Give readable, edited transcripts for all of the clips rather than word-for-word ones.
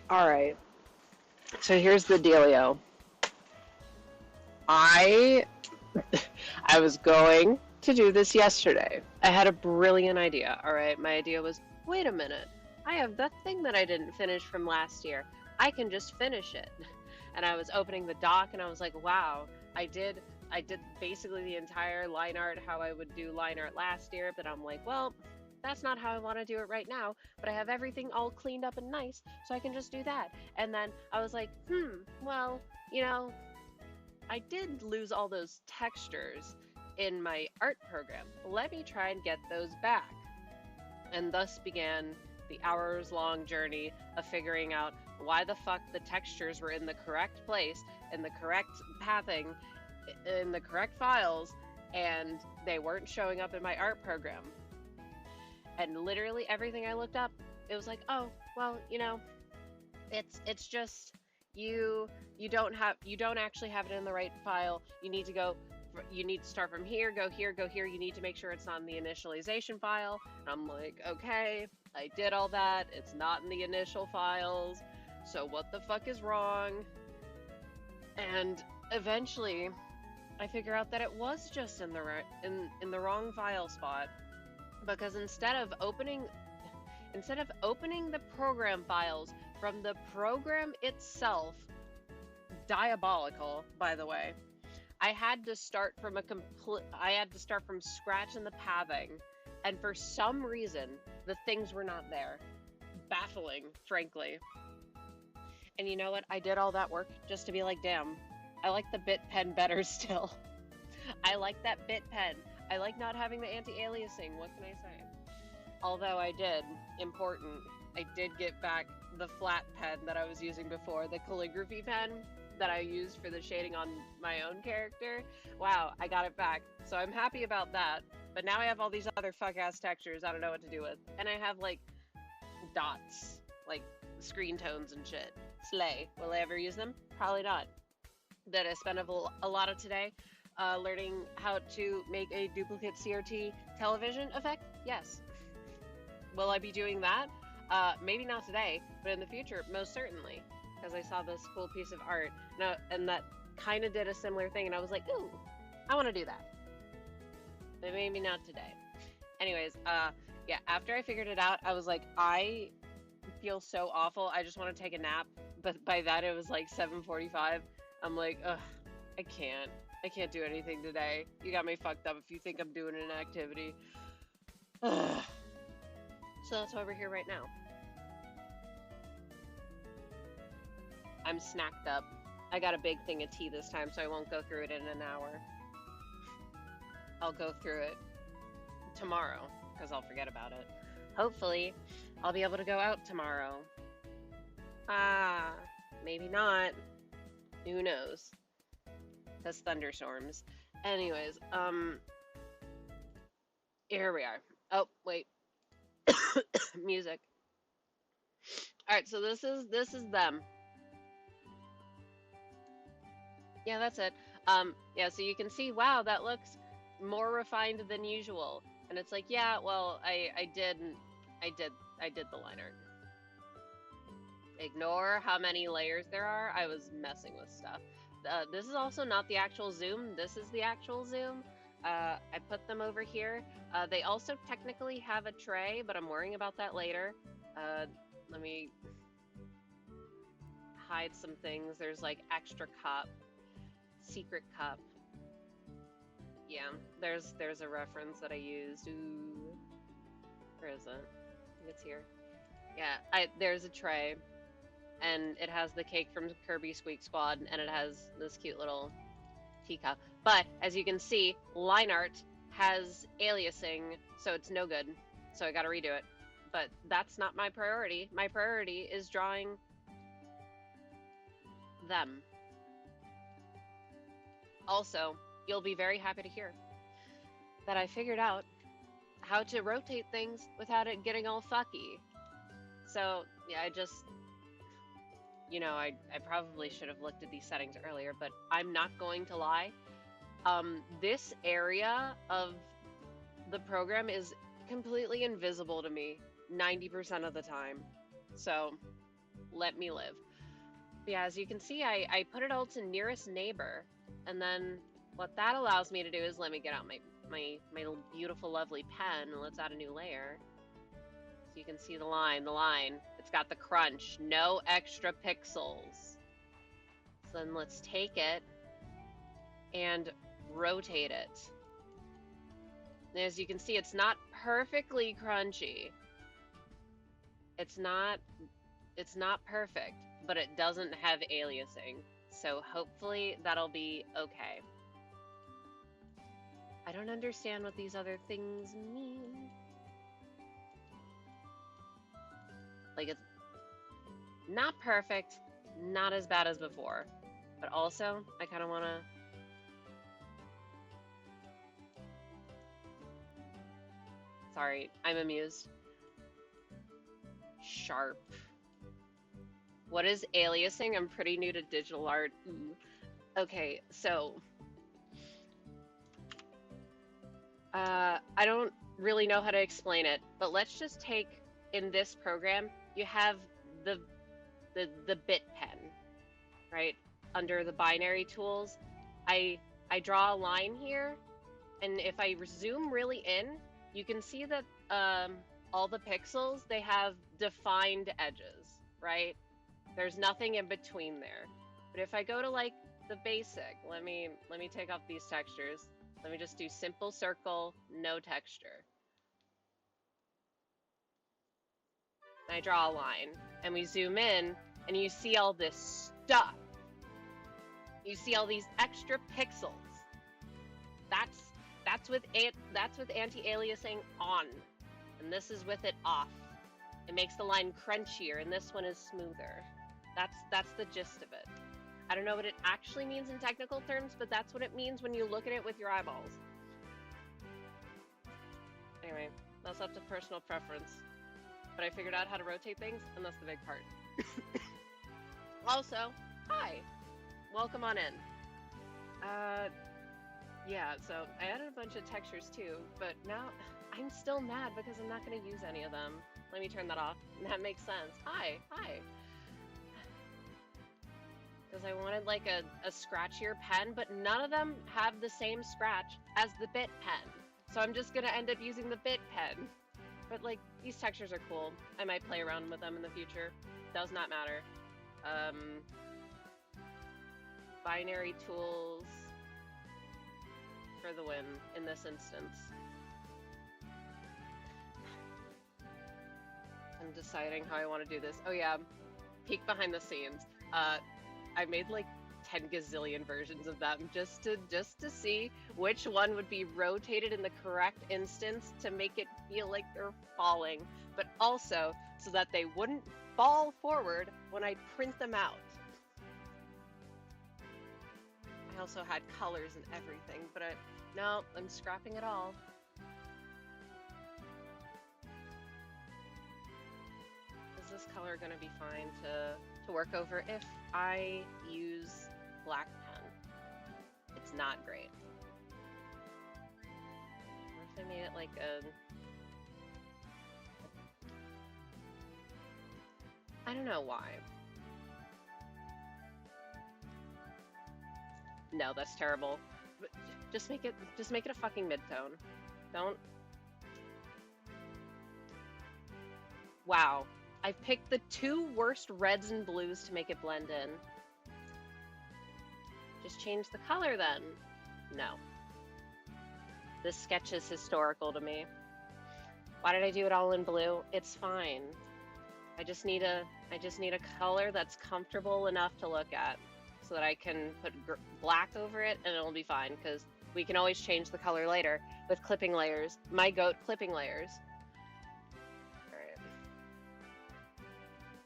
All right. So here's the dealio. I I was going to do this yesterday. I had a brilliant idea. All right. My idea was, wait a minute. I have that thing that I didn't finish from last year. I can just finish it. And I was opening the doc and I was like, wow, I did basically the entire line art how I would do line art last year, but I'm like, well, that's not how I want to do it right now, but I have everything all cleaned up and nice, so I can just do that. And then I was like, well, you know, I did lose all those textures in my art program. Let me try and get those back. And thus began the hours long journey of figuring out why the fuck the textures were in the correct place, in the correct pathing, in the correct files, and they weren't showing up in my art program. And literally everything I looked up, it was like, oh, well, it's just you don't actually have it in the right file. You need to start from here, go here, go here. You need to make sure it's not in the initialization file. And I'm like, okay, I did all that. It's not in the initial files. So what the fuck is wrong? And eventually I figure out that it was just in the in the wrong file spot because instead of opening the program files from the program itself, diabolical, by the way. I had to start from scratch in the pathing, and for some reason, the things were not there. Baffling, frankly. And you know what? I did all that work just to be like, damn, I like the bit pen better still. I like that bit pen. I like not having the anti-aliasing. What can I say? Although important, I did get back the flat pen that I was using before, the calligraphy pen that I used for the shading on my own character. Wow, I got it back. So I'm happy about that. But now I have all these other fuck ass textures I don't know what to do with. And I have like dots, like screen tones and shit. Slay. Will I ever use them? Probably not. Did I spend a lot of today learning how to make a duplicate CRT television effect? Yes. Will I be doing that? Maybe not today, but in the future, most certainly. Because I saw this cool piece of art, and that kind of did a similar thing, and I was like, ooh, I want to do that. But maybe not today. Anyways, yeah, after I figured it out, I was like, I feel so awful. I just want to take a nap. But by that, it was like 7:45. I'm like, ugh, I can't. I can't do anything today. You got me fucked up if you think I'm doing an activity. Ugh. So that's why we're here right now. I'm snacked up. I got a big thing of tea this time, so I won't go through it in an hour. I'll go through it tomorrow, because I'll forget about it. Hopefully, I'll be able to go out tomorrow. Ah, maybe not. Who knows? Because thunderstorms. Anyways, here we are. Oh, wait. Music. Alright, so this is them. Yeah, that's it. Yeah, so you can see, wow, that looks more refined than usual. And it's like, yeah, well, I did the line art. Ignore how many layers there are. I was messing with stuff. This is also not the actual zoom. This is the actual zoom. I put them over here. They also technically have a tray, but I'm worrying about that later. Let me hide some things. There's like extra cup, secret cup. Yeah, there's a reference that I used. Ooh, where is it? I think it's here. Yeah, there's a tray, and it has the cake from Kirby Squeak Squad, and it has this cute little teacup. But as you can see, line art has aliasing, so it's no good. So I gotta redo it. But that's not my priority. My priority is drawing them. Also, you'll be very happy to hear that I figured out how to rotate things without it getting all fucky. So, yeah, I probably should have looked at these settings earlier, but I'm not going to lie. This area of the program is completely invisible to me 90% of the time. So, Let me live. But yeah, as you can see, I put it all to nearest neighbor. And then what that allows me to do is let me get out my beautiful, lovely pen, and let's add a new layer. So you can see the line. It's got the crunch. No extra pixels. So then let's take it and rotate it. And as you can see, it's not perfectly crunchy. It's not perfect, but it doesn't have aliasing. So hopefully that'll be okay. I don't understand what these other things mean. Like, it's not perfect, not as bad as before, but also I kind of want to... Sorry, I'm amused. Sharp. What is aliasing? I'm pretty new to digital art. Ooh. Okay, so I don't really know how to explain it, but let's just take, in this program, you have the bit pen, right? Under the binary tools, I draw a line here, and if I zoom really in, you can see that all the pixels, they have defined edges, right? There's nothing in between there. But if I go to like the basic, let me take off these textures. Let me just do simple circle, no texture. And I draw a line, and we zoom in, and you see all this stuff. You see all these extra pixels. That's with anti-aliasing on, and this is with it off. It makes the line crunchier, and this one is smoother. That's the gist of it. I don't know what it actually means in technical terms, but that's what it means when you look at it with your eyeballs. Anyway, that's up to personal preference. But I figured out how to rotate things, and that's the big part. Also, hi! Welcome on in. Yeah, so I added a bunch of textures too, but now I'm still mad because I'm not going to use any of them. Let me turn that off. That makes sense. Hi! Because I wanted like a scratchier pen, but none of them have the same scratch as the bit pen. So I'm just gonna end up using the bit pen. But like, these textures are cool. I might play around with them in the future. Does not matter. Binary tools for the win in this instance. I'm deciding how I want to do this. Oh yeah, peek behind the scenes. I made like 10 gazillion versions of them just to see which one would be rotated in the correct instance to make it feel like they're falling, but also so that they wouldn't fall forward when I print them out. I also had colors and everything, but no, I'm scrapping it all. Is this color gonna be fine to work over if I use black pen? It's not great. What if I made it like a... I don't know why. No, that's terrible. But just make it a fucking midtone. Don't... Wow. I picked the two worst reds and blues to make it blend in. Just change the color then. No. This sketch is historical to me. Why did I do it all in blue? It's fine. I just need a color that's comfortable enough to look at so that I can put black over it and it'll be fine, because we can always change the color later with clipping layers. My goat, clipping layers.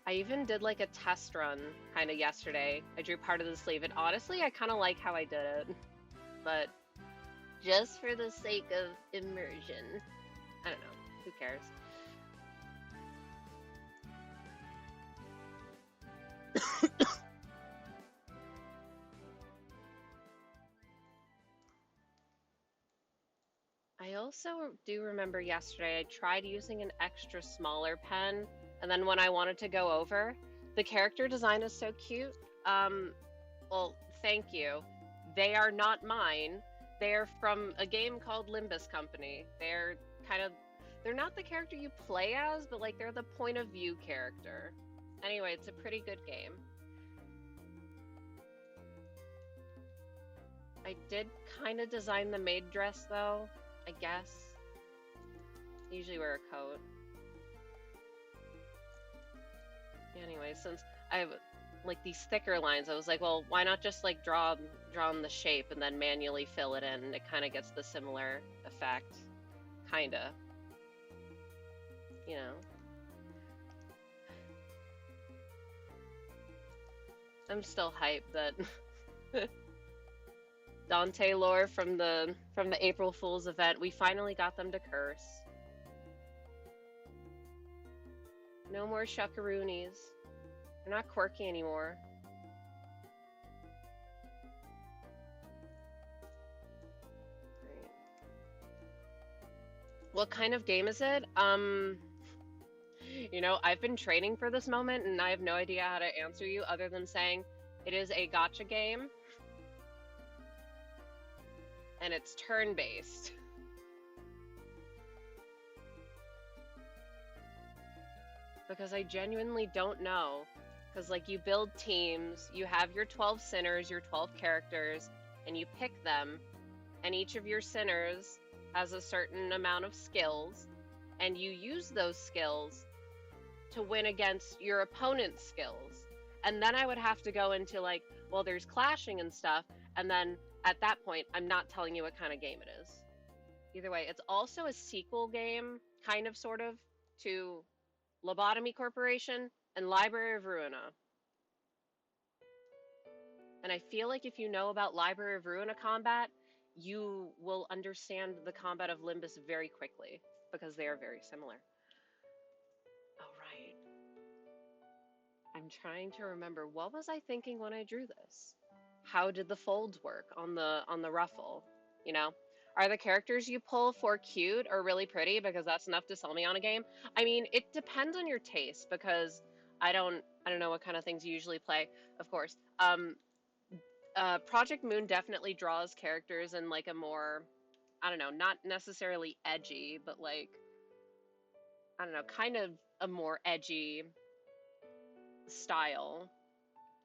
I even did like a test run kind of yesterday. I drew part of the sleeve, and honestly, I kind of like how I did it. But just for the sake of immersion, I don't know. Who cares? I also do remember yesterday I tried using an extra smaller pen, and then when I wanted to go over, The character design is so cute. Well, thank you. They are not mine. They're from a game called Limbus Company. They're kind of, they're not the character you play as, but like they're the point of view character. Anyway, it's a pretty good game. I did kind of design the maid dress though, I guess. I usually wear a coat. Anyway, since I have like these thicker lines, I was like, well, why not just like draw on the shape and then manually fill it in? It kind of gets the similar effect, kinda, you know. I'm still hyped that Dante lore from the April Fool's event, we finally got them to curse. No more shuckaroonies. They're not quirky anymore. Right. What kind of game is it? You know, I've been training for this moment and I have no idea how to answer you other than saying it is a gacha game and it's turn-based. Because I genuinely don't know. Because, like, you build teams, you have your 12 sinners, your 12 characters, and you pick them, and each of your sinners has a certain amount of skills, and you use those skills to win against your opponent's skills. And then I would have to go into, like, well, there's clashing and stuff, and then at that point, I'm not telling you what kind of game it is. Either way, it's also a sequel game, kind of, sort of, to Lobotomy Corporation and Library of Ruina. And I feel like if you know about Library of Ruina combat, you will understand the combat of Limbus very quickly, because they are very similar. Oh, right. I'm trying to remember, what was I thinking when I drew this? How did the folds work on the ruffle? You know? Are the characters you pull for cute or really pretty because that's enough to sell me on a game? I mean, it depends on your taste because I don't know what kind of things you usually play, of course. Project Moon definitely draws characters in like a more, I don't know, not necessarily edgy, but like, I don't know, kind of a more edgy style.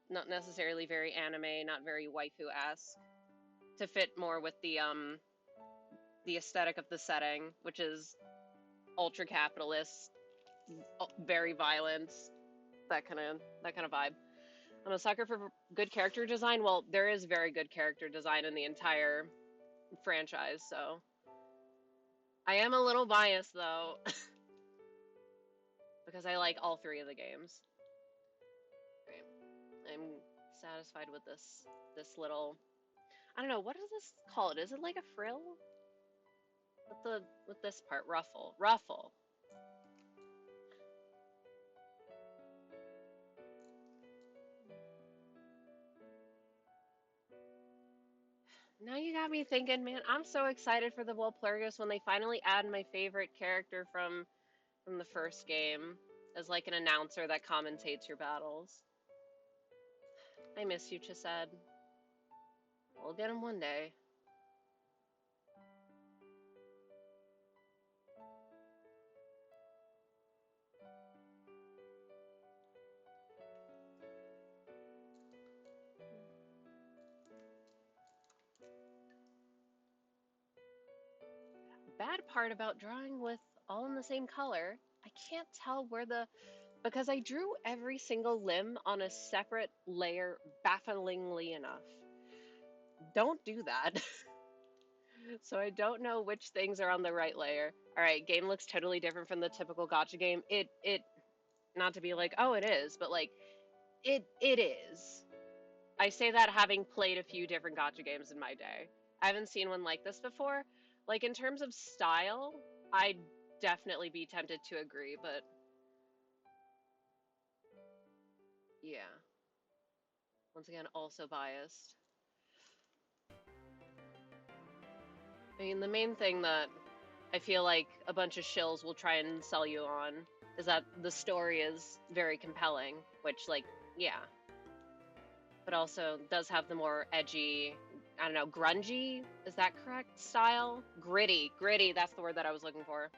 Not necessarily very anime, not very waifu-esque, to fit more with the aesthetic of the setting, which is ultra capitalist, very violent, that kind of vibe. I'm a sucker for good character design. Well, there is very good character design in the entire franchise, so I am a little biased though, because I like all three of the games. Right. I'm satisfied with this little, I don't know, what is this called? Is it like a frill? With this part, ruffle. Now you got me thinking, man, I'm so excited for the Walpurgis when they finally add my favorite character from the first game as like an announcer that commentates your battles. I miss you, Chesed. We'll get him one day. Bad part about drawing with all in the same color, I can't tell where because I drew every single limb on a separate layer bafflingly enough. Don't do that. So I don't know which things are on the right layer. All right, game looks totally different from the typical gacha game. It not to be like, oh, it is, but like it is. I say that having played a few different gacha games in my day. I haven't seen one like this before. Like in terms of style, I'd definitely be tempted to agree, but yeah. Once again, also biased. I mean, the main thing that I feel like a bunch of shills will try and sell you on is that the story is very compelling, which, like, yeah, but also does have the more edgy, I don't know, grungy, is that correct? Style? Gritty, that's the word that I was looking for.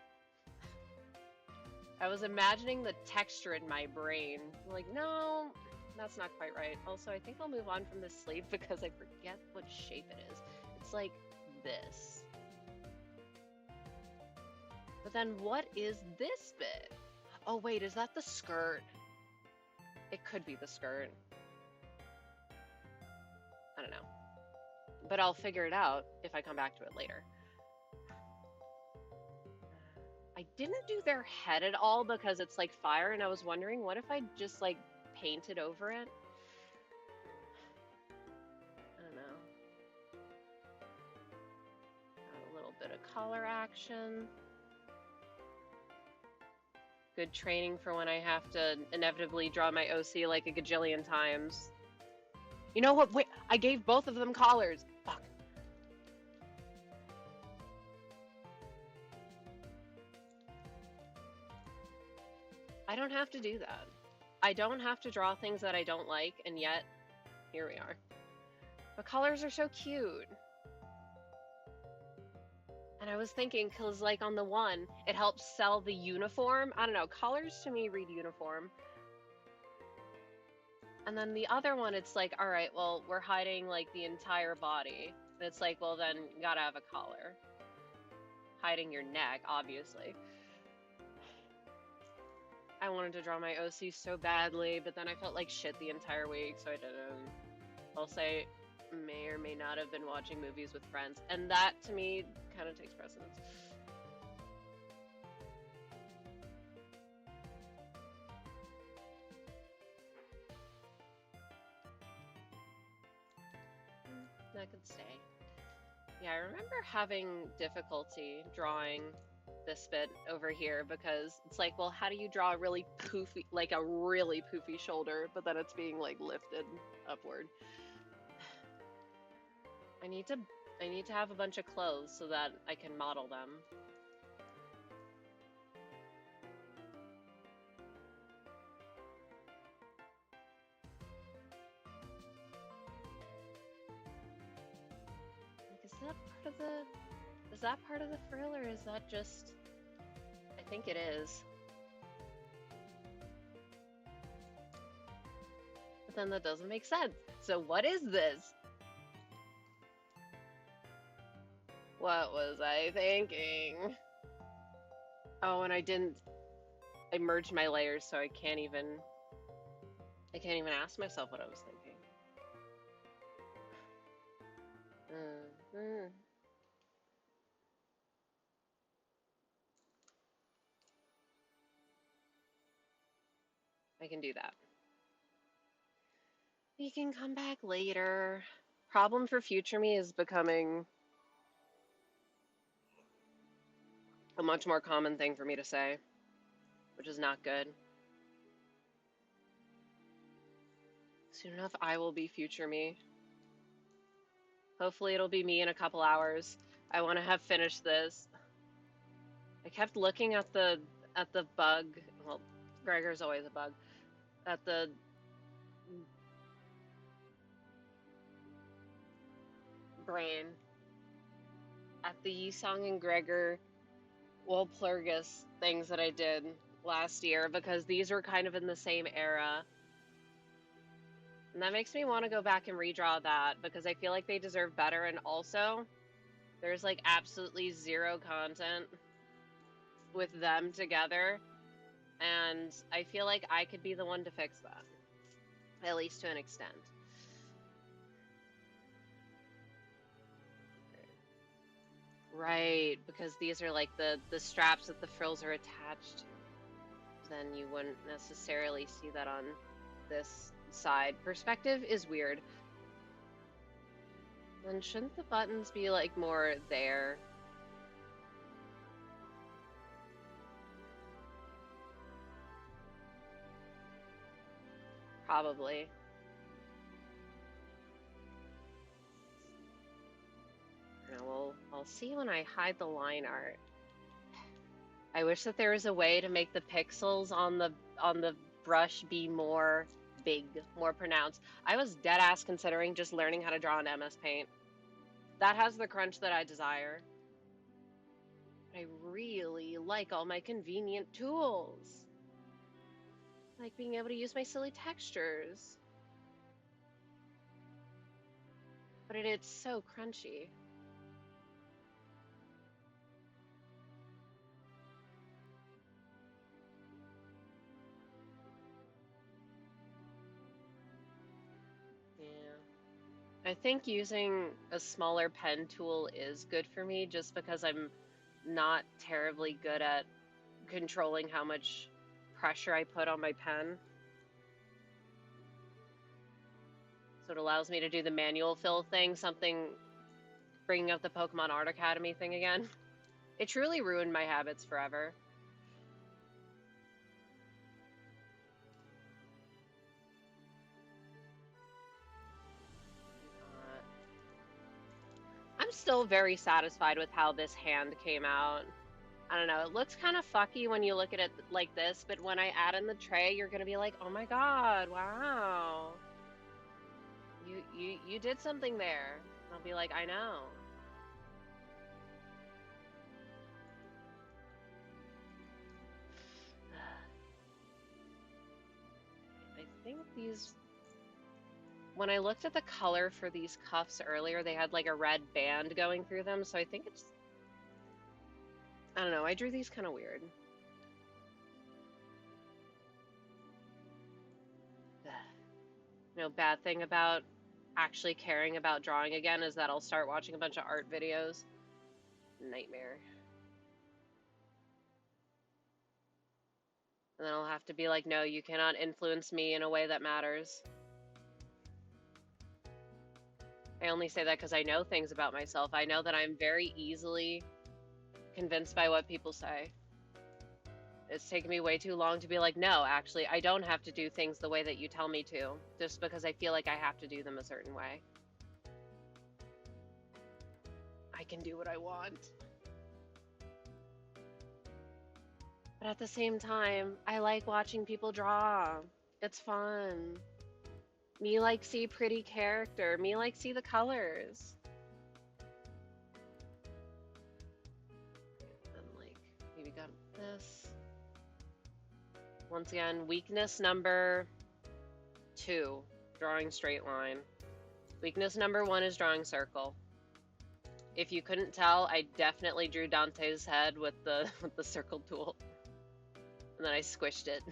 I was imagining the texture in my brain. Like, no, that's not quite right. Also, I think I'll move on from this sleeve because I forget what shape it is. It's like this. But then what is this bit? Oh, wait, is that the skirt? It could be the skirt. I don't know. But I'll figure it out if I come back to it later. I didn't do their head at all because it's like fire, and I was wondering, what if I just like painted over it? I don't know. Got a little bit of color action. Good training for when I have to inevitably draw my OC like a gajillion times. You know what? Wait, I gave both of them collars. Fuck. I don't have to do that. I don't have to draw things that I don't like, and yet, here we are. But colors are so cute. And I was thinking, because like on the one, it helps sell the uniform. I don't know, colors to me read uniform. And then the other one, it's like, all right, well, we're hiding like the entire body. And it's like, well, then you gotta have a collar. Hiding your neck, obviously. I wanted to draw my OC so badly, but then I felt like shit the entire week, so I didn't. I'll say, may or may not have been watching movies with friends, and that to me kind of takes precedence. That could stay. Yeah, I remember having difficulty drawing this bit over here because it's like, well, how do you draw a really poofy, like a really poofy shoulder, but then it's being like lifted upward? I need to have a bunch of clothes so that I can model them. Like, is that part of the frill, or is that just, I think it is. But then that doesn't make sense. So what is this? What was I thinking? Oh, and I merged my layers, so I can't even ask myself what I was thinking. Mm-hmm. I can do that. We can come back later. Problem for future me is becoming a much more common thing for me to say, which is not good. Soon enough, I will be future me. Hopefully, it'll be me in a couple hours. I want to have finished this. I kept looking at the bug. Well, Gregor's always a bug. At the brain. At the Yisong and Gregor Walpurgis things that I did last year because these were kind of in the same era. And that makes me want to go back and redraw that because I feel like they deserve better. And also, there's like absolutely zero content with them together. And I feel like I could be the one to fix that, at least to an extent. Right, because these are like the straps that the frills are attached to. Then you wouldn't necessarily see that on this side. Perspective is weird. Then shouldn't the buttons be like more there? Probably. Now I'll see when I hide the line art. I wish that there was a way to make the pixels on the brush be more big, more pronounced. I was dead ass considering just learning how to draw in MS Paint. That has the crunch that I desire. I really like all my convenient tools. I like being able to use my silly textures. But it's so crunchy. Yeah. I think using a smaller pen tool is good for me just because I'm not terribly good at controlling how much pressure I put on my pen. So it allows me to do the manual fill thing, something bringing up the Pokemon Art Academy thing again. It truly ruined my habits forever. I'm still very satisfied with how this hand came out. I don't know, it looks kind of fucky when you look at it like this, but when I add in the tray, you're gonna be like, oh my god, wow. You did something there. And I'll be like, I know. I think these, when I looked at the color for these cuffs earlier, they had like a red band going through them, so I think it's, I don't know, I drew these kind of weird. No, bad thing about actually caring about drawing again is that I'll start watching a bunch of art videos. Nightmare. And then I'll have to be like, no, you cannot influence me in a way that matters. I only say that because I know things about myself. I know that I'm very easily convinced by what people say. It's taken me way too long to be like, no, actually, I don't have to do things the way that you tell me to, just because I feel like I have to do them a certain way. I can do what I want. But at the same time, I like watching people draw. It's fun. Me like see pretty character. Me like see the colors. And like, maybe got this. Once again, weakness number 2, drawing straight line. Weakness number 1 is drawing circle. If you couldn't tell, I definitely drew Dante's head with the circle tool. And then I squished it.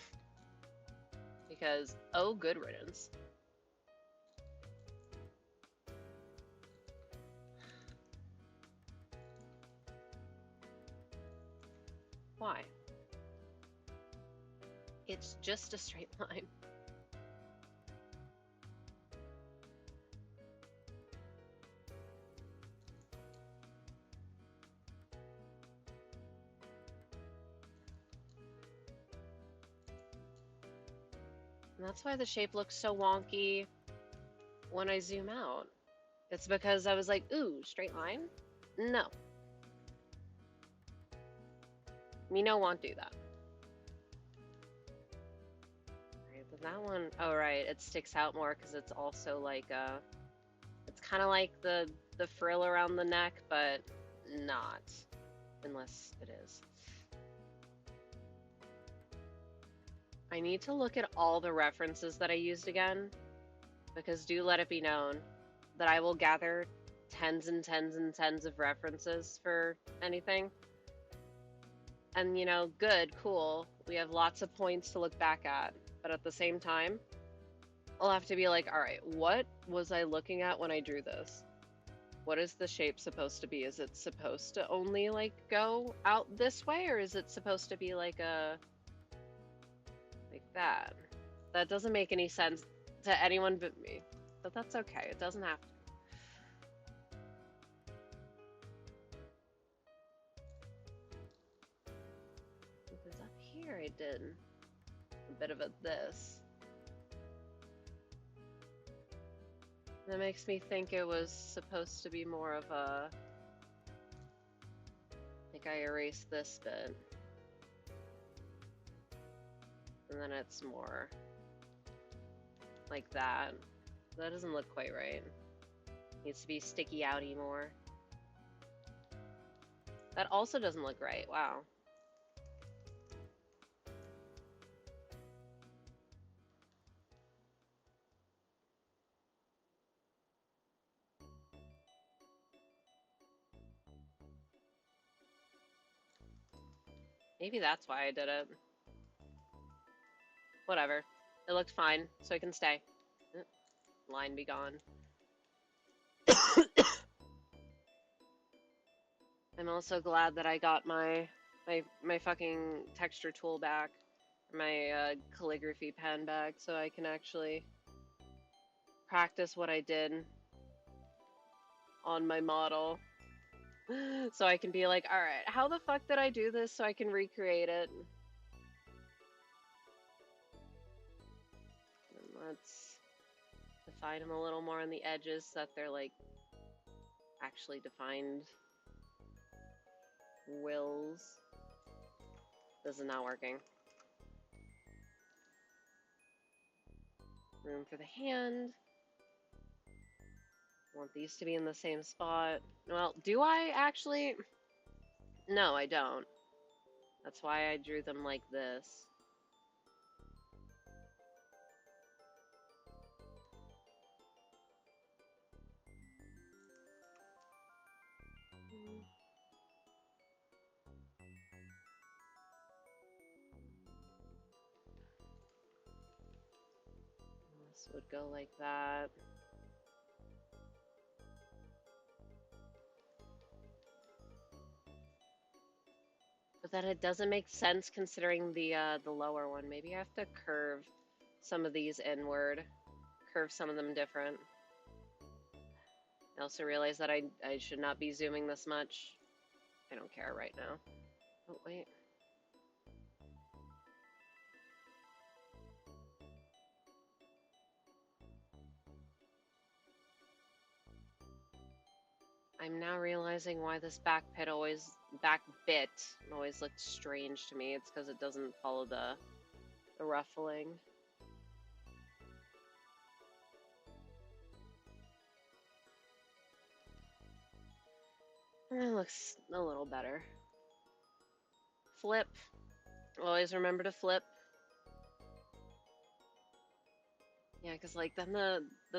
Because, oh, good riddance. Why? It's just a straight line. And that's why the shape looks so wonky when I zoom out. It's because I was like, ooh, straight line? No. Me no won't do that. Right, but that one, oh right, it sticks out more because it's also like it's kind of like the frill around the neck, but not, unless it is. I need to look at all the references that I used again, because do let it be known that I will gather tens and tens and tens of references for anything. And, you know, good, cool. We have lots of points to look back at. But at the same time, I'll have to be like, all right, what was I looking at when I drew this? What is the shape supposed to be? Is it supposed to only, like, go out this way? Or is it supposed to be like a... like that? That doesn't make any sense to anyone but me. But that's okay. It doesn't have to. Because up here I did a bit of a this. That makes me think it was supposed to be more of a... like I erased this bit. And then it's more like that. That doesn't look quite right. Needs to be sticky outy more. That also doesn't look right. Wow. Maybe that's why I did it. Whatever. It looked fine, so I can stay. Line be gone. I'm also glad that I got my fucking texture tool back, my calligraphy pen back, so I can actually practice what I did on my model. So I can be like, all right, how the fuck did I do this so I can recreate it? And let's define them a little more on the edges so that they're like actually defined wills. This is not working. Room for the hand. Want these to be in the same spot. Well, do I actually? No, I don't. That's why I drew them like this. This would go like that. But then it doesn't make sense considering the lower one. Maybe I have to curve some of these inward. Curve some of them different. I also realize that I should not be zooming this much. I don't care right now. Oh, wait. I'm now realizing why this back bit always looked strange to me. It's because it doesn't follow the ruffling. That looks a little better. Flip. Always remember to flip. Yeah, because like then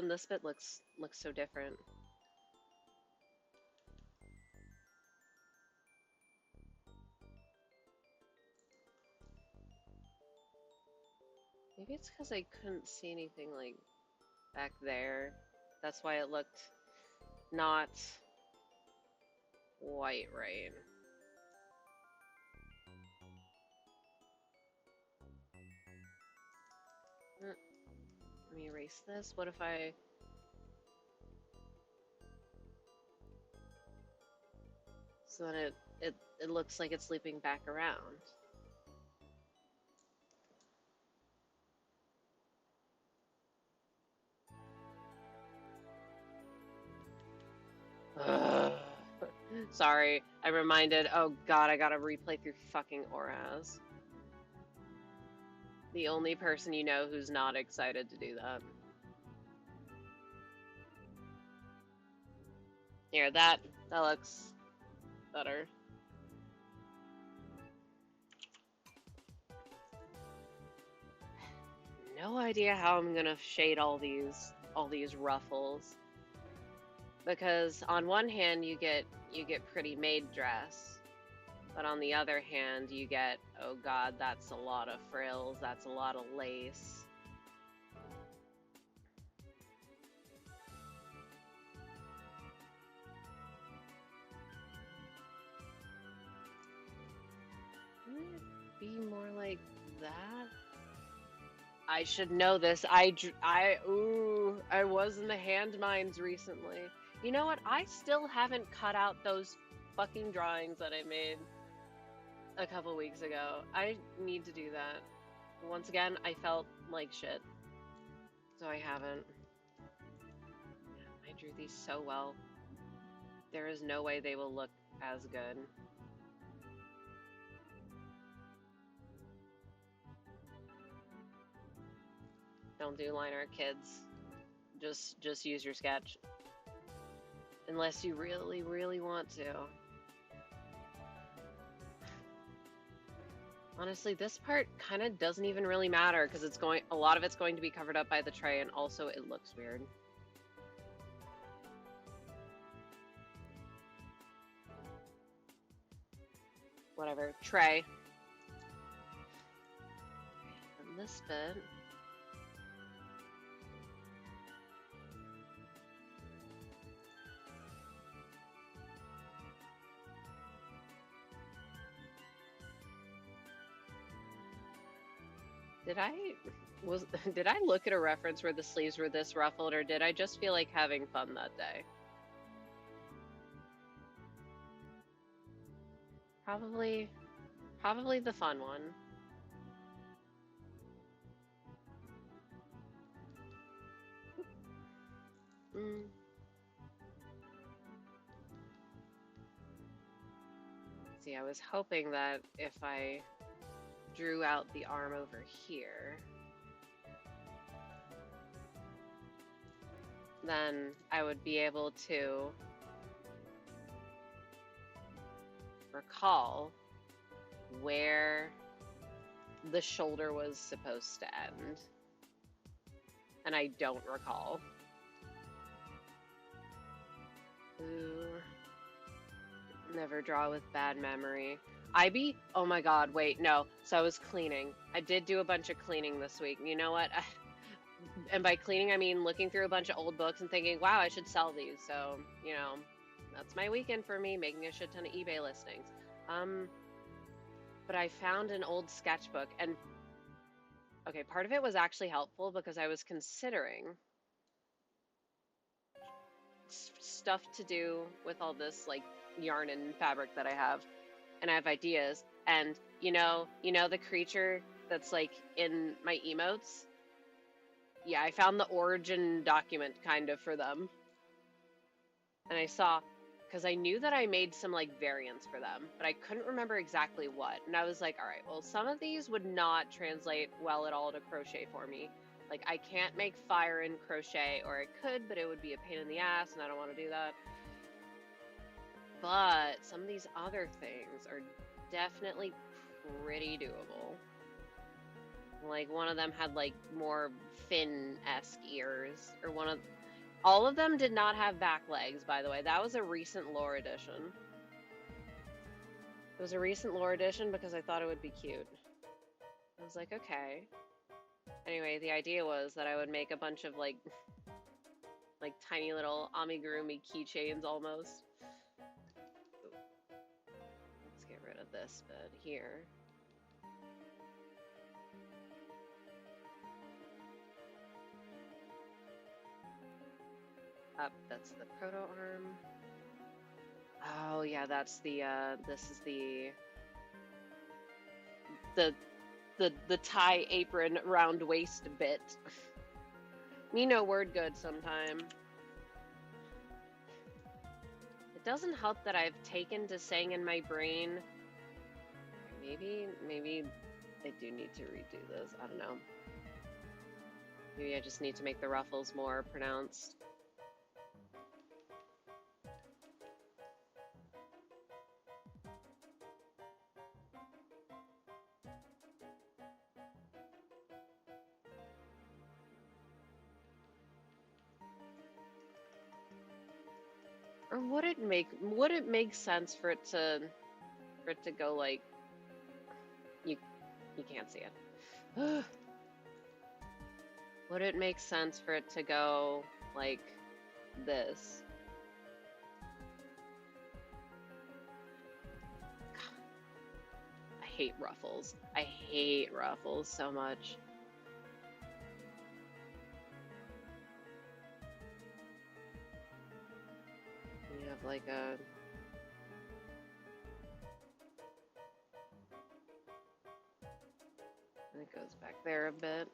this bit looks so different. Maybe it's because I couldn't see anything like back there. That's why it looked not quite right. Let me erase this. What if I... So then it looks like it's looping back around. Sorry, I'm reminded. Oh god, I gotta replay through fucking Auras. The only person you know who's not excited to do that. Here, that looks better. No idea how I'm gonna shade all these ruffles. Because on one hand you get pretty maid dress, but on the other hand you get, oh god, that's a lot of frills, that's a lot of lace. Wouldn't it be more like that? I should know this. I was in the hand mines recently. You know what? I still haven't cut out those fucking drawings that I made a couple weeks ago. I need to do that. Once again, I felt like shit. So I haven't. I drew these so well. There is no way they will look as good. Don't do line art, kids. Just use your sketch. Unless you really, really want to. Honestly, this part kind of doesn't even really matter because a lot of it's going to be covered up by the tray, and also it looks weird. Whatever. Tray. And this bit. Did I look at a reference where the sleeves were this ruffled, or did I just feel like having fun that day? Probably the fun one. See, I was hoping that if I drew out the arm over here, then I would be able to recall where the shoulder was supposed to end. And I don't recall. Ooh. Never draw with bad memory. Oh my god, wait, no. So I was cleaning. I did do a bunch of cleaning this week. You know what? And by cleaning, I mean looking through a bunch of old books and thinking, wow, I should sell these. So, you know, that's my weekend for me, making a shit ton of eBay listings. But I found an old sketchbook, and okay, part of it was actually helpful because I was considering stuff to do with all this like yarn and fabric that I have, and I have ideas. And you know the creature that's like in my emotes? Yeah, I found the origin document kind of for them. And I saw, because I knew that I made some like variants for them, but I couldn't remember exactly what. And I was like, all right, well, some of these would not translate well at all to crochet for me. Like, I can't make fire in crochet, or I could, but it would be a pain in the ass, and I don't want to do that. But some of these other things are definitely pretty doable. Like, one of them had, like, more fin-esque ears, or all of them did not have back legs, by the way. That was a recent lore edition. It was a recent lore edition because I thought it would be cute. I was like, okay. Anyway, the idea was that I would make a bunch of, like tiny little amigurumi keychains almost. Let's get rid of this bit here. Up, that's the proto arm. Oh yeah, that's the this is the tie apron round waist bit. Me no word good sometime. It doesn't help that I've taken to saying in my brain, maybe I do need to redo this. I don't know. Maybe I just need to make the ruffles more pronounced. Or would it make sense for it to go like you can't see it. Would it make sense for it to go like this? I hate ruffles. I hate ruffles so much. You have like a... And it goes back there a bit.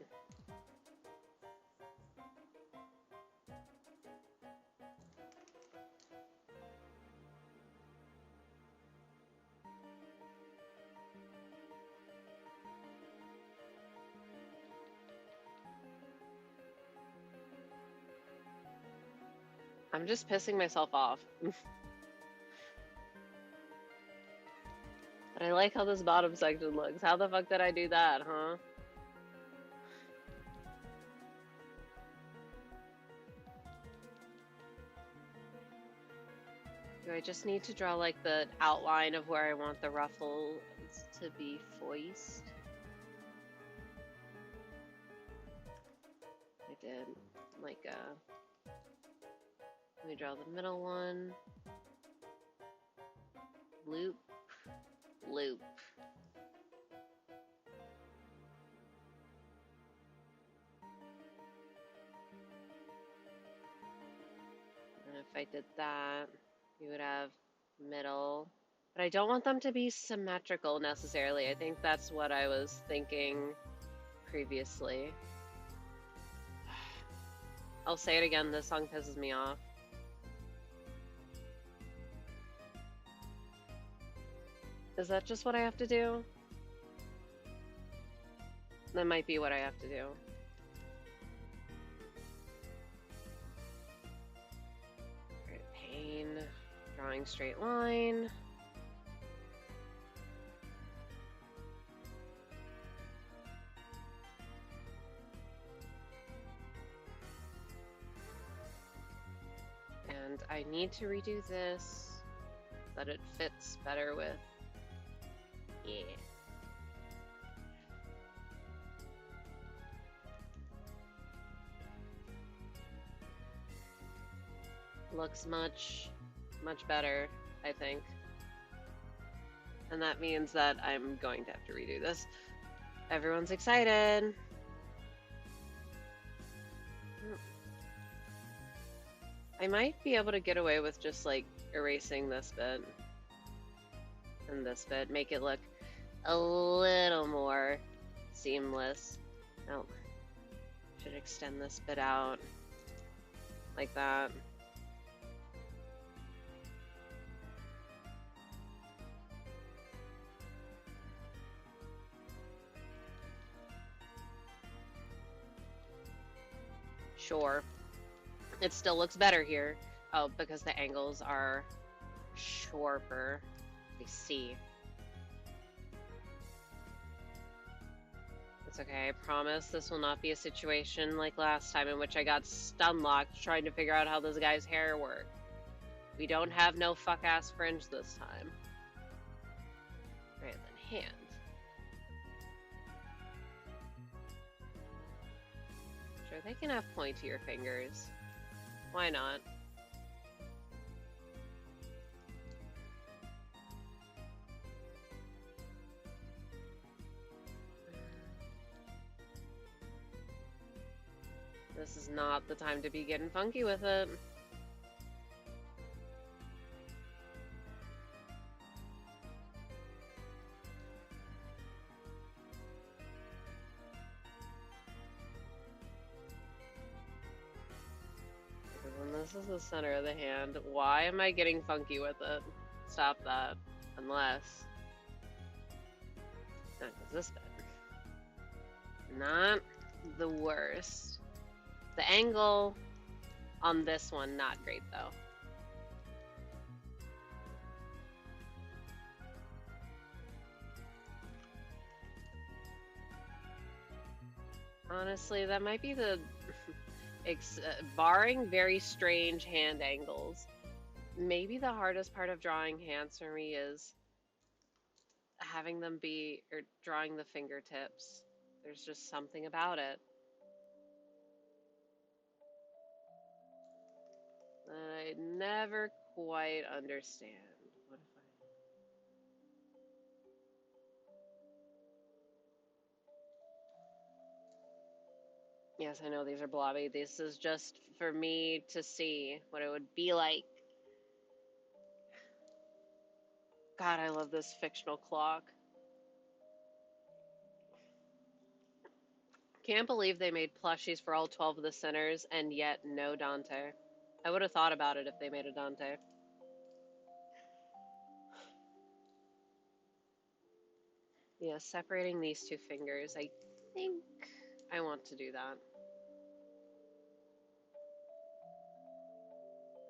I'm just pissing myself off. But I like how this bottom section looks. How the fuck did I do that, huh? Do I just need to draw like the outline of where I want the ruffles to be foist? I did like let me draw the middle one. Loop, loop. And if I did that, you would have middle. But I don't want them to be symmetrical necessarily. I think that's what I was thinking previously. I'll say it again, this song pisses me off. Is that just what I have to do? That might be what I have to do. Alright, pain, drawing straight line. And I need to redo this so that it fits better with, yeah. Looks much better, I think. And that means that I'm going to have to redo this. Everyone's excited. I might be able to get away with just like erasing this bit and this bit, make it look a little more seamless. No, should extend this bit out like that. Sure. It still looks better here. Oh, because the angles are sharper. I see. It's okay, I promise this will not be a situation like last time in which I got stun-locked trying to figure out how this guy's hair worked. We don't have no fuck-ass fringe this time. Alright, then hand. Sure, they can have pointier fingers. Why not? This is not the time to be getting funky with it. And this is the center of the hand. Why am I getting funky with it? Stop that. Unless... Not this bit. Not the worst. The angle on this one, not great though. Honestly, that might be the... barring very strange hand angles, maybe the hardest part of drawing hands for me is having them be, or drawing the fingertips. There's just something about it. I never quite understand. What if I... Yes, I know these are blobby. This is just for me to see what it would be like. God, I love this fictional clock. Can't believe they made plushies for all 12 of the sinners and yet no Dante. I would have thought about it if they made a Dante. Yeah, separating these two fingers, I think I want to do that.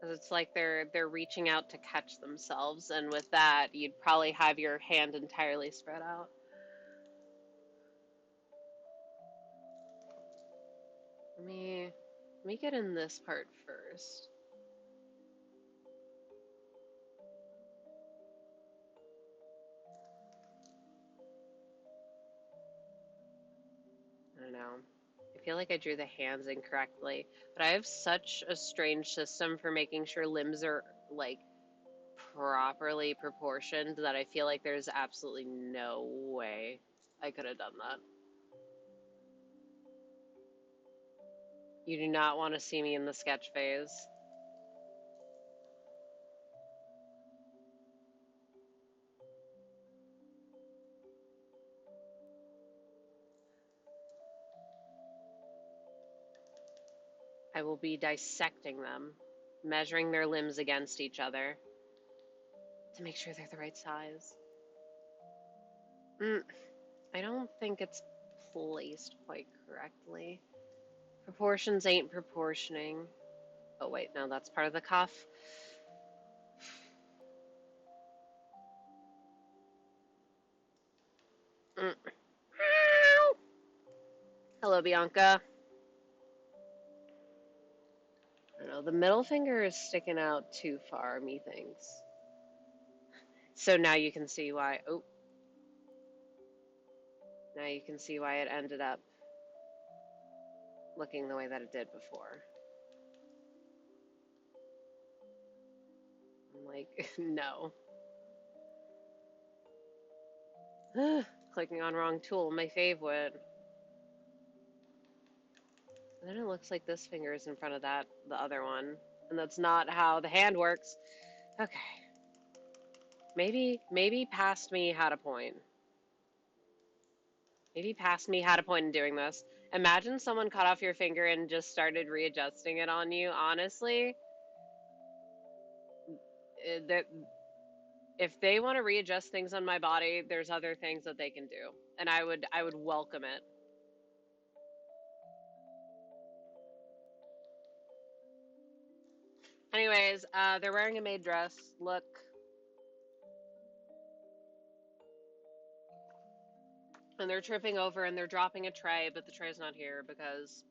'Cause it's like they're reaching out to catch themselves, and with that, you'd probably have your hand entirely spread out. Let me get in this part first. I don't know. I feel like I drew the hands incorrectly, but I have such a strange system for making sure limbs are like properly proportioned that I feel like there's absolutely no way I could have done that. You do not want to see me in the sketch phase. I will be dissecting them, measuring their limbs against each other to make sure they're the right size. I don't think it's placed quite correctly. Proportions ain't proportioning. Oh, wait, no, that's part of the cuff. Mm. Hello, Bianca. I don't know, the middle finger is sticking out too far, methinks. So now you can see why. Oh, now you can see why it ended up looking the way that it did before. I'm like, no. Clicking on wrong tool, my fave went. And then it looks like this finger is in front of that, the other one. And that's not how the hand works. Okay. Maybe past me had a point. Maybe past me had a point in doing this. Imagine someone cut off your finger and just started readjusting it on you. Honestly, if they want to readjust things on my body, there's other things that they can do, and I would welcome it. Anyways, they're wearing a maid dress. Look. And they're tripping over and they're dropping a tray, but the tray's not here because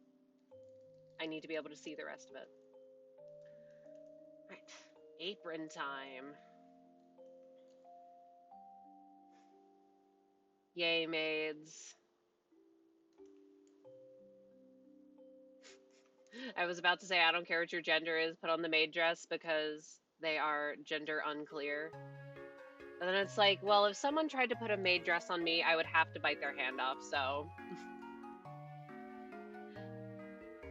I need to be able to see the rest of it. Right. Apron time. Yay, maids. I was about to say, I don't care what your gender is, put on the maid dress because they are gender unclear. And then it's like, well, if someone tried to put a maid dress on me, I would have to bite their hand off, so.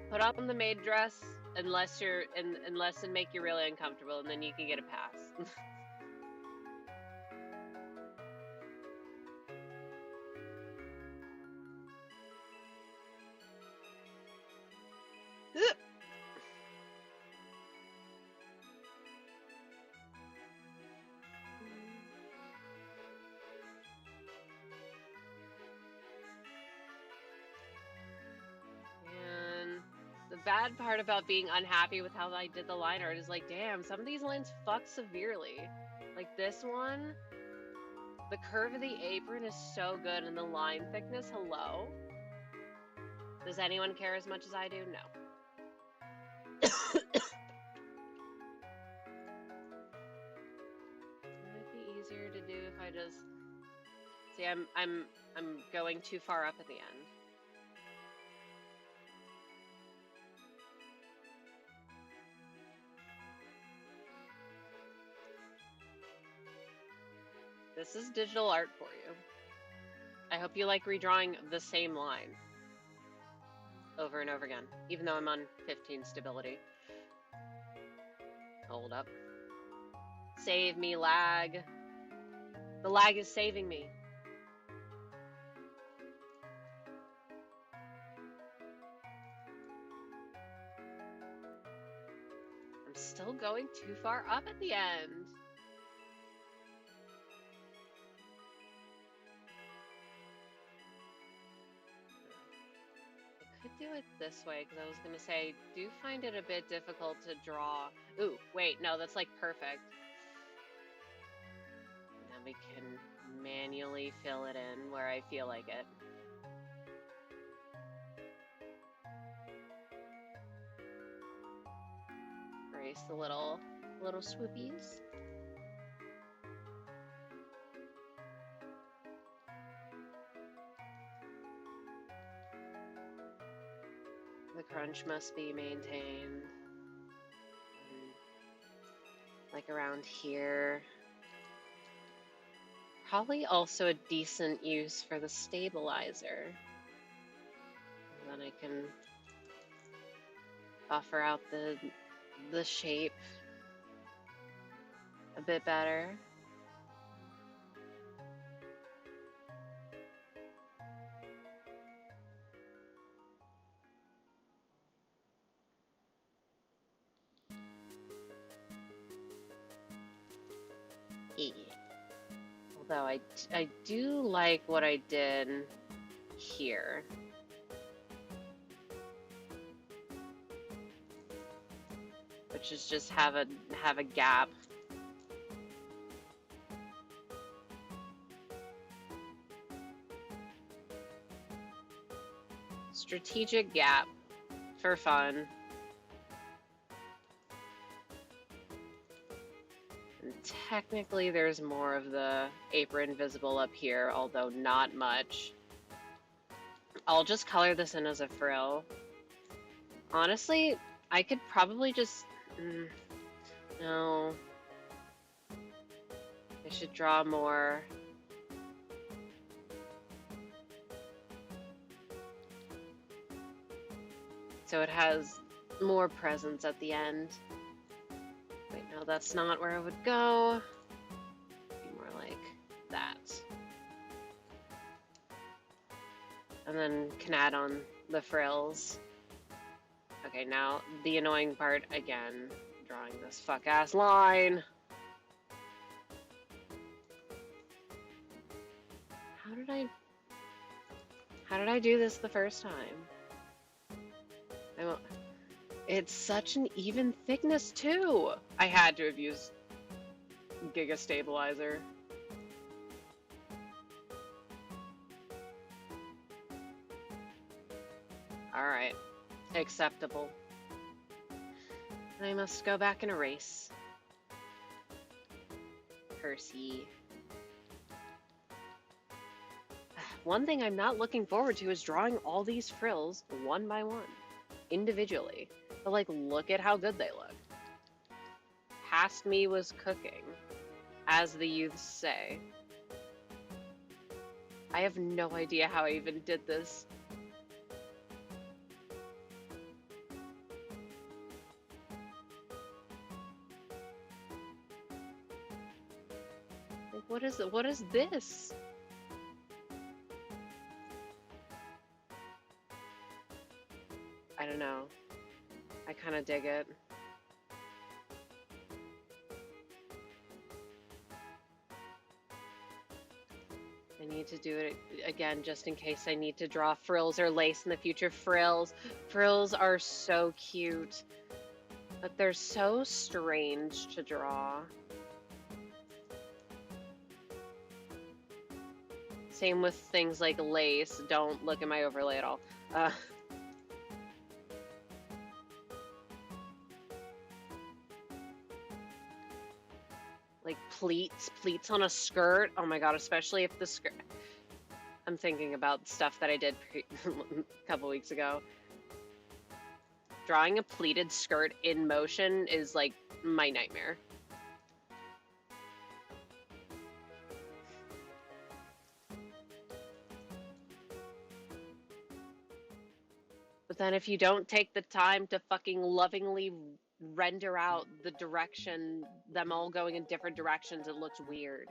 Put on the maid dress unless it make you really uncomfortable, and then you can get a pass. And the bad part about being unhappy with how I did the line art is like, damn, some of these lines fuck severely. Like this one, the curve of the apron is so good, and the line thickness, hello? Does anyone care as much as I do? No. It might be easier to do if I just see. I'm going too far up at the end. This is digital art for you. I hope you like redrawing the same line over and over again, even though I'm on 15 stability. Hold up. Save me, lag. The lag is saving me. I'm still going too far up at the end. I could do it this way, because I was going to say, I do find it a bit difficult to draw. Ooh, wait, no, that's like perfect. And then we can manually fill it in where I feel like it. Erase the little swoopies. The crunch must be maintained. Like around here. Probably also a decent use for the stabilizer. And then I can buffer out the shape a bit better. Yeah. Although I do like what I did here. Which is just have a gap. Strategic gap for fun. And technically there's more of the apron visible up here, although not much. I'll just color this in as a frill. Honestly, I could probably just... no. I should draw more. So it has more presence at the end. Wait, no, that's not where I would go. Be more like that. And then can add on the frills. Okay, now the annoying part again. Drawing this fuck-ass line. How did I do this the first time? It's such an even thickness too. I had to have used Giga Stabilizer. Alright. Acceptable. I must go back and erase. Percy. One thing I'm not looking forward to is drawing all these frills one by one, individually. But like, look at how good they look. Past me was cooking, as the youths say. I have no idea how I even did this. Like, what is it? What is this? I don't know. I kind of dig it. I need to do it again just in case I need to draw frills or lace in the future. Frills are so cute, but they're so strange to draw. Same with things like lace. Don't look at my overlay at all. Like pleats on a skirt. Oh my god, especially if the skirt... I'm thinking about stuff that I did a couple weeks ago. Drawing a pleated skirt in motion is like my nightmare. But then if you don't take the time to fucking lovingly render out the direction, them all going in different directions, it looks weird.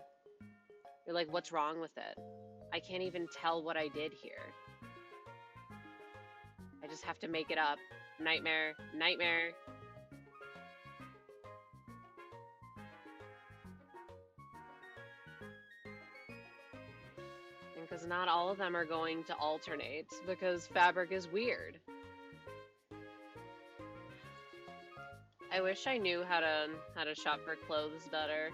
You're like, what's wrong with it? I can't even tell what I did here. I just have to make it up. Nightmare, nightmare. Because not all of them are going to alternate, because fabric is weird. I wish I knew how to shop for clothes better.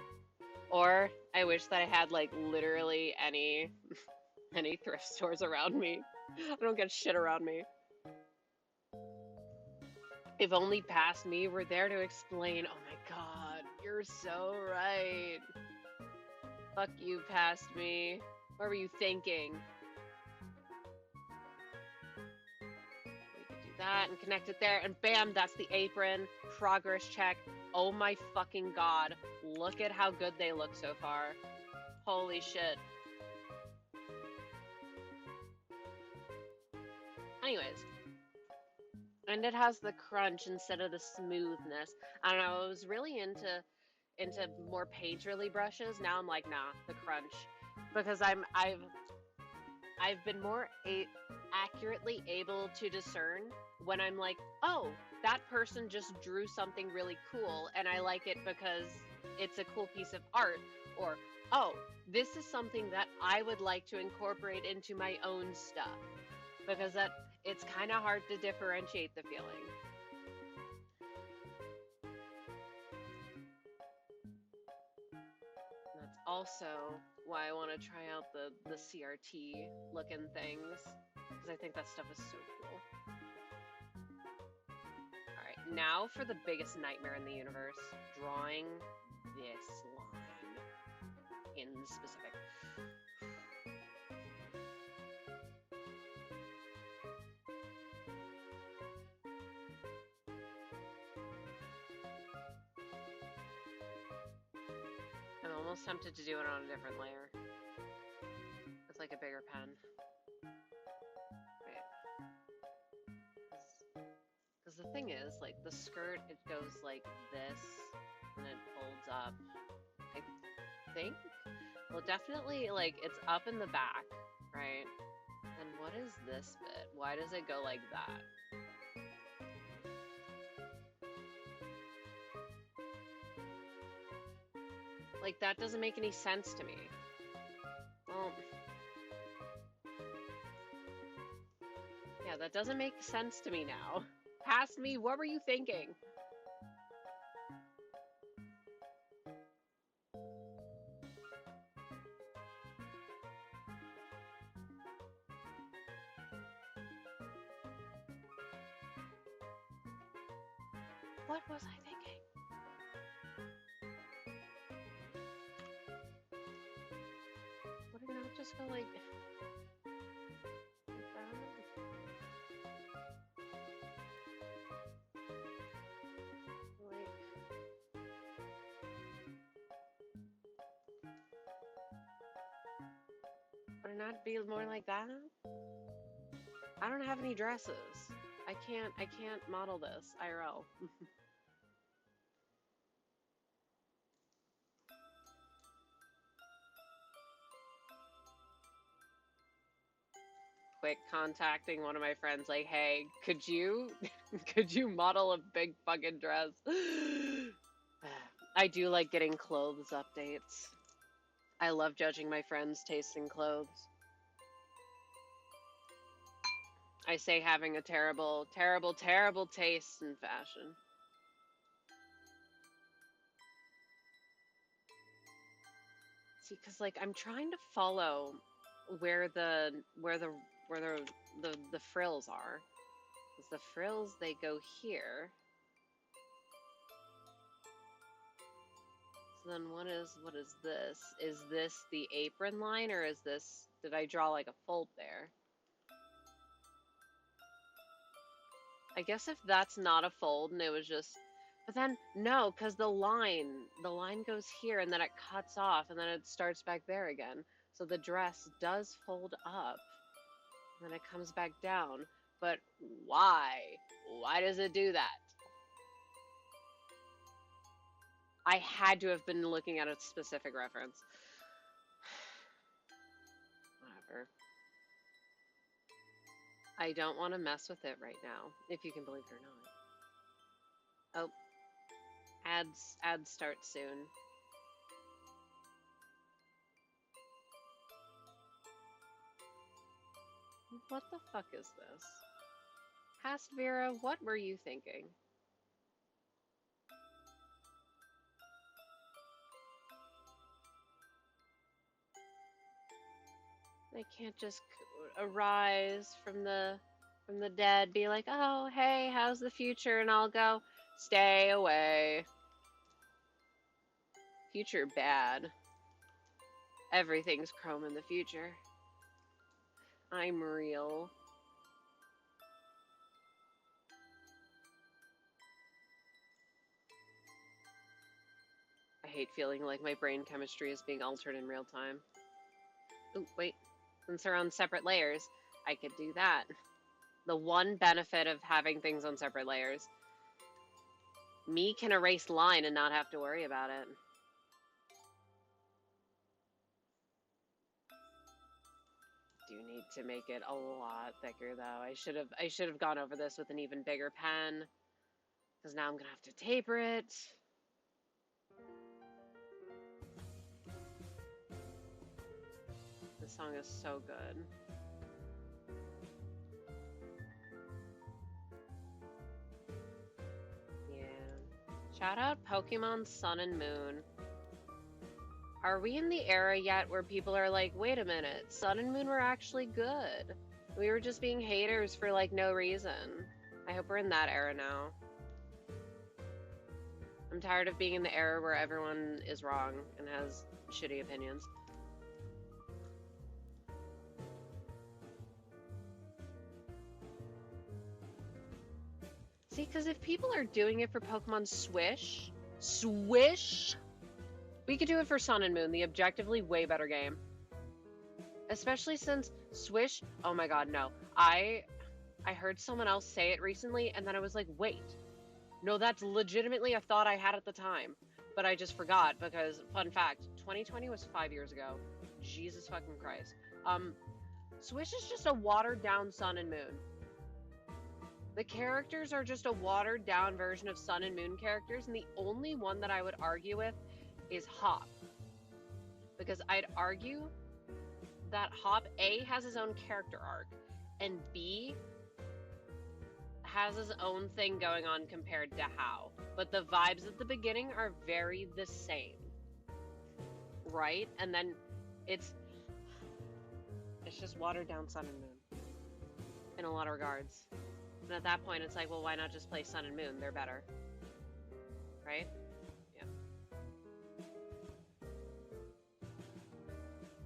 Or I wish that I had like literally any thrift stores around me. I don't get shit around me. If only past me were there to explain. Oh my god, you're so right. Fuck you, past me. What were you thinking? We can do that and connect it there, and bam, that's the apron. Progress check. Oh my fucking god. Look at how good they look so far. Holy shit. Anyways. And it has the crunch instead of the smoothness. I don't know, I was really into more painterly brushes. Now I'm like, nah, the crunch. Because I've been more accurately able to discern when I'm like, oh, that person just drew something really cool and I like it because it's a cool piece of art. Or, oh, this is something that I would like to incorporate into my own stuff. Because it's kind of hard to differentiate the feeling. That's also why I want to try out the CRT looking things, because I think that stuff is so cool. Alright, now for the biggest nightmare in the universe, drawing this line in specific. I'm almost tempted to do it on a different layer. It's like a bigger pen. Because the thing is, like, the skirt, it goes like this, and it folds up. I think? Well, definitely, like, it's up in the back, right? And what is this bit? Why does it go like that? Like, that doesn't make any sense to me. Well, yeah, that doesn't make sense to me now. Past me, what were you thinking? What was I thinking? Would it not just go like that? Would it not be more like that? I don't have any dresses. I can't model this IRL. Quick contacting one of my friends like, hey, could you model a big fucking dress? I do like getting clothes updates. I love judging my friends' taste in clothes. I say having a terrible, terrible, terrible taste in fashion. See, because like I'm trying to follow where the frills are. Because the frills, they go here. So then what is this? Is this the apron line, or is this, did I draw like a fold there? I guess if that's not a fold and it was just, but then no, because the line goes here and then it cuts off and then it starts back there again. So the dress does fold up and then it comes back down. But why? Why does it do that? I had to have been looking at a specific reference. Whatever. I don't want to mess with it right now, if you can believe it or not. Oh, ads start soon. What the fuck is this? Past Vera, what were you thinking? They can't just arise from the dead, be like, oh, hey, how's the future? And I'll go, stay away. Future bad. Everything's chrome in the future. I'm real. I hate feeling like my brain chemistry is being altered in real time. Oh, wait. Since they're on separate layers, I could do that. The one benefit of having things on separate layers. Me can erase line and not have to worry about it. Do need to make it a lot thicker though. I should have gone over this with an even bigger pen. Because now I'm gonna have to taper it. This song is so good. Yeah. Shout out Pokemon Sun and Moon. Are we in the era yet where people are like, wait a minute, Sun and Moon were actually good? We were just being haters for like no reason. I hope we're in that era now. I'm tired of being in the era where everyone is wrong and has shitty opinions. See, because if people are doing it for Pokemon Swish, we could do it for Sun and Moon, the objectively way better game. Especially since Swish, oh my god, no. I heard someone else say it recently, and then I was like, wait. No, that's legitimately a thought I had at the time. But I just forgot, because, fun fact, 2020 was 5 years ago. Jesus fucking Christ. Swish is just a watered-down Sun and Moon. The characters are just a watered-down version of Sun and Moon characters, and the only one that I would argue with is Hop. Because I'd argue that Hop, A, has his own character arc, and B, has his own thing going on compared to How. But the vibes at the beginning are very the same. Right? And then it's just watered down Sun and Moon. In a lot of regards. And at that point, it's like, well, why not just play Sun and Moon? They're better. Right? Yeah.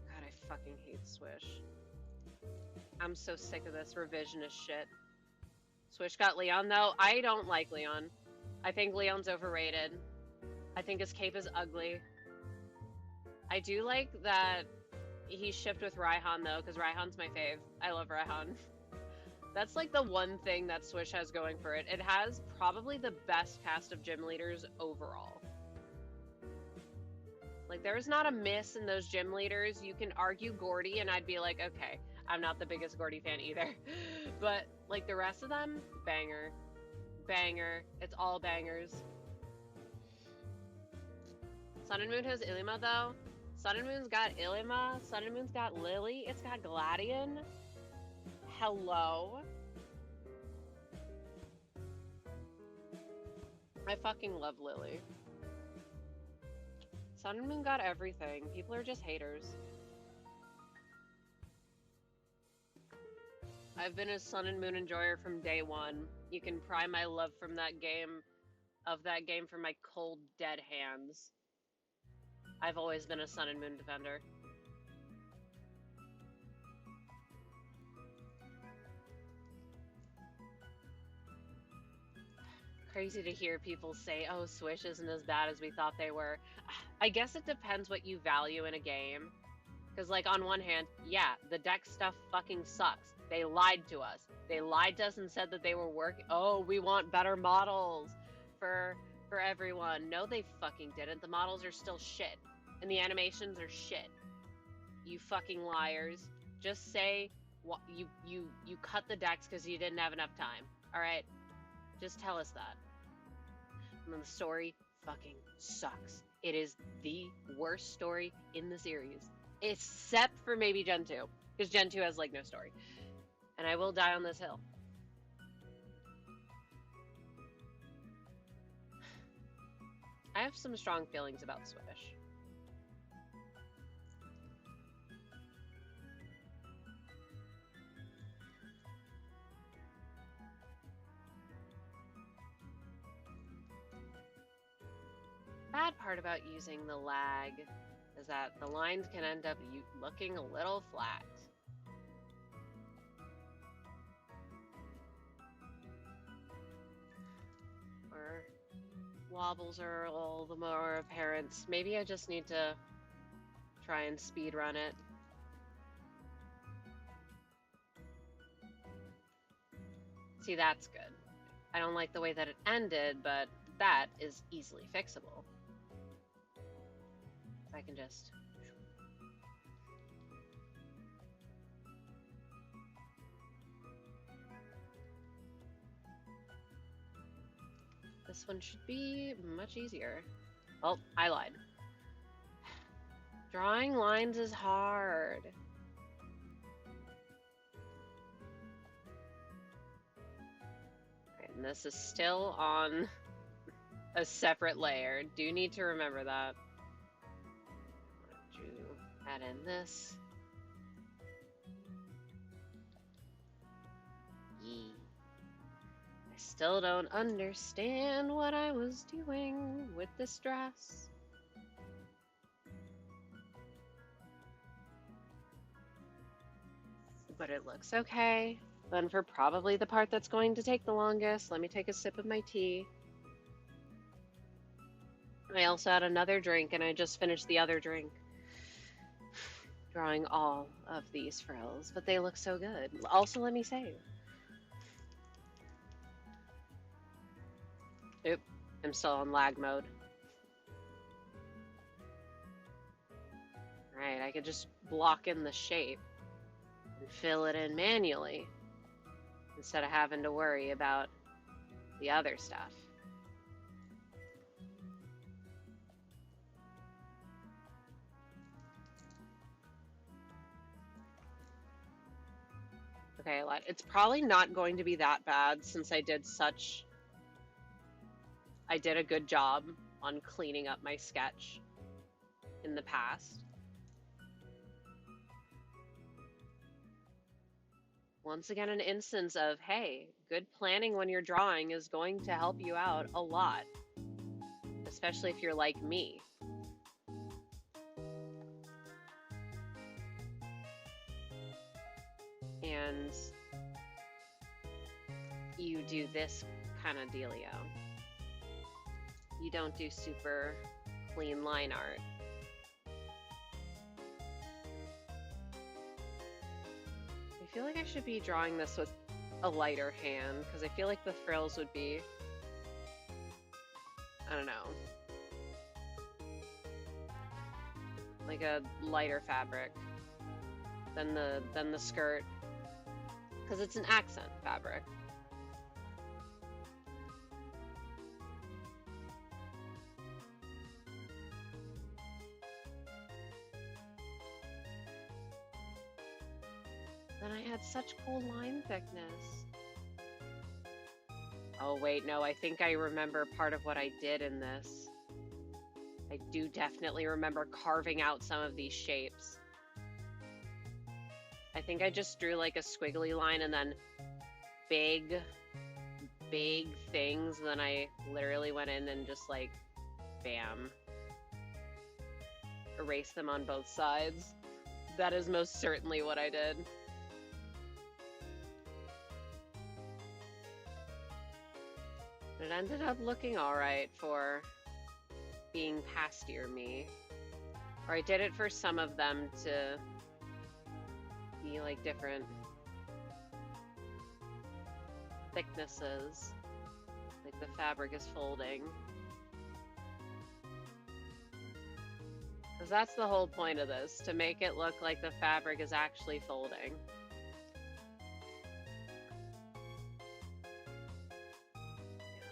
God, I fucking hate Swish. I'm so sick of this revisionist shit. Swish got Leon, though. I don't like Leon. I think Leon's overrated. I think his cape is ugly. I do like that he's shipped with Raihan, though, because Raihan's my fave. I love Raihan. That's like the one thing that Swish has going for it. It has probably the best cast of gym leaders overall. Like, there's not a miss in those gym leaders. You can argue Gordy, and I'd be like, okay, I'm not the biggest Gordy fan either. But, like, the rest of them, banger. Banger. It's all bangers. Sun and Moon has Ilima, though. Sun and Moon's got Ilima. Sun and Moon's got Lily. It's got Gladion. Hello. I fucking love Lily. Sun and Moon got everything. People are just haters. I've been a Sun and Moon enjoyer from day one. You can pry my love from that game, from my cold, dead hands. I've always been a Sun and Moon defender. Crazy to hear people say, oh, Swish isn't as bad as we thought they were. I guess it depends what you value in a game. Because, like, on one hand, yeah, the deck stuff fucking sucks. They lied to us. They lied to us and said that they were working. Oh, we want better models for everyone. No, they fucking didn't. The models are still shit. And the animations are shit. You fucking liars. Just say you cut the decks because you didn't have enough time. Alright? Just tell us that. And then the story fucking sucks. It is the worst story in the series. Except for maybe Gen 2. Because Gen 2 has, like, no story. And I will die on this hill. I have some strong feelings about Swish. bad part about using the lag is that the lines can end up looking a little flat. Or wobbles are all the more apparent. Maybe I just need to try and speed run it. See, that's good. I don't like the way that it ended, but that is easily fixable. I can just... This one should be much easier. Oh, I lied. Drawing lines is hard. And this is still on a separate layer. Do need to remember that. Add in this. Yee. I still don't understand what I was doing with this dress. But it looks okay. Then for probably the part that's going to take the longest, let me take a sip of my tea. I also had another drink and I just finished the other drink. Drawing all of these frills, but they look so good. Also, let me save. Oop, I'm still on lag mode. Alright, I could just block in the shape and fill it in manually instead of having to worry about the other stuff. Okay, it's probably not going to be that bad since I did a good job on cleaning up my sketch in the past. Once again, an instance of, hey, good planning when you're drawing is going to help you out a lot, especially if you're like me. And you do this kind of dealio. You don't do super clean line art. I feel like I should be drawing this with a lighter hand because I feel like the frills would be, I don't know, like a lighter fabric than the skirt because it's an accent fabric. Then I had such cool line thickness. Oh wait, no, I think I remember part of what I did in this. I do definitely remember carving out some of these shapes. I think I just drew like a squiggly line and then big things. And then I literally went in and just like, bam, erased them on both sides. That is most certainly what I did. It ended up looking alright for being past year me. Or I did it for some of them to be like different thicknesses. Like the fabric is folding. Because that's the whole point of this, to make it look like the fabric is actually folding.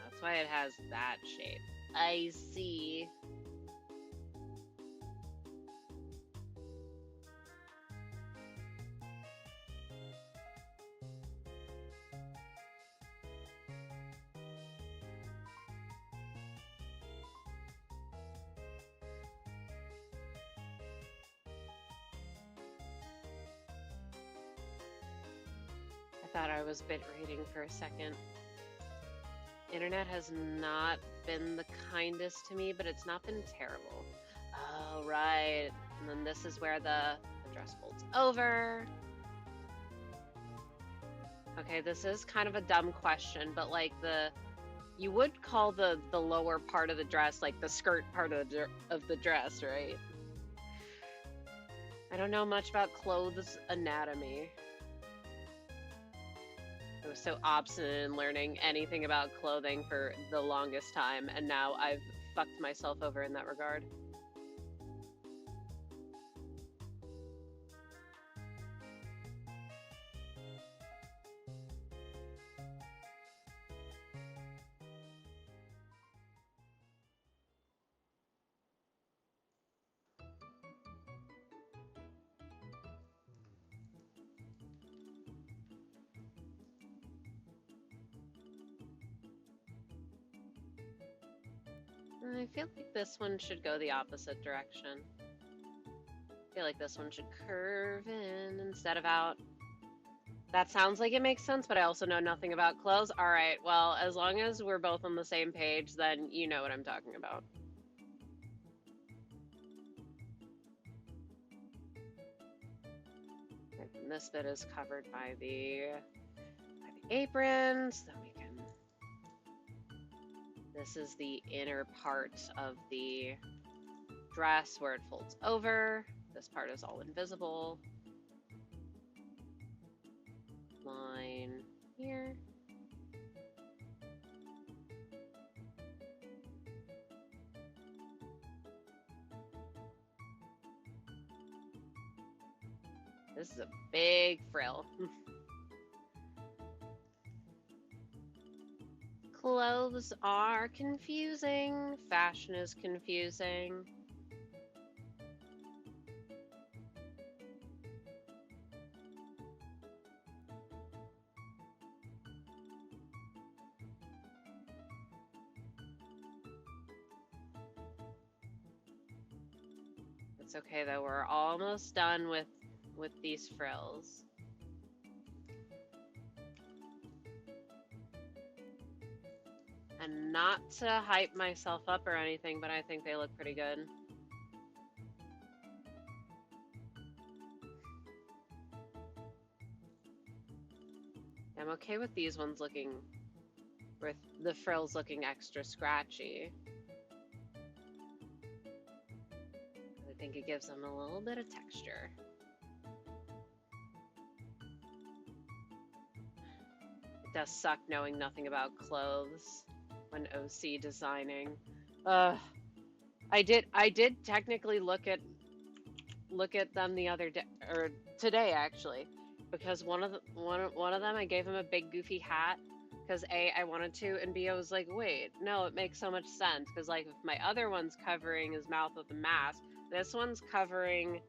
That's why it has that shape. I see. I thought I was bit rating for a second. Internet has not been the kindest to me, but it's not been terrible. Oh, right. And then this is where the dress folds over. Okay, this is kind of a dumb question, but like you would call the lower part of the dress like the skirt part of the dress, right? I don't know much about clothes anatomy. I was so obstinate in learning anything about clothing for the longest time, and now I've fucked myself over in that regard. I feel like this one should go the opposite direction. I feel like this one should curve in instead of out. That sounds like it makes sense, but I also know nothing about clothes. All right, well, as long as we're both on the same page, then you know what I'm talking about. And this bit is covered by the aprons. Then we can. This is the inner part of the dress where it folds over. This part is all invisible. Line here. This is a big frill. Clothes are confusing. Fashion is confusing. It's okay though, we're almost done with these frills. And not to hype myself up or anything, but I think they look pretty good. I'm okay with these ones looking, with the frills looking extra scratchy. I think it gives them a little bit of texture. It does suck knowing nothing about clothes when OC designing. I did technically look at them the other day, or today actually, because one of them I gave him a big goofy hat because A, I wanted to, and B, I was like, wait, no, it makes so much sense because like if my other one's covering his mouth with a mask, this one's covering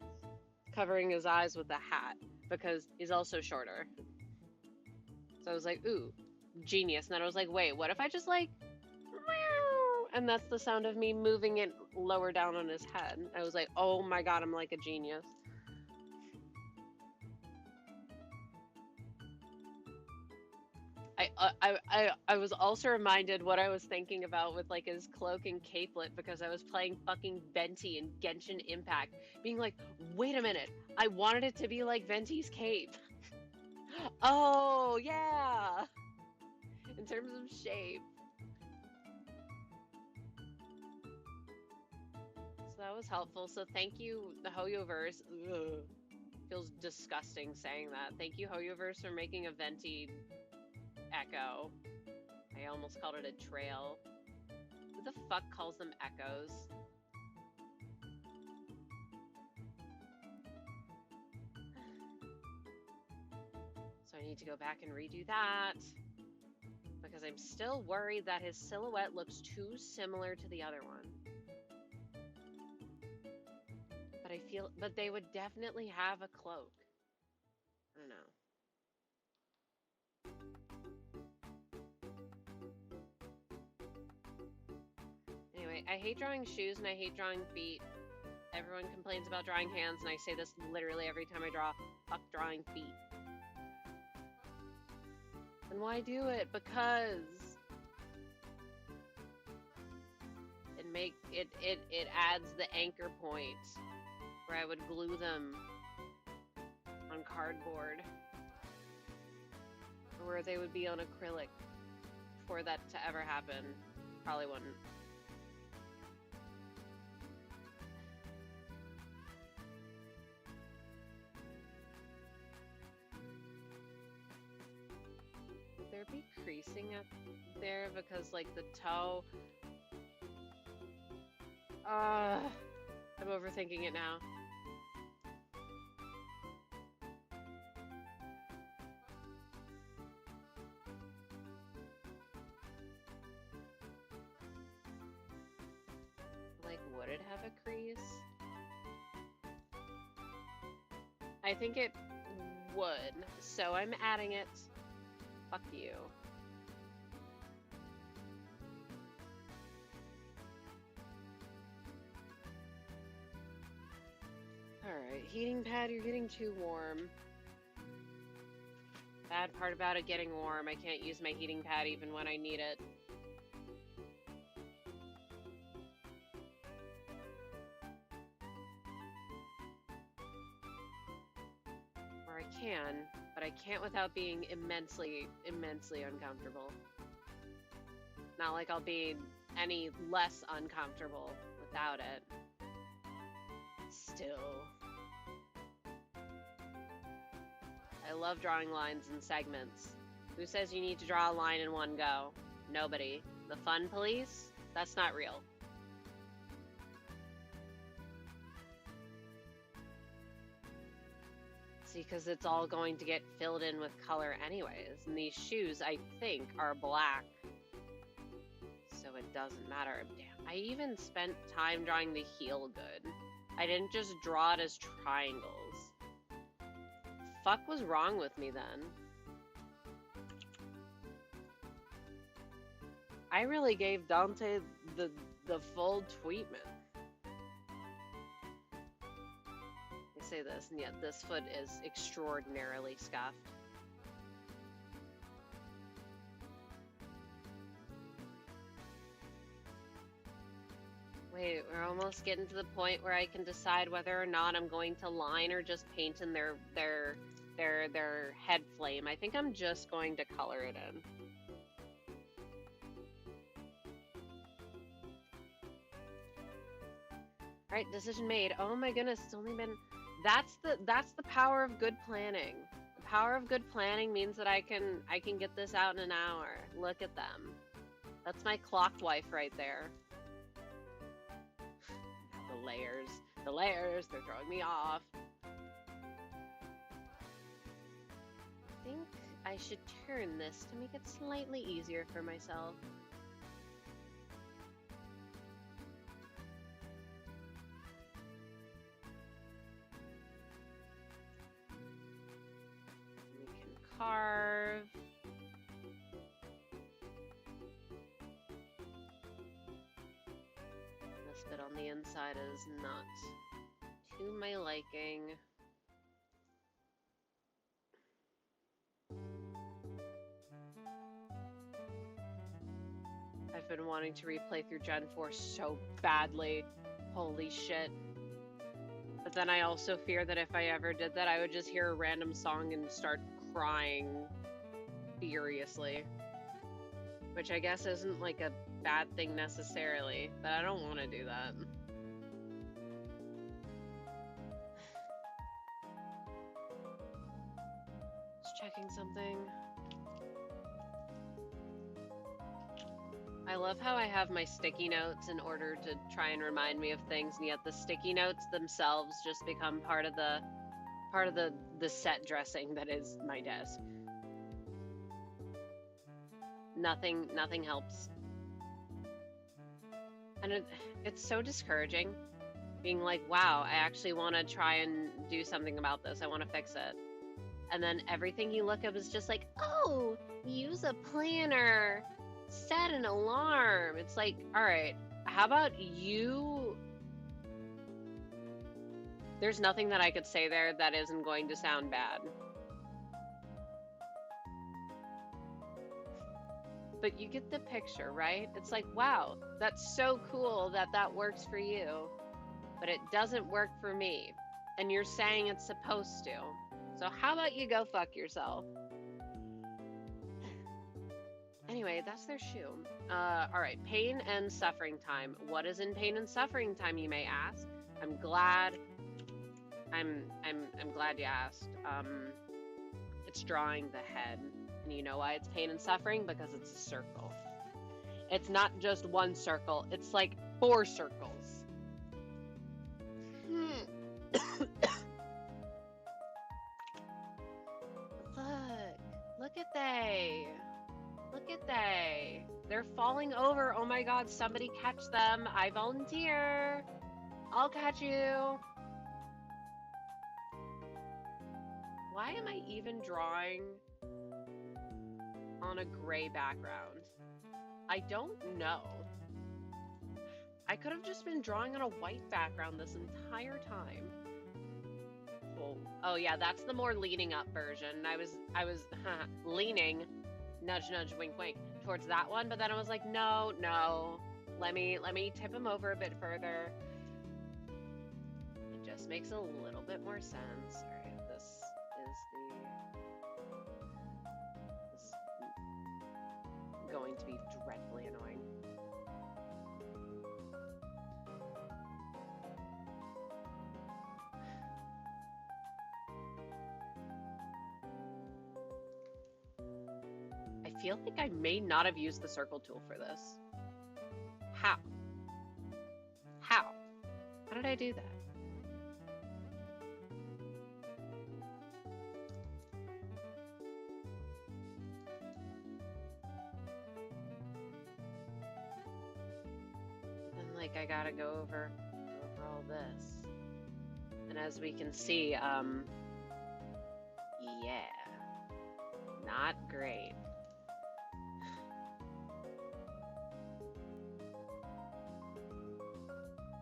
his eyes with a hat because he's also shorter. So I was like, ooh, genius. And then I was like, wait, what if I just like, and that's the sound of me moving it lower down on his head. I was like, oh my god, I'm like a genius. I was also reminded what I was thinking about with like his cloak and capelet because I was playing fucking Venti in Genshin Impact, being like, wait a minute, I wanted it to be like Venti's cape. Oh yeah, in terms of shape. So that was helpful. So thank you, the Hoyoverse. Ugh. Feels disgusting saying that. Thank you, Hoyoverse, for making a Venti echo. I almost called it a trail. Who the fuck calls them echoes? So I need to go back and redo that because I'm still worried that his silhouette looks too similar to the other one. But they would definitely have a cloak. I don't know. Anyway, I hate drawing shoes and I hate drawing feet. Everyone complains about drawing hands, and I say this literally every time I draw. Fuck drawing feet. And why do it? Because make it adds the anchor point where I would glue them on cardboard, or where they would be on acrylic. For that to ever happen, probably wouldn't. Would there be creasing up there because, like, the toe? I'm overthinking it now. Like, would it have a crease? I think it would, so I'm adding it. Fuck you. Alright, heating pad, you're getting too warm. Bad part about it getting warm, I can't use my heating pad even when I need it. Or I can, but I can't without being immensely, immensely uncomfortable. Not like I'll be any less uncomfortable without it. Still. I love drawing lines and segments. Who says you need to draw a line in one go? Nobody. The fun police? That's not real. See, because it's all going to get filled in with color anyways. And these shoes, I think, are black. So it doesn't matter. Damn, I even spent time drawing the heel good. I didn't just draw it as triangles. Fuck was wrong with me then? I really gave Dante the full treatment. I say this, and yet this foot is extraordinarily scuffed. Wait, we're almost getting to the point where I can decide whether or not I'm going to line or just paint in their head flame. I think I'm just going to color it in. Alright, decision made. Oh my goodness, it's only been... That's the power of good planning. The power of good planning means that I can get this out in an hour. Look at them. That's my clock wife right there. The layers. The layers, they're throwing me off. I think I should turn this to make it slightly easier for myself. We can carve. This bit on the inside is not to my liking. I've been wanting to replay through Gen 4 so badly. Holy shit. But then I also fear that if I ever did that, I would just hear a random song and start crying furiously. Which I guess isn't like a bad thing necessarily, but I don't want to do that. Just checking something. I love how I have my sticky notes in order to try and remind me of things, and yet the sticky notes themselves just become part of the set dressing that is my desk. Nothing helps. And it's so discouraging being like, wow, I actually want to try and do something about this. I want to fix it. And then everything you look up is just like, oh, use a planner. Set an alarm. It's like, all right, how about you? There's nothing that I could say there that isn't going to sound bad. But you get the picture, right? It's like, wow, that's so cool that that works for you, but it doesn't work for me. And you're saying it's supposed to. So how about you go fuck yourself? Anyway, that's their shoe. All right, pain and suffering time. What is in pain and suffering time, you may ask? I'm glad. I'm glad you asked. It's drawing the head, and you know why it's pain and suffering? Because it's a circle. It's not just one circle. It's like 4 circles. Look at they. Look at they. They're falling over. Oh my god, somebody catch them. I volunteer. I'll catch you. Why am I even drawing on a gray background? I don't know. I could have just been drawing on a white background this entire time. Oh yeah, that's the more leaning up version. I was leaning, nudge nudge, wink wink, towards that one, but then I was like, no, let me tip him over a bit further. It just makes a little bit more sense. All right, this is going to be dreadfully annoying. I feel like I may not have used the circle tool for this. How? How did I do that? And like I gotta go over all this. And as we can see, yeah, not great.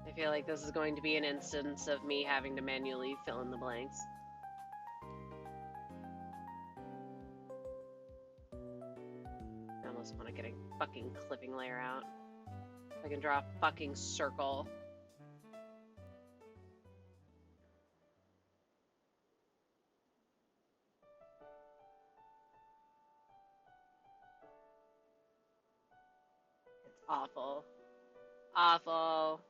I feel like this is going to be an instance of me having to manually fill in the blanks. I almost want to get a fucking clipping layer out. I can draw a fucking circle. It's awful. Awful.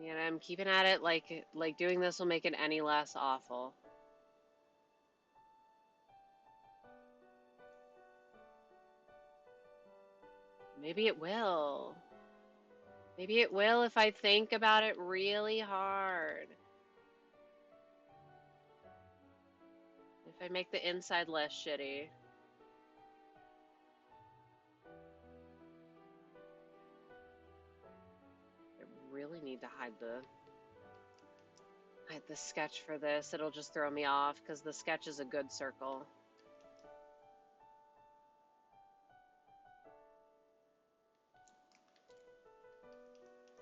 And I'm keeping at it like doing this will make it any less awful. Maybe it will. Maybe it will if I think about it really hard. If I make the inside less shitty. I really need to hide the sketch for this. It'll just throw me off because the sketch is a good circle.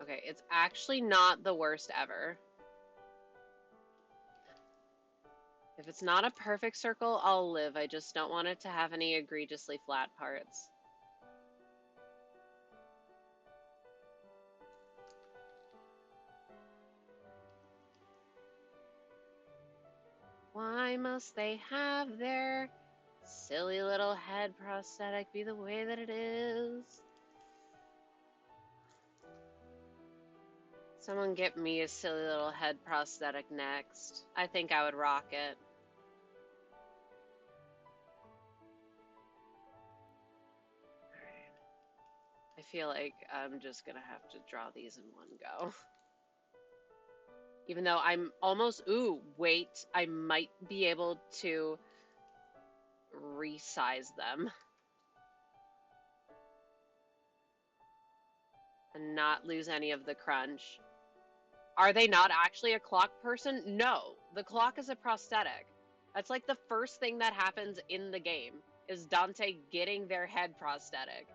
Okay, it's actually not the worst ever. If it's not a perfect circle, I'll live. I just don't want it to have any egregiously flat parts. Why must they have their silly little head prosthetic be the way that it is? Someone get me a silly little head prosthetic next. I think I would rock it. I feel like I'm just gonna have to draw these in one go. Even though I'm almost, ooh, wait, I might be able to resize them. And not lose any of the crunch. Are they not actually a clock person? No, the clock is a prosthetic. That's like the first thing that happens in the game, is Dante getting their head prosthetic.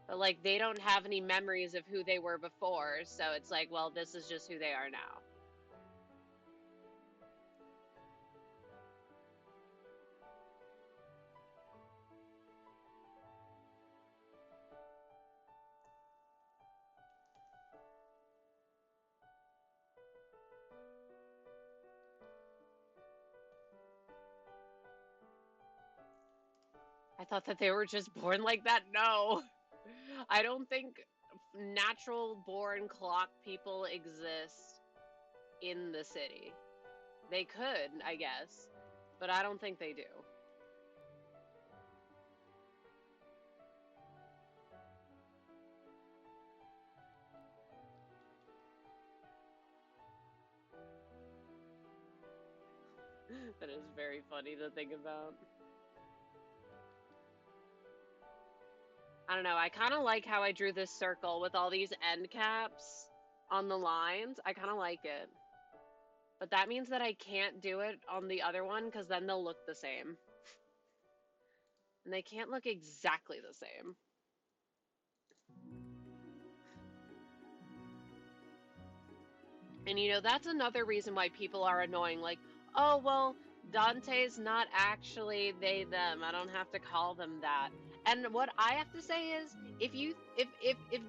But like, they don't have any memories of who they were before, so it's like, well, this is just who they are now. I thought that they were just born like that. No. I don't think natural born clock people exist in the city. They could, I guess, but I don't think they do. That is very funny to think about. I don't know, I kind of like how I drew this circle with all these end caps on the lines. I kind of like it. But that means that I can't do it on the other one because then they'll look the same. And they can't look exactly the same. And you know, that's another reason why people are annoying. Like, oh, well, Dante's not actually they, them. I don't have to call them that. And what I have to say is, if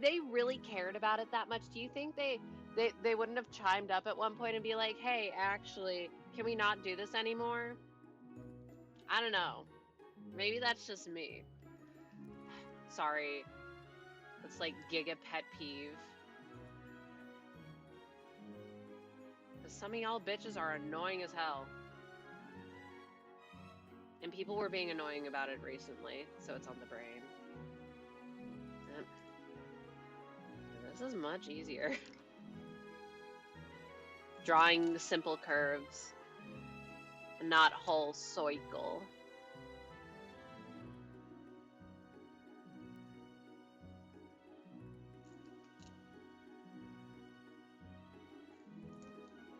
they really cared about it that much, do you think they wouldn't have chimed up at one point and be like, hey, actually, can we not do this anymore? I don't know. Maybe that's just me. Sorry. It's like giga pet peeve. Because some of y'all bitches are annoying as hell. And people were being annoying about it recently, so it's on the brain. This is much easier. Drawing simple curves, not whole circle.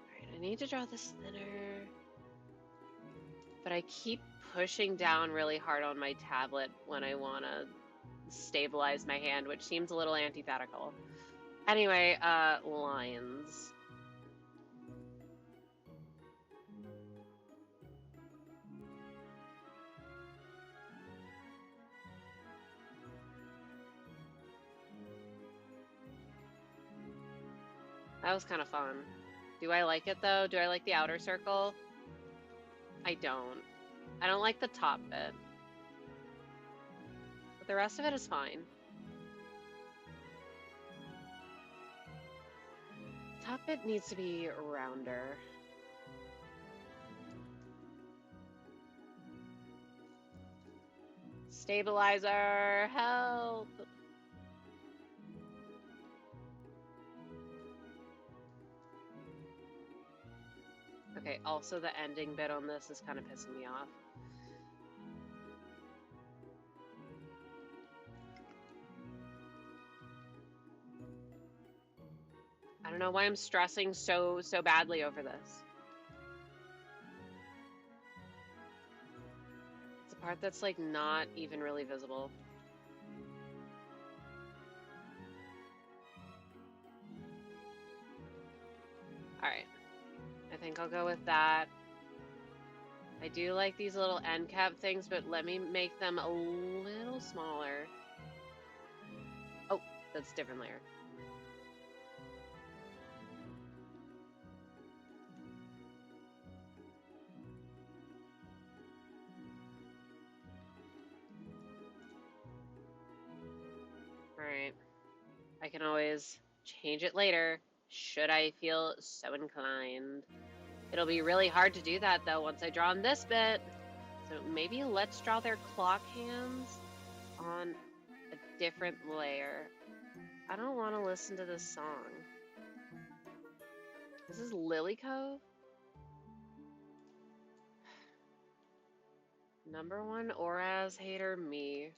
Alright, I need to draw this thinner. But I keep pushing down really hard on my tablet when I want to stabilize my hand, which seems a little antithetical. Anyway, lines. That was kind of fun. Do I like it though? Do I like the outer circle? I don't. I don't like the top bit. But the rest of it is fine. Top bit needs to be rounder. Stabilizer, help! Okay, also the ending bit on this is kind of pissing me off. I don't know why I'm stressing so badly over this. It's a part that's like not even really visible. Alright. I think I'll go with that. I do like these little end cap things, but let me make them a little smaller. Oh, that's a different layer. Alright. I can always change it later, should I feel so inclined. It'll be really hard to do that, though, once I draw on this bit. So maybe let's draw their clock hands on a different layer. I don't want to listen to this song. This is Lily Cove? Number one Oraz hater, me.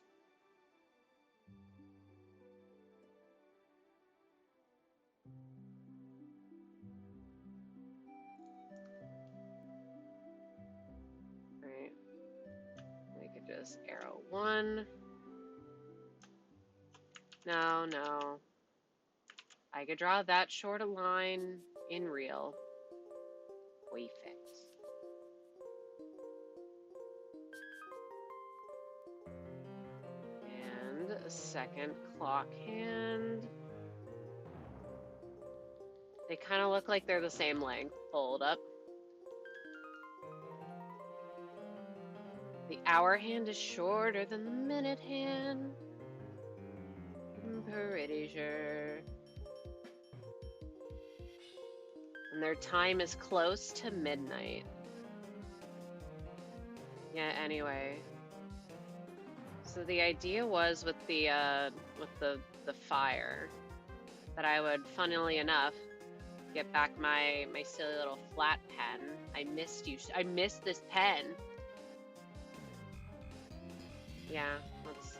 Right. We could just arrow one. No, no. I could draw that short a line in real. We fix. And a second clock hand. They kind of look like they're the same length. Hold up. The hour hand is shorter than the minute hand. I'm pretty sure. And their time is close to midnight. Yeah, anyway. So the idea was with the fire that I would, funnily enough, get back my silly little flat pen. I missed you. I missed this pen. Yeah, let's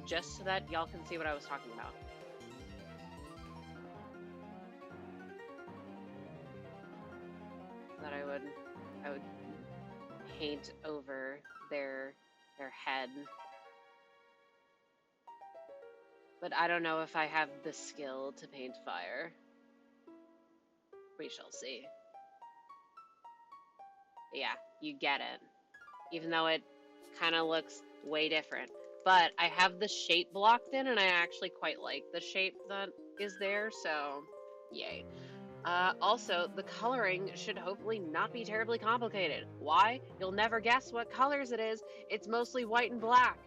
just so that y'all can see what I was talking about. That I would paint over their head. But I don't know if I have the skill to paint fire. We shall see. Yeah, you get it. Even though it kind of looks way different. But I have the shape blocked in, and I actually quite like the shape that is there, so yay. Also, the coloring should hopefully not be terribly complicated. Why? You'll never guess what colors it is. It's mostly white and black.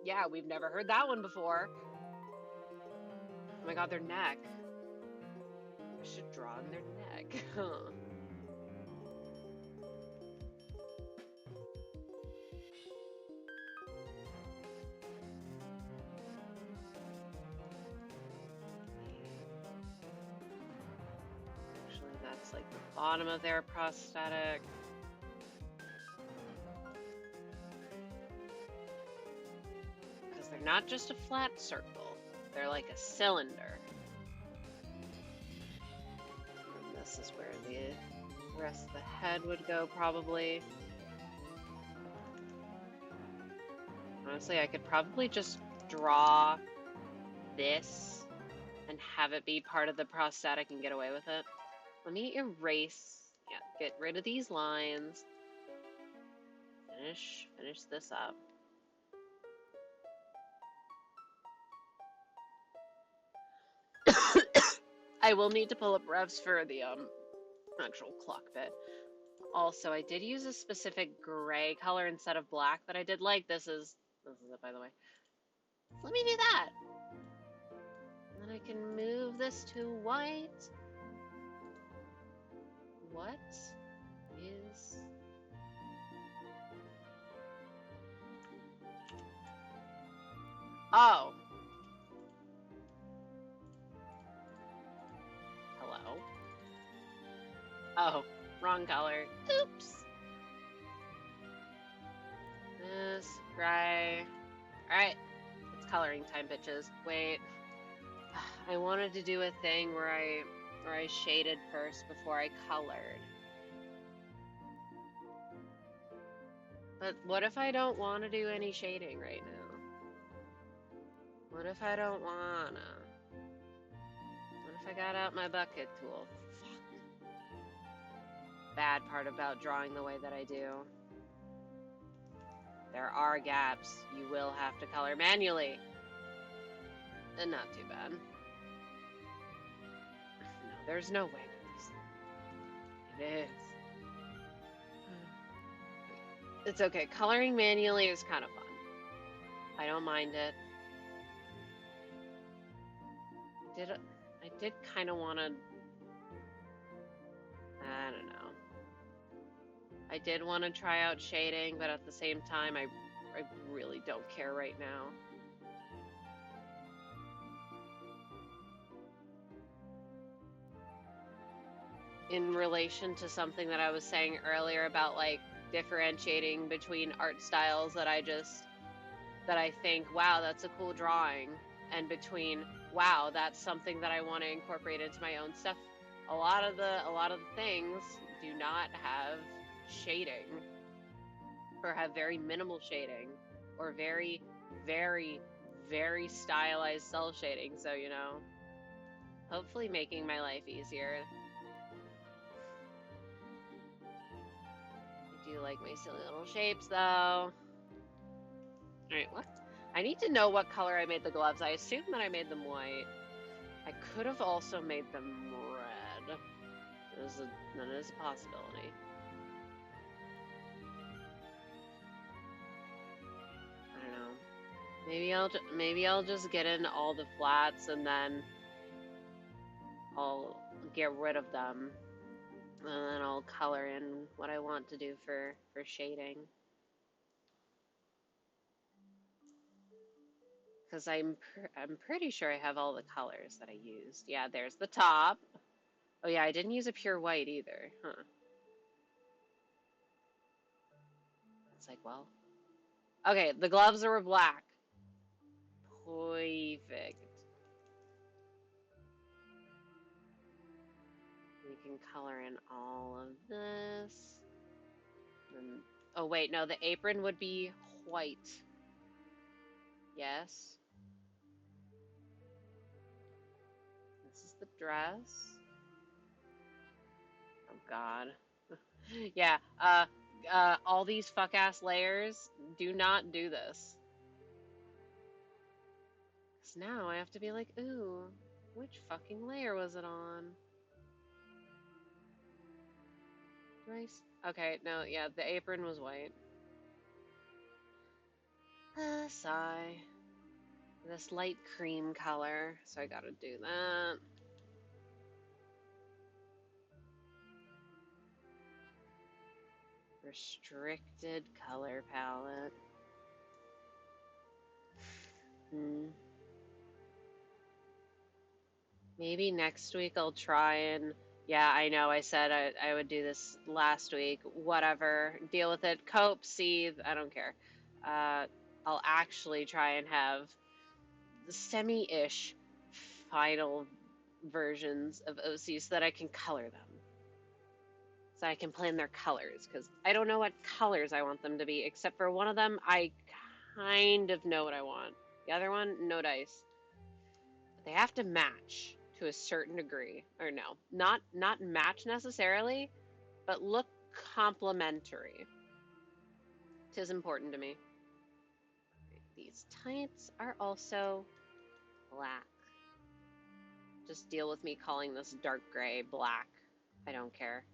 Yeah, we've never heard that one before. Oh my god, their neck. I should draw on their neck. Huh. Actually, that's like the bottom of their prosthetic. Because they're not just a flat circle, they're like a cylinder. And this is where the rest of the head would go, probably. Honestly, I could probably just draw this and have it be part of the prosthetic and get away with it. Let me erase, yeah, get rid of these lines. Finish this up. I will need to pull up revs for the actual clock bit. Also, I did use a specific gray color instead of black that I did like. This is it, by the way. Let me do that. And then I can move this to white. What is... Oh. Hello? Oh, wrong color. Oops. This, gray. Alright, it's coloring time, bitches. Wait. I wanted to do a thing where I shaded first before I colored. But what if I don't want to do any shading right now? What if I don't wanna? What if I got out my bucket tool? Fuck. Bad part about drawing the way that I do. There are gaps. You will have to color manually. And not too bad. No, there's no way that it is. It's okay. Coloring manually is kind of fun. I don't mind it. I did kind of want to... I don't know. I did want to try out shading, but at the same time, I really don't care right now. In relation to something that I was saying earlier about, like, differentiating between art styles that I think, wow, that's a cool drawing, and between, wow, that's something that I want to incorporate into my own stuff. A lot of the things do not have shading, or have very minimal shading, or very, very, very stylized cell shading. So, you know, hopefully making my life easier. I do like my silly little shapes, though. Alright, what? I need to know what color I made the gloves. I assume that I made them white. I could have also made them red. That is a possibility. Maybe I'll just get in all the flats and then I'll get rid of them, and then I'll color in what I want to do for shading. Because I'm pretty sure I have all the colors that I used. Yeah, there's the top. Oh yeah, I didn't use a pure white either, huh? It's like, well, okay, the gloves were black. Perfect. We can color in all of this. And, oh wait, no, the apron would be white. Yes. This is the dress. Oh God. Yeah. All these fuck ass layers. Do not do this. 'Cause now I have to be like, ooh, which fucking layer was it on? Okay, no, yeah, the apron was white. Sigh. This light cream color, so I gotta do that. Restricted color palette. Maybe next week I'll try and, yeah, I know I said I would do this last week. Whatever. Deal with it. Cope, seethe, I don't care. I'll actually try and have semi-ish final versions of OC so that I can color them. So I can plan their colors, because I don't know what colors I want them to be, except for one of them, I kind of know what I want. The other one, no dice. But they have to match to a certain degree. Or no, not match necessarily, but look complementary. 'Tis important to me. These tights are also black. Just deal with me calling this dark gray black. I don't care.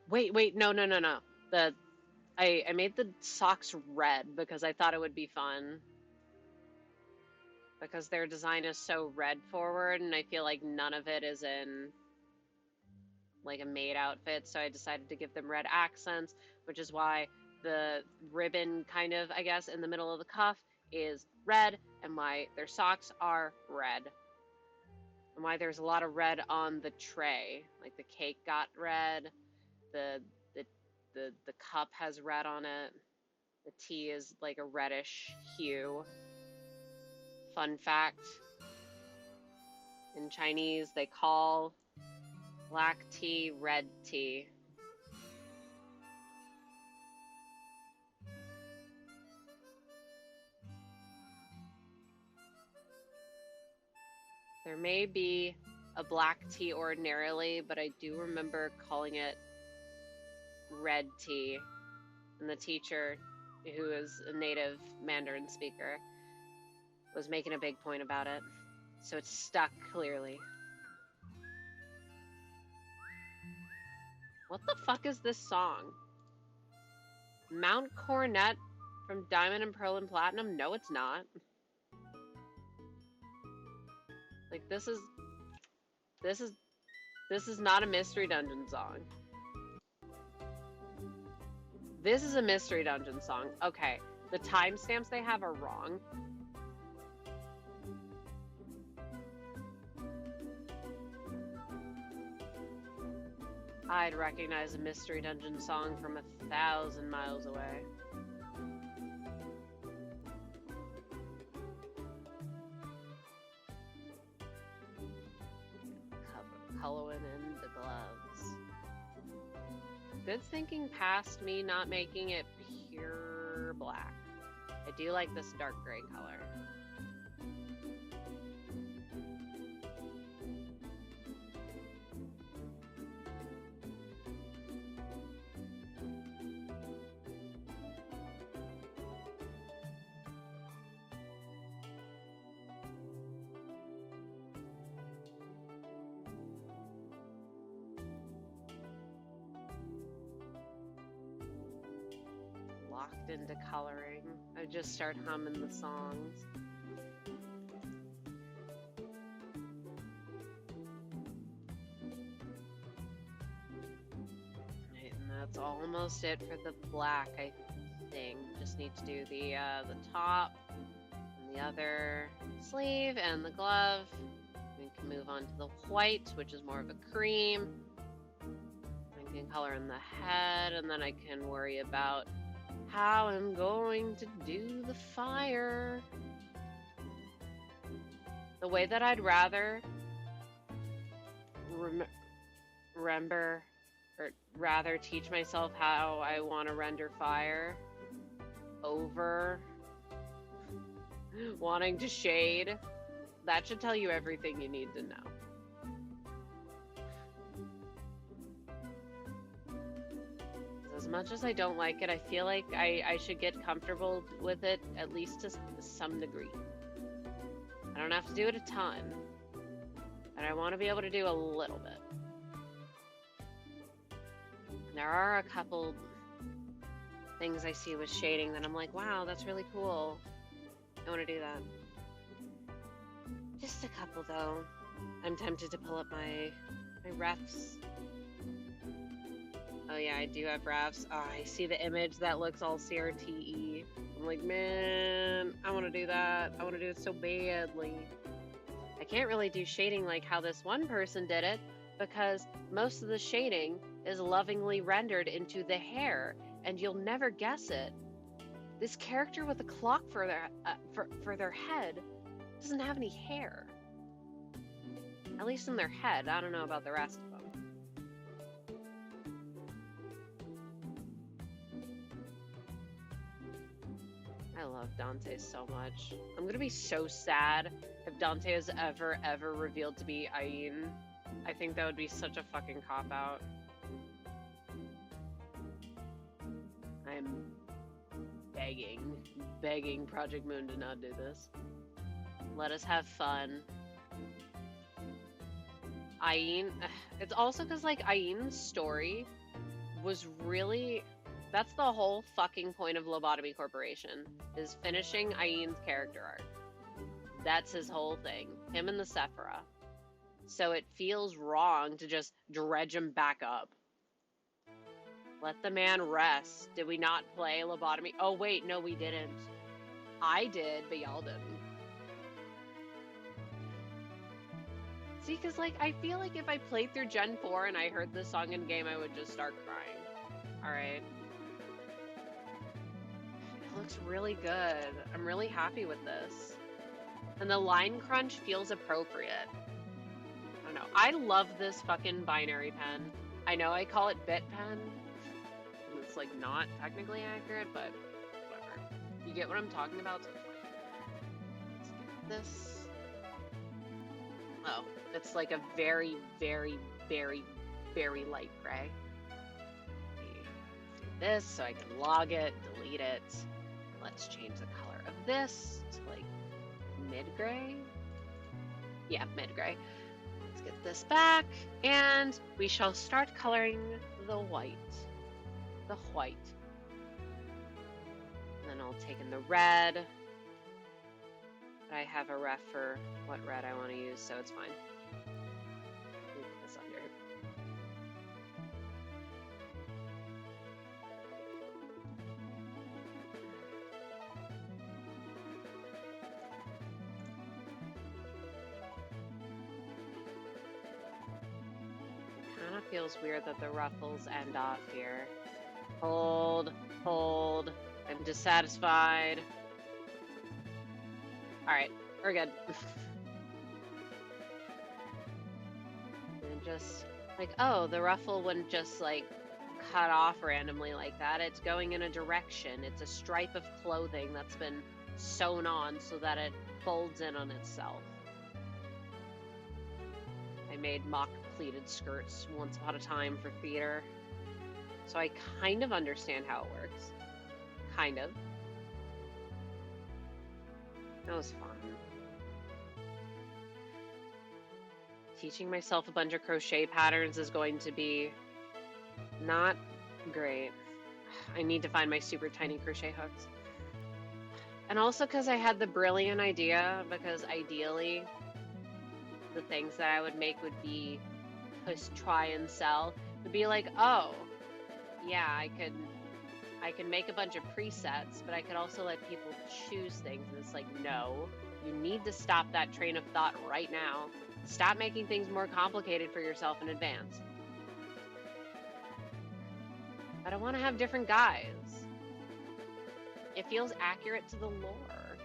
Wait, no. I made the socks red because I thought it would be fun. Because their design is so red forward, and I feel like none of it is in like a Maid outfit, so I decided to give them red accents, which is why the ribbon kind of, I guess, in the middle of the cuff is red, and why their socks are red. And why there's a lot of red on the tray. Like the cake got red, the cup has red on it. The tea is like a reddish hue. Fun fact, in Chinese they call black tea red tea. There may be a black tea ordinarily, but I do remember calling it red tea. And the teacher, who is a native Mandarin speaker, was making a big point about it. So it's stuck clearly. What the fuck is this song? Mount Coronet from Diamond and Pearl and Platinum? No, it's not. Like, this is not a Mystery Dungeon song. This is a Mystery Dungeon song. Okay, the timestamps they have are wrong. I'd recognize a Mystery Dungeon song from 1,000 miles away. Coloring in the gloves. Good thinking past me not making it pure black. I do like this dark gray color. locked into coloring. I just start humming the songs. Right, and that's almost it for the black, I think. Just need to do the top, and the other sleeve, and the glove. We can move on to the white, which is more of a cream. I can color in the head, and then I can worry about how I'm going to do the fire. The way that I'd rather remember, or rather teach myself how I want to render fire over wanting to shade, that should tell you everything you need to know. As much as I don't like it, I feel like I should get comfortable with it at least to some degree. I don't have to do it a ton, but I want to be able to do a little bit. There are a couple things I see with shading that I'm like, wow, that's really cool. I want to do that. Just a couple, though. I'm tempted to pull up my refs. Oh yeah, I do have refs. Oh, I see the image that looks all CRT-y. I'm like, man, I want to do that. I want to do it so badly. I can't really do shading like how this one person did it, because most of the shading is lovingly rendered into the hair, and you'll never guess it. This character with a clock for their head doesn't have any hair. At least in their head. I don't know about the rest of them. I love Dante so much. I'm gonna be so sad if Dante is ever revealed to be Ain. I think that would be such a fucking cop-out. I'm begging Project Moon to not do this. Let us have fun. Ain, it's also because, like, Ain's story was really, that's the whole fucking point of Lobotomy Corporation, is finishing Ain's character arc. That's his whole thing. Him and the Sephira. So it feels wrong to just dredge him back up. Let the man rest. Did we not play Lobotomy? Oh, wait, no, we didn't. I did, but y'all didn't. See, because, like, I feel like if I played through Gen 4 and I heard this song in game, I would just start crying. Alright. It looks really good. I'm really happy with this. And the line crunch feels appropriate. I don't know. I love this fucking binary pen. I know I call it bit pen. It's, like, not technically accurate, but whatever. You get what I'm talking about? So let's get this. Oh, it's like a very light gray. Do this so I can log it, delete it. Let's change the color of this to like mid-gray. Yeah, mid-gray. Let's get this back, and we shall start coloring the white. The white. And then I'll take in the red. I have a ref for what red I want to use, so it's fine. Leave this up here. It kind of feels weird that the ruffles end off here. Hold. I'm dissatisfied. Alright, we're good. And just, like, oh, the ruffle wouldn't just, like, cut off randomly like that. It's going in a direction. It's a stripe of clothing that's been sewn on so that it folds in on itself. I made mock pleated skirts once upon a time for theater. So I kind of understand how it works. Kind of. That was fun. Teaching myself a bunch of crochet patterns is going to be not great. I need to find my super tiny crochet hooks. And also because I had the brilliant idea, because ideally the things that I would make would be to try and sell. Would be like, oh, yeah, I could make a bunch of presets, but I could also let people choose things. And it's like, no, you need to stop that train of thought right now. Stop making things more complicated for yourself in advance. I don't want to have different guides. It feels accurate to the lore.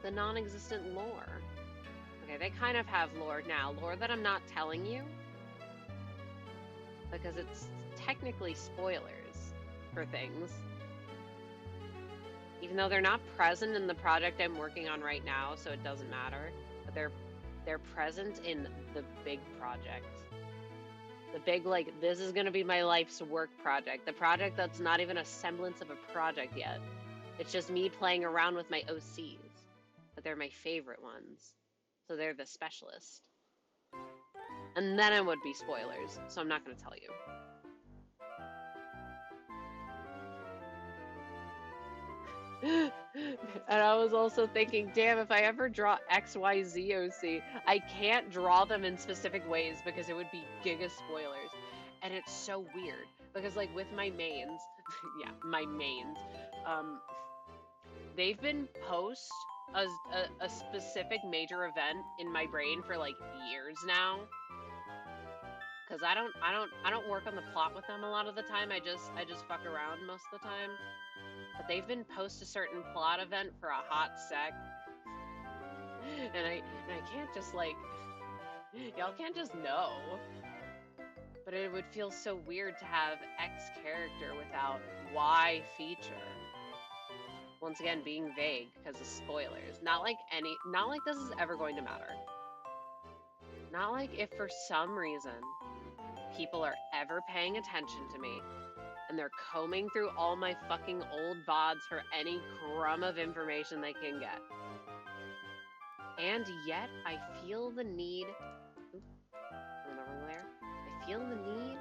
The non-existent lore. Okay, they kind of have lore now. Lore that I'm not telling you. Because it's technically spoilers for things. Even though they're not present in the project I'm working on right now, so it doesn't matter. But they're present in the big project. The big, like, this is gonna be my life's work project. The project that's not even a semblance of a project yet. It's just me playing around with my OCs. But they're my favorite ones. So they're the specialist. And then it would be spoilers, so I'm not gonna tell you. And I was also thinking, damn, if I ever draw XYZ OC, I can't draw them in specific ways because it would be giga spoilers. And it's so weird because, like, with my mains, yeah, my mains, they've been post a specific major event in my brain for like years now. Cause I don't work on the plot with them a lot of the time. I just fuck around most of the time. But they've been post a certain plot event for a hot sec. And I can't just like, y'all can't just know. But it would feel so weird to have X character without Y feature. Once again, being vague because of spoilers. Not like this is ever going to matter. Not like if for some reason people are ever paying attention to me and they're combing through all my fucking old VODs for any crumb of information they can get. And yet, I feel the need... on the wrong layer. I feel the need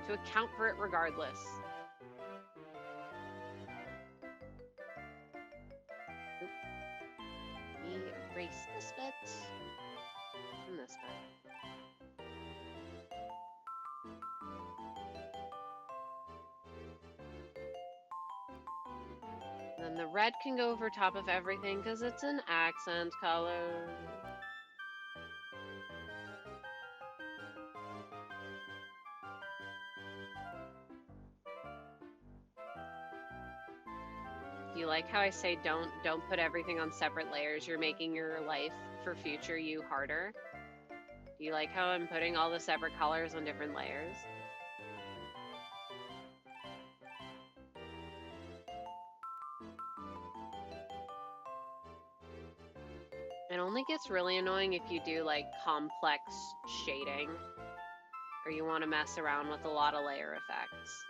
to account for it regardless. Oop. Erase this bit. And this bit. Then the red can go over top of everything because it's an accent color. Do you like how I say don't put everything on separate layers? You're making your life for future you harder. Do you like how I'm putting all the separate colors on different layers? It only gets really annoying if you do like complex shading or you want to mess around with a lot of layer effects.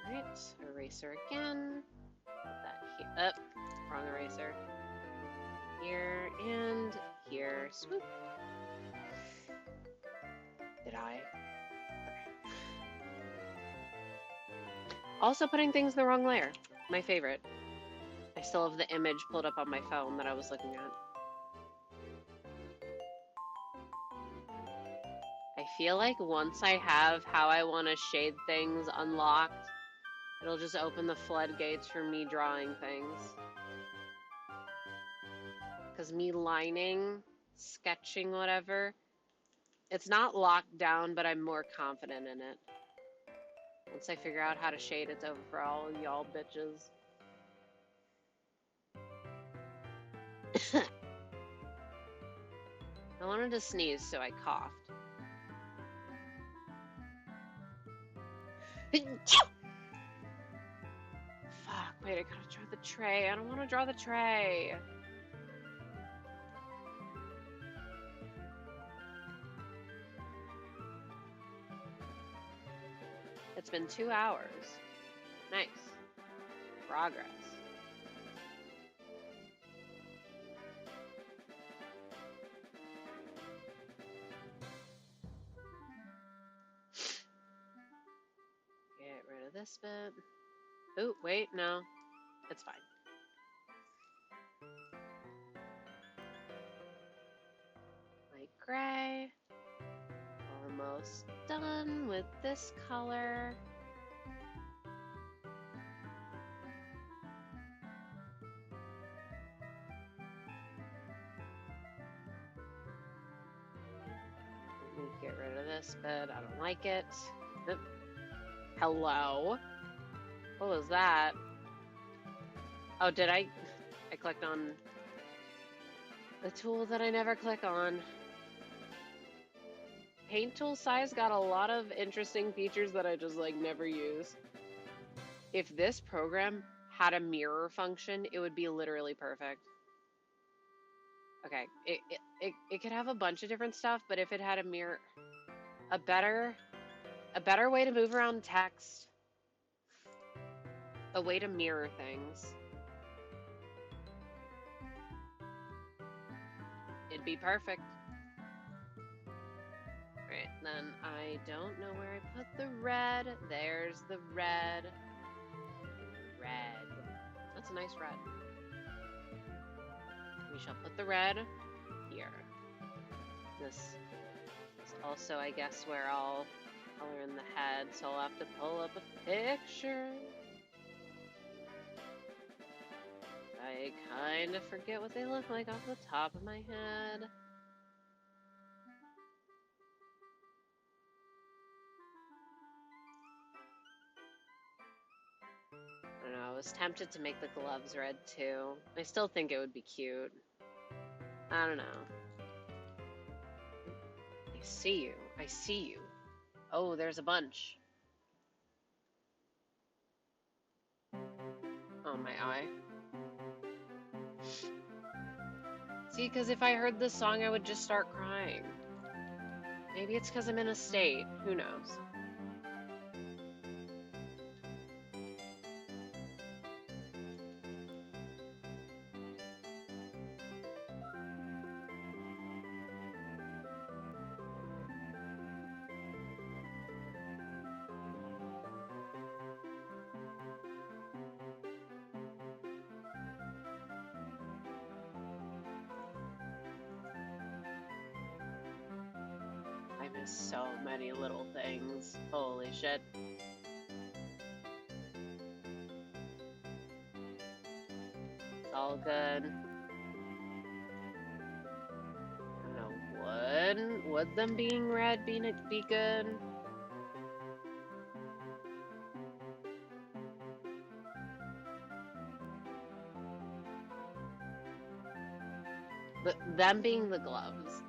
Alright, eraser again. Put that here. Wrong eraser. Here and here. Swoop. Did I? Okay. Also putting things in the wrong layer. My favorite. I still have the image pulled up on my phone that I was looking at. I feel like once I have how I want to shade things unlocked, it'll just open the floodgates for me drawing things. Because me lining, sketching, whatever, it's not locked down, but I'm more confident in it. Once I figure out how to shade, it's over for all of y'all bitches. I wanted to sneeze, so I coughed. Fuck, wait, I gotta draw the tray. I don't want to draw the tray. It's been 2 hours. Nice. Progress. this bit. Oh, wait, no. It's fine. Light gray. Almost done with this color. Let me get rid of this bit. I don't like it. Oop. Hello? What was that? Oh, did I clicked on the tool that I never click on. Paint tool size got a lot of interesting features that I just like never use. If this program had a mirror function, it would be literally perfect. Okay, it could have a bunch of different stuff, but if it had a mirror, a better way to move around text, a way to mirror things, it'd be perfect. Right, then I don't know where I put the red. There's the red. Red. That's a nice red. We shall put the red here. This is also, I guess, where I'll color in the head, so I'll have to pull up a picture. I kind of forget what they look like off the top of my head. I don't know, I was tempted to make the gloves red too. I still think it would be cute. I don't know. I see you. I see you. Oh, there's a bunch. Oh, my eye. See, because if I heard this song, I would just start crying. Maybe it's because I'm in a state. Who knows? I miss so many little things. Holy shit. It's all good. I don't know, would them being red be good? Them being the gloves.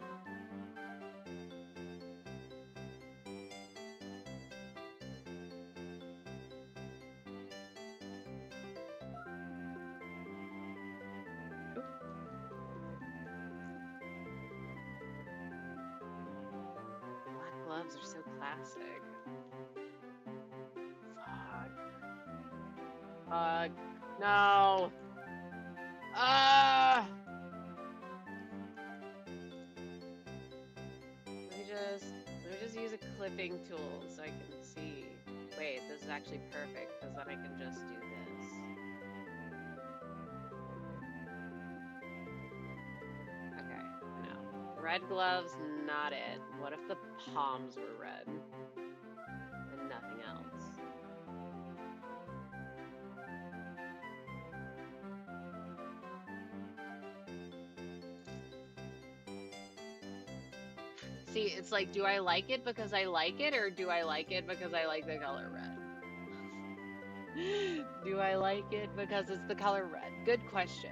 Black gloves are so classic. Fuck. No. Ah! Let me just use a clipping tool so I can see. Wait, this is actually perfect because then I can just do this. Okay, no. Red gloves, not it. What if the palms were red? And nothing else? See, it's like, do I like it because I like it, or do I like it because I like the color red? Do I like it because it's the color red? Good question.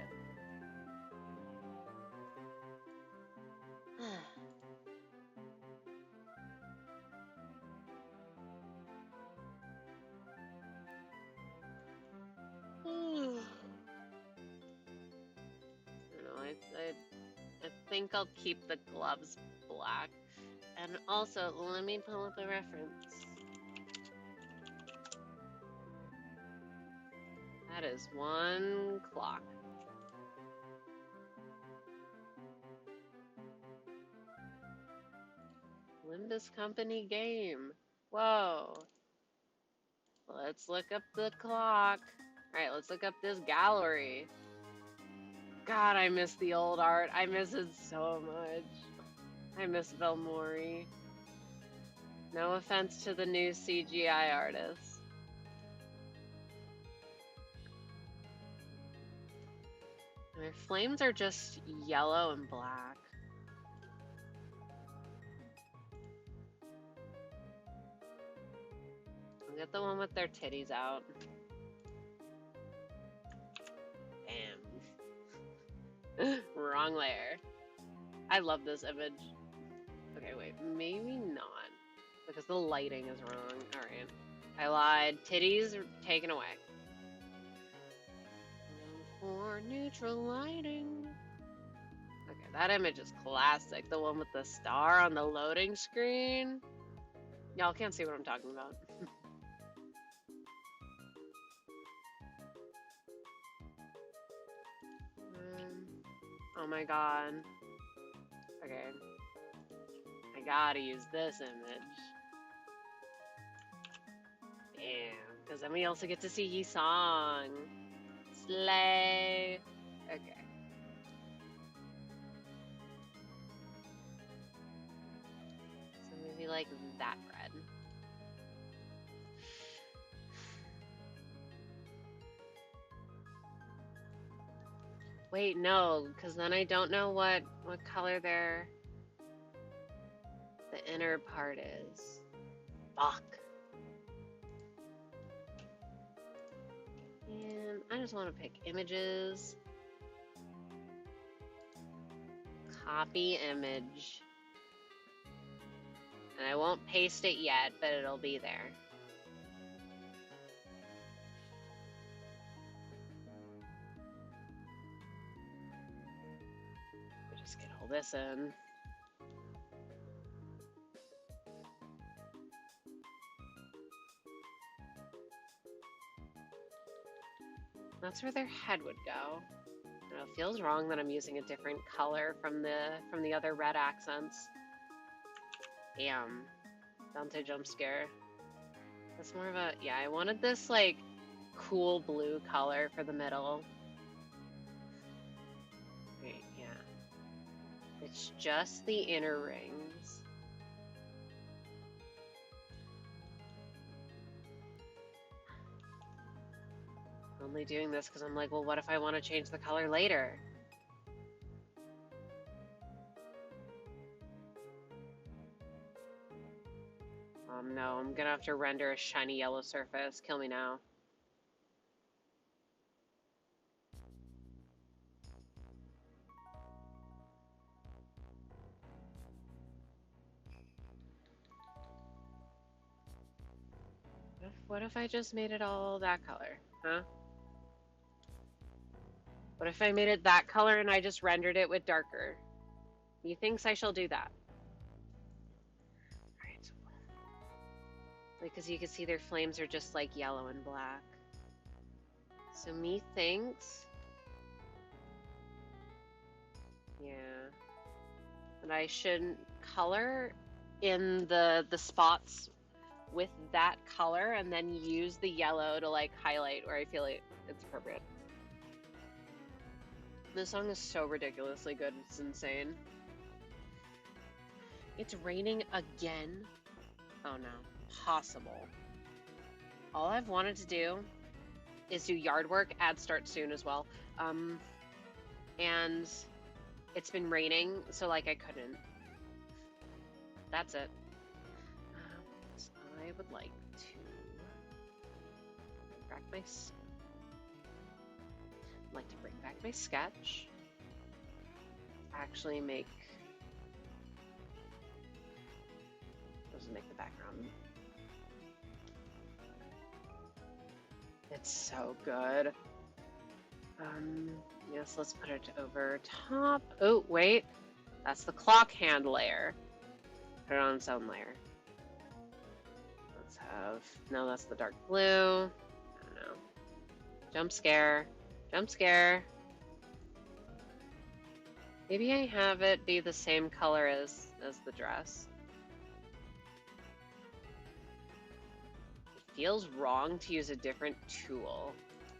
I think I'll keep the gloves black. And also, let me pull up a reference. That is one clock. Limbus Company game. Whoa. Let's look up the clock. Alright, let's look up this gallery. God, I miss the old art. I miss it so much. I miss Belmori. No offense to the new CGI artists. Their flames are just yellow and black. I'll get the one with their titties out. Damn. Wrong layer. I love this image. Okay, wait, maybe not. Because the lighting is wrong. Alright. I lied. Titties are taken away. For neutral lighting. Okay, that image is classic. The one with the star on the loading screen. Y'all can't see what I'm talking about. Oh my god. Okay. I gotta use this image. Damn. Because then we also get to see Yi-song. Slay. Okay. So maybe like that red. Wait, no, because then I don't know what color the inner part is. Fuck. And I just want to pick images. Copy image. And I won't paste it yet, but it'll be there. We just get all this in. That's where their head would go. I don't know, it feels wrong that I'm using a different color from the other red accents. Damn. Dante jump scare. That's more of a, yeah, I wanted this like cool blue color for the middle. Right, yeah. It's just the inner rings. I'm only doing this because I'm like, well, what if I want to change the color later? No, I'm gonna have to render a shiny yellow surface. Kill me now. What if I just made it all that color, huh? What if I made it that color and I just rendered it with darker? Methinks I shall do that. Alright. Because you can see their flames are just like yellow and black. So methinks... yeah. And I should color in the spots with that color and then use the yellow to like highlight where I feel like it's appropriate. This song is so ridiculously good, it's insane. It's raining again. Oh no, possible. All I've wanted to do is do yard work, add start soon as well. And it's been raining, so like I couldn't. That's it. So I would like to bring back my sketch. Actually make the background. It's so good. Yes, let's put it over top. Oh, wait. That's the clock hand layer. Put it on its own layer. Let's have... no, that's the dark blue. I don't know. Jump scare. Jump scare. Maybe I have it be the same color as the dress. It feels wrong to use a different tool,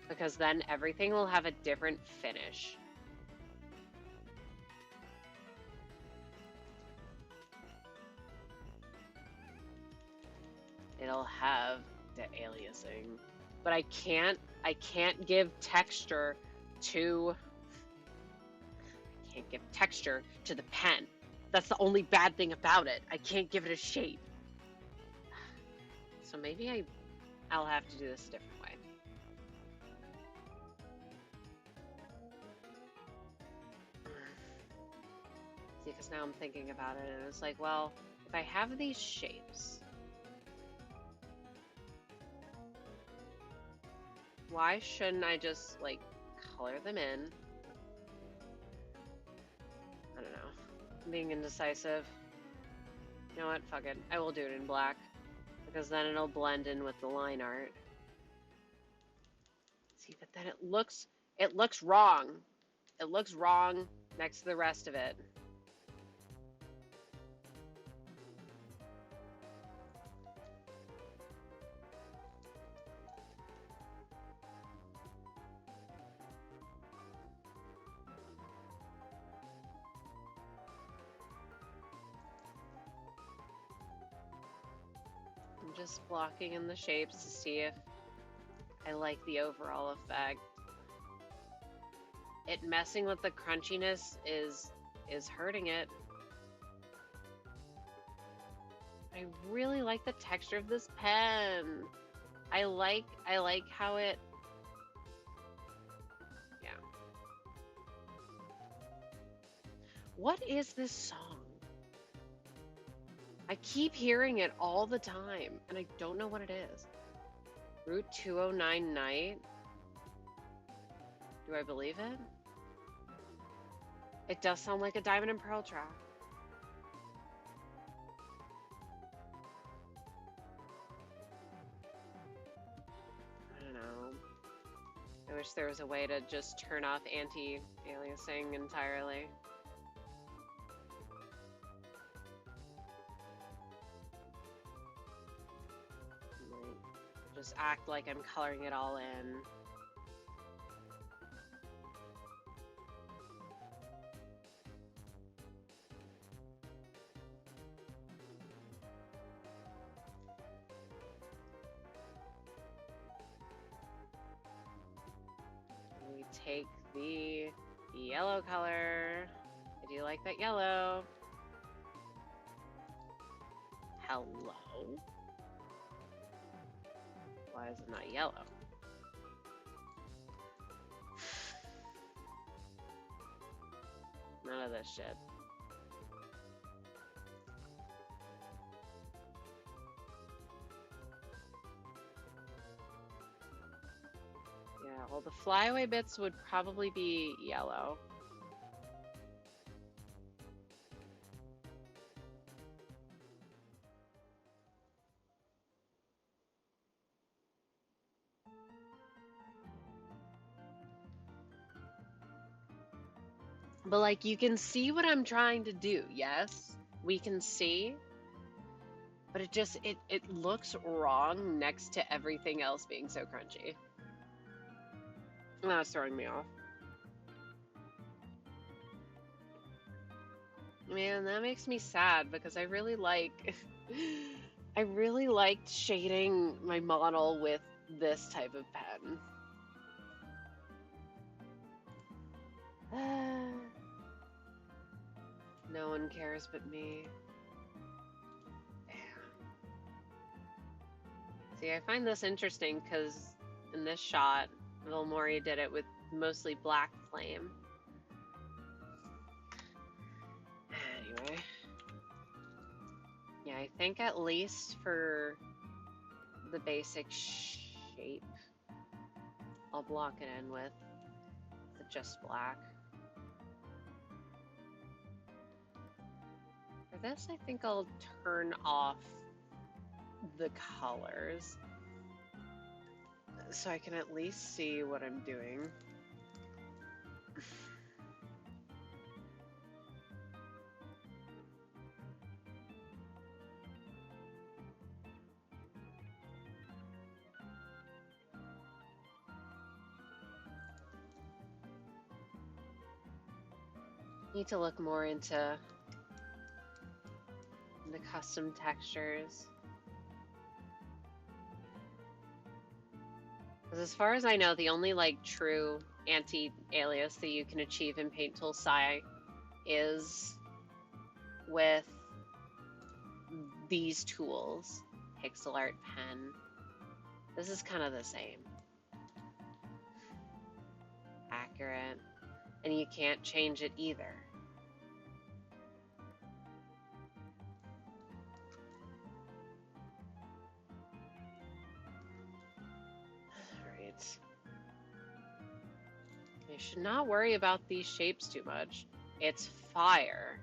because then everything will have a different finish. It'll have the aliasing, but I can't give texture to the pen. That's the only bad thing about it. I can't give it a shape. So maybe I'll have to do this a different way. See, because now I'm thinking about it, and it's like, well, if I have these shapes, why shouldn't I just, like, color them in? I don't know. I'm being indecisive. You know what? Fuck it. I will do it in black, because then it'll blend in with the line art. See, but then it looks wrong. It looks wrong next to the rest of it. I'm just blocking in the shapes to see if I like the overall effect. It messing with the crunchiness is hurting it. I really like the texture of this pen. I like how it, yeah. What is this song? I keep hearing it all the time, and I don't know what it is. Route 209 Night? Do I believe it? It does sound like a Diamond and Pearl track. I don't know. I wish there was a way to just turn off anti-aliasing entirely. Just act like I'm coloring it all in. We take the yellow color. I do like that yellow. Hello? Why is it not yellow? None of this shit. Yeah, well, the flyaway bits would probably be yellow. But, like, you can see what I'm trying to do, yes? We can see. But it just, it looks wrong next to everything else being so crunchy. That's throwing me off. Man, that makes me sad because I really like... I really liked shading my model with this type of pen. No one cares but me. See, I find this interesting because in this shot, Vilmori did it with mostly black flame. Anyway. Yeah, I think at least for the basic shape, I'll block it in with just black. For this, I think I'll turn off the colors so I can at least see what I'm doing. Need to look more into the custom textures. Because as far as I know, the only like true anti-alias that you can achieve in Paint Tool Sci is with these tools. Pixel Art Pen. This is kind of the same. Accurate. And you can't change it either. Alright. You should not worry about these shapes too much. It's fire.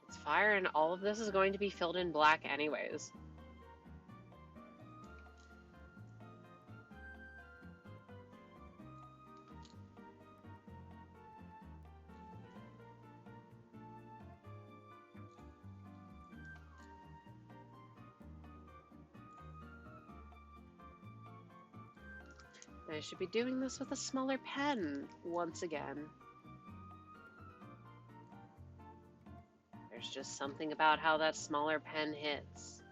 It's fire, and all of this is going to be filled in black anyways. I should be doing this with a smaller pen once again. There's just something about how that smaller pen hits.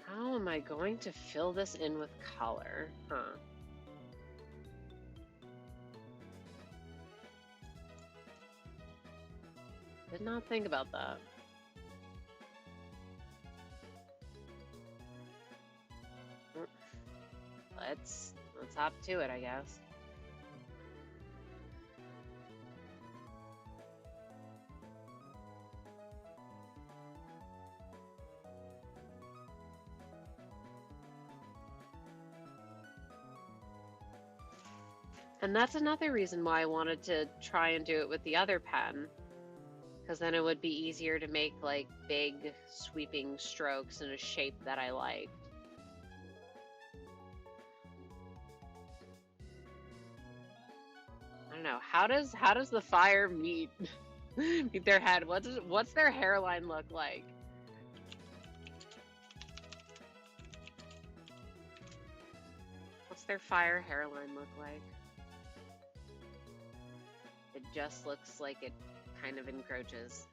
How am I going to fill this in with color? Huh. Did not think about that. Let's hop to it, I guess. And that's another reason why I wanted to try and do it with the other pen. Because then it would be easier to make like big sweeping strokes in a shape that I liked. I don't know. How does the fire meet their head? What's their hairline look like? What's their fire hairline look like? It just looks like it kind of encroaches.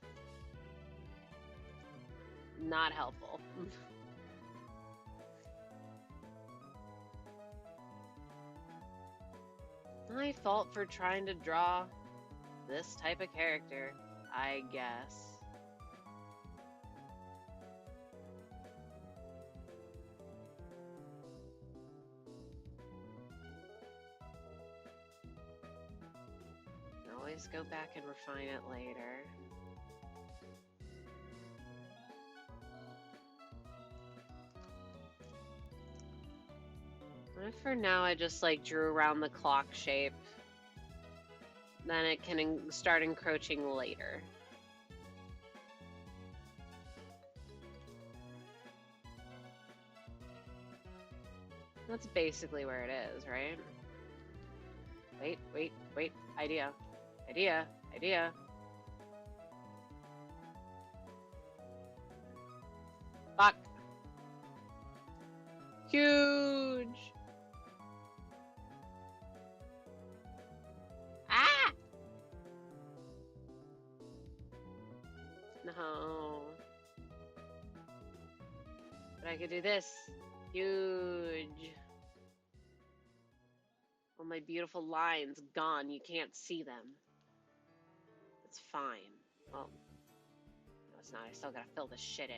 Not helpful. My fault for trying to draw this type of character, I guess. Always go back and refine it later. What if for now I just like drew around the clock shape? Then it can start encroaching later. That's basically where it is, right? Wait. Idea. Fuck. Huge. Ah! No. But I could do this. Huge. All my beautiful lines gone. You can't see them. It's fine. Well, no, it's not. I still gotta fill this shit in.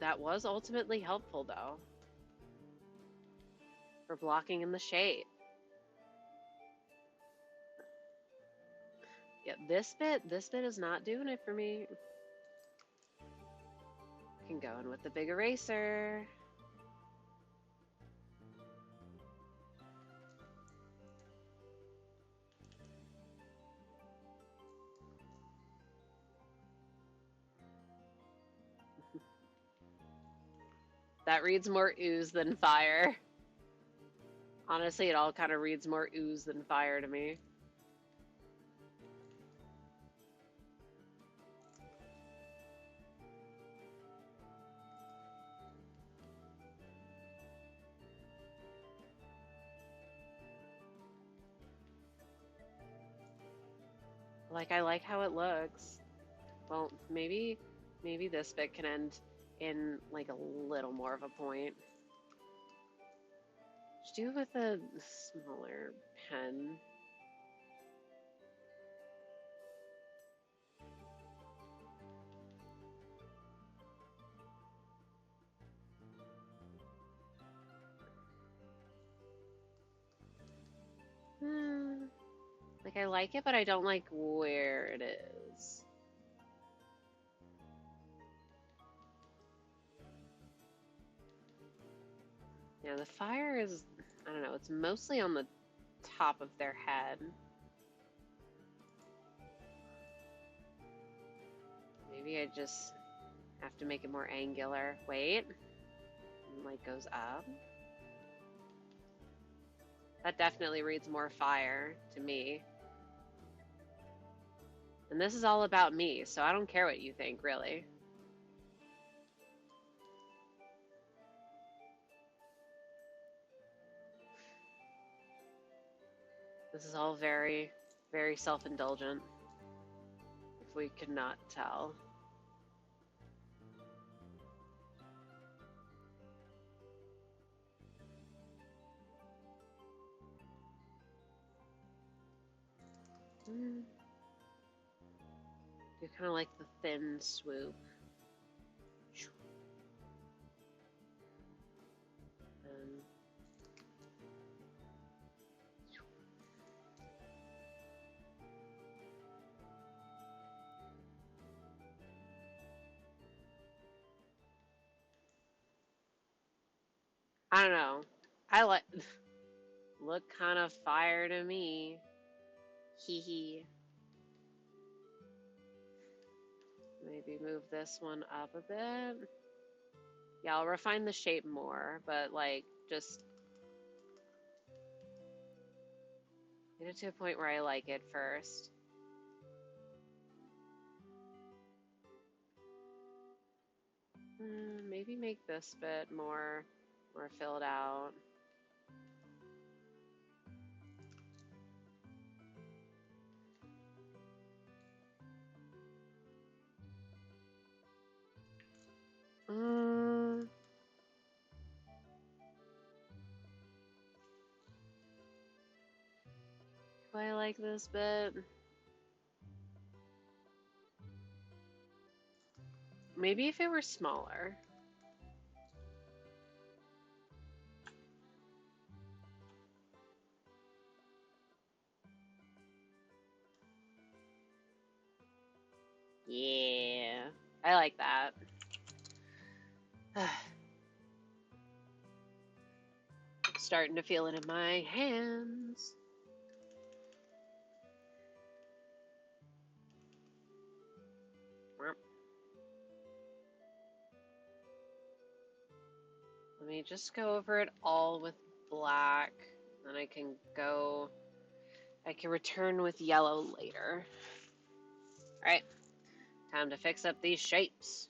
That was ultimately helpful, though. for blocking in the shade. Yeah, this bit is not doing it for me. Can go in with the big eraser. That reads more ooze than fire. Honestly, it all kind of reads more ooze than fire to me. Like, I like how it looks. Well, maybe this bit can end in like a little more of a point. Just do it with a smaller pen. Like, I like it, but I don't like where it is. Yeah, the fire is, I don't know, it's mostly on the top of their head. Maybe I just have to make it more angular. Wait. Like, goes up. That definitely reads more fire to me. And this is all about me, so I don't care what you think, really. This is all very, very self-indulgent, if we could not tell. Do kind of like the thin swoop. And I don't know. I like look kind of fire to me. Hee hee. Maybe move this one up a bit. Yeah, I'll refine the shape more, but like just get it to a point where I like it first. Maybe make this bit more filled out. Do I like this bit? Maybe if it were smaller. Yeah, I like that. Starting to feel it in my hands. Let me just go over it all with black, then I can return with yellow later. Alright, time to fix up these shapes.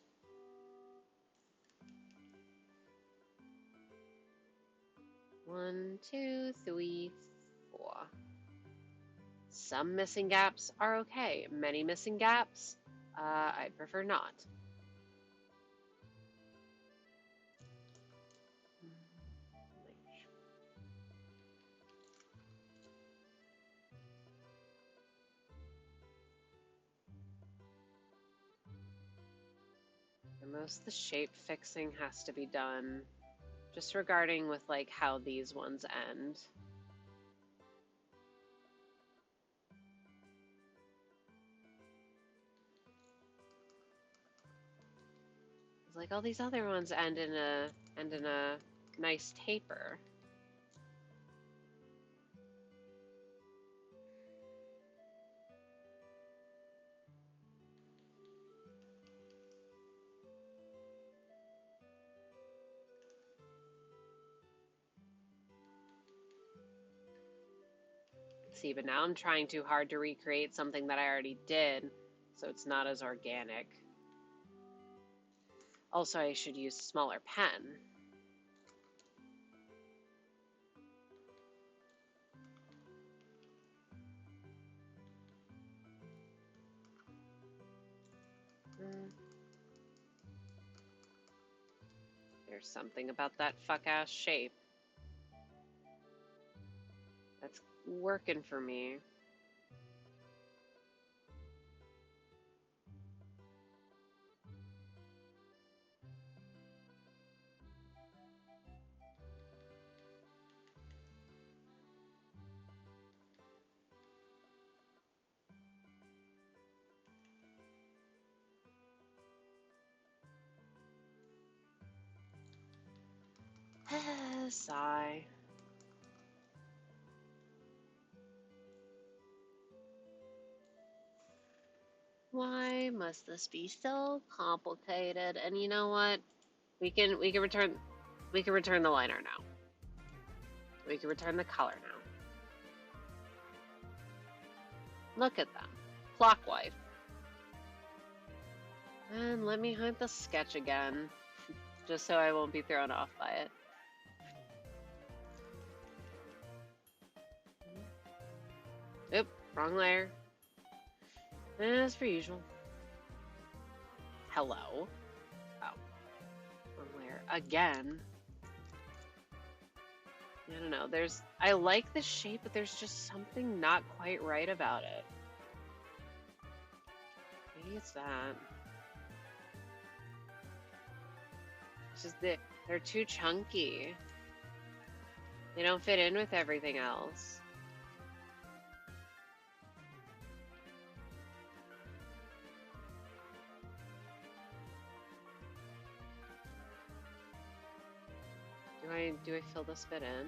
One, two, three, four. Some missing gaps are okay. Many missing gaps, I'd prefer not. And most of the shape fixing has to be done Just regarding with like how these ones end. It's like all these other ones end in a nice taper. See, but now I'm trying too hard to recreate something that I already did, so it's not as organic. Also, I should use a smaller pen. There's something about that fuck-ass shape that's working for me. Sigh. Why must this be so complicated? And you know what? We can return the liner now. We can return the color now. Look at them. Clockwife. And let me hide the sketch again, just so I won't be thrown off by it. Oop, wrong layer. As per usual. Hello. Oh. Wrong layer. Again. I don't know. I like the shape, but there's just something not quite right about it. Maybe it's that. It's just that they're too chunky. They don't fit in with everything else. Do I fill this bit in?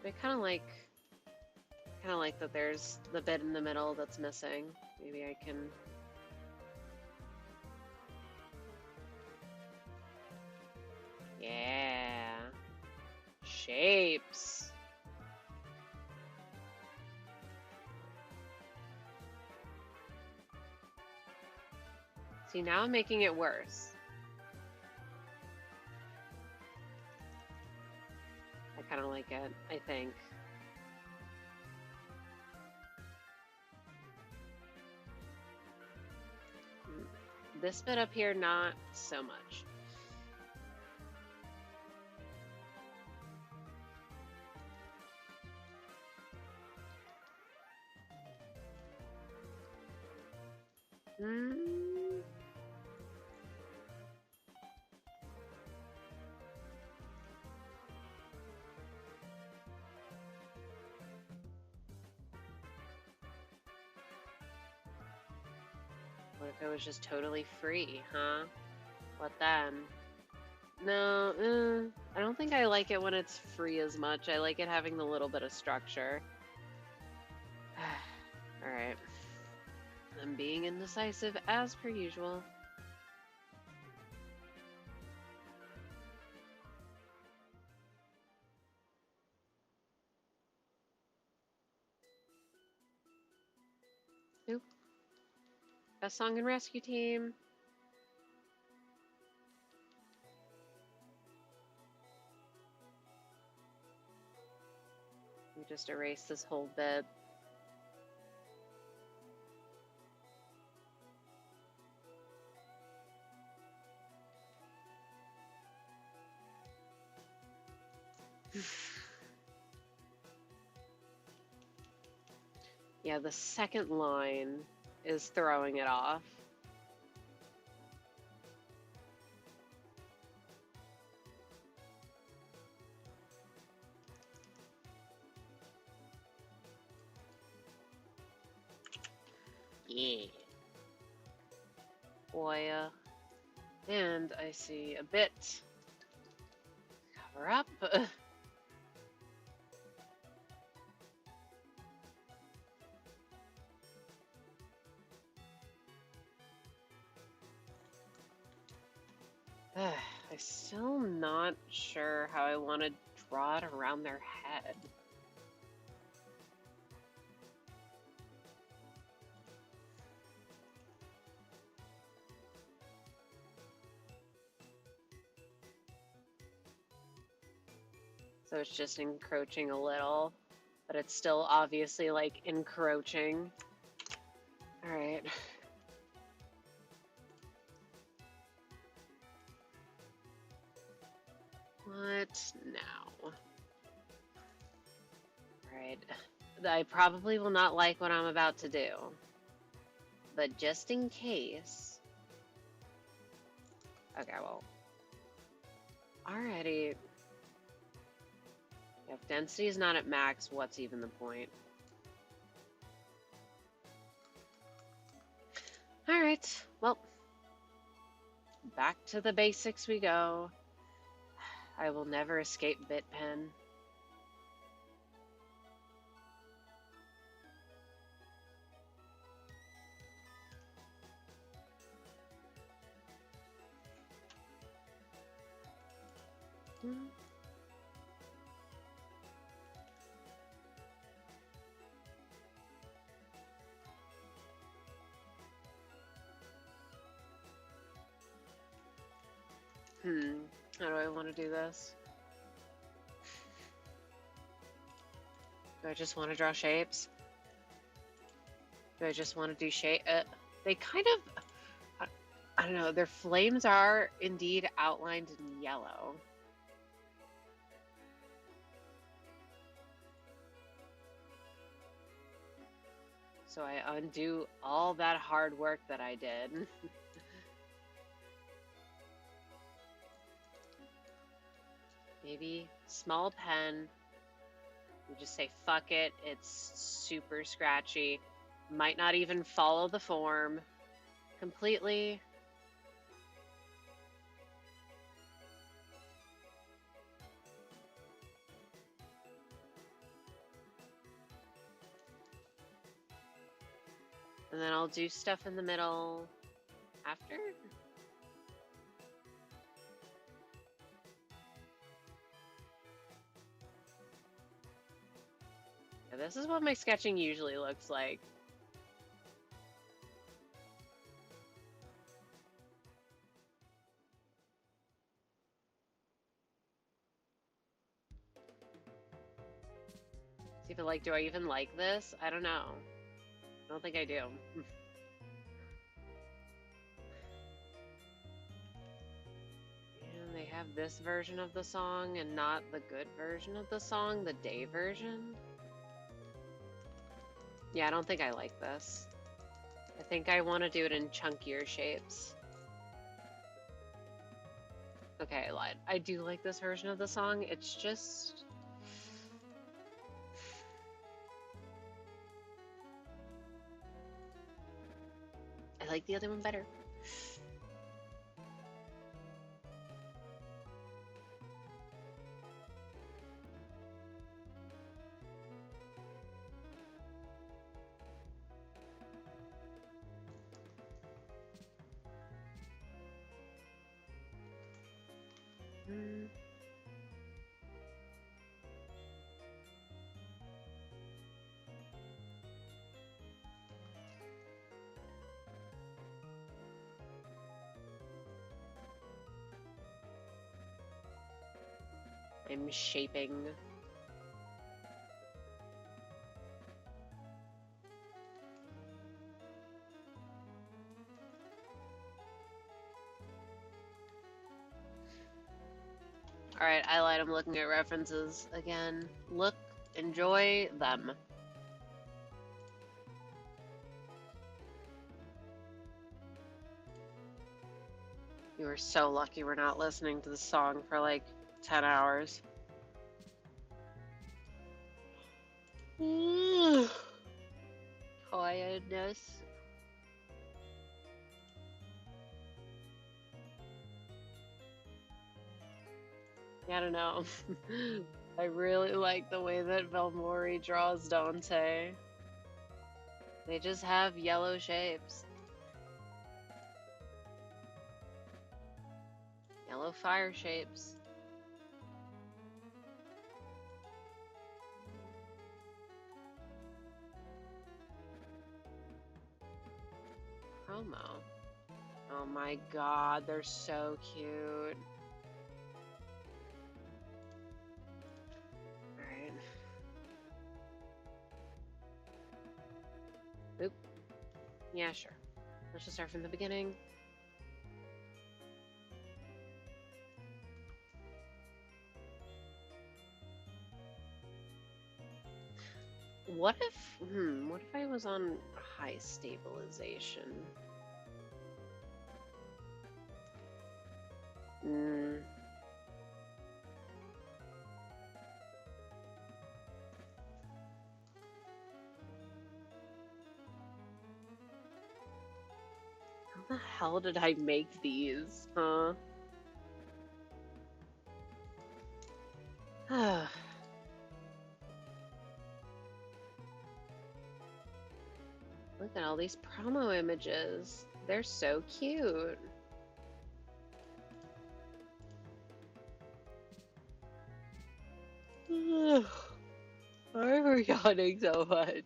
But I kind of like that there's the bit in the middle that's missing. Maybe I can. Yeah. Shapes. See, now I'm making it worse. I kind of like it, I think. This bit up here, not so much. What if it was just totally free, huh? What then? No, I don't think I like it when it's free as much. I like it having the little bit of structure. Alright. I'm being indecisive as per usual. Oop. Best Song and Rescue Team. We just erase this whole bit. Yeah, the second line is throwing it off. Yeah. Boy, and I see a bit. Cover up. I'm still not sure how I want to draw it around their head. So it's just encroaching a little, but it's still obviously like encroaching. All right. What now? All right. I probably will not like what I'm about to do, but just in case. Okay, well. Alrighty. If density is not at max, what's even the point? Alright, well. Back to the basics we go. I will never escape BitPen. How do I want to do this? Do I just want to draw shapes? Do I just want to do shape? They kind of, I don't know, their flames are indeed outlined in yellow. So I undo all that hard work that I did. Maybe small pen. We just say, fuck it, it's super scratchy. Might not even follow the form completely. And then I'll do stuff in the middle after. Yeah, this is what my sketching usually looks like. See, but like, do I even like this? I don't know. I don't think I do. And they have this version of the song and not the good version of the song, the day version. Yeah, I don't think I like this. I think I want to do it in chunkier shapes. Okay, I lied. I do like this version of the song. It's just... I like the other one better. I'm shaping. Alright, I lied. I'm looking at references again. Look, enjoy them. You were so lucky we're not listening to the song for like 10 hours. Tiredness. I don't know. I really like the way that Velmori draws Dante. They just have yellow shapes. Yellow fire shapes. Promo. Oh my god, they're so cute. Alright. Oop. Yeah, sure. Let's just start from the beginning. What if I was on high stabilization? How the hell did I make these, huh? Look at all these promo images. They're so cute. Why are we yawning so much?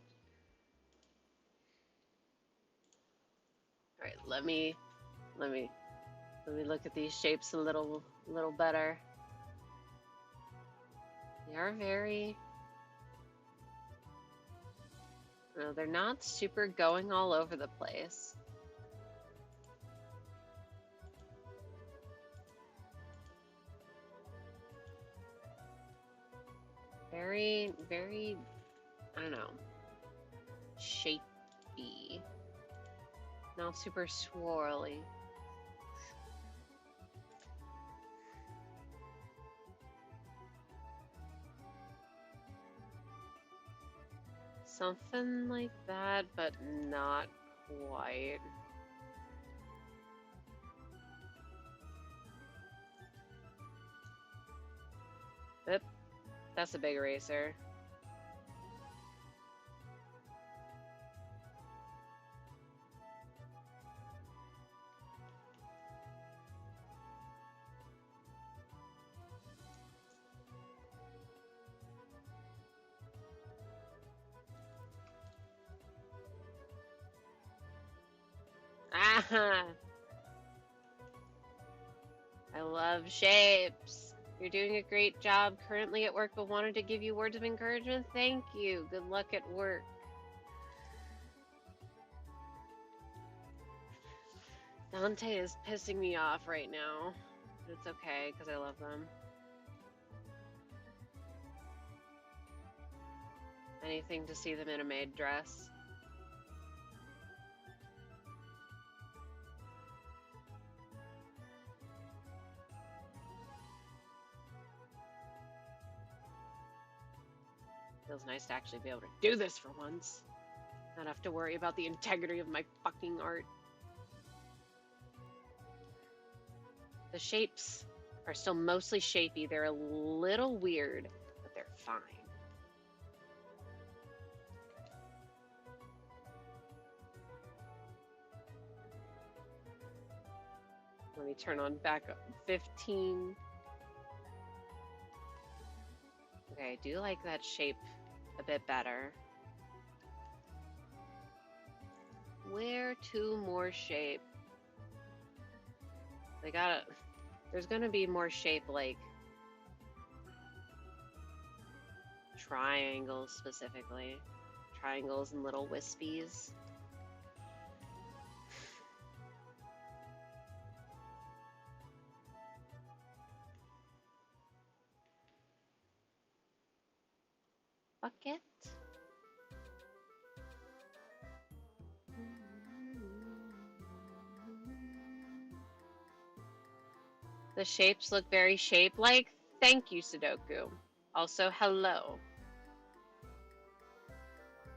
Alright, let me look at these shapes a little better. They are very... No, they're not super going all over the place. Very, very, I don't know, shapey. Not super swirly. Something like that, but not quite. Oop, that's a big eraser. Ah! I love shapes. You're doing a great job currently at work, but wanted to give you words of encouragement. Thank you. Good luck at work. Dante is pissing me off right now. But it's okay, because I love them. Anything to see them in a maid dress. Feels nice to actually be able to do this for once. Not have to worry about the integrity of my fucking art. The shapes are still mostly shapey. They're a little weird, but they're fine. Let me turn on back up 15. Okay, I do like that shape a bit better. Where to more shape? They gotta... There's gonna be more shape, like... triangles, specifically. Triangles and little wispies. Bucket. The shapes look very shape-like. Thank you, Sudoku. Also, hello.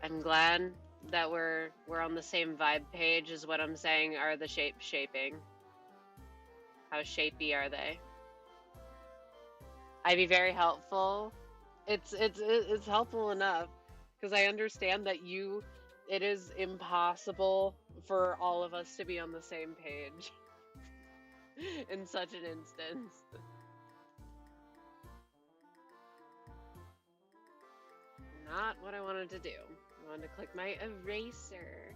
I'm glad that we're on the same vibe page is what I'm saying are the shapes shaping. How shapey are they? I'd be very helpful. It's helpful enough because I understand that it is impossible for all of us to be on the same page in such an instance. Not what I wanted to do. I wanted to click my eraser.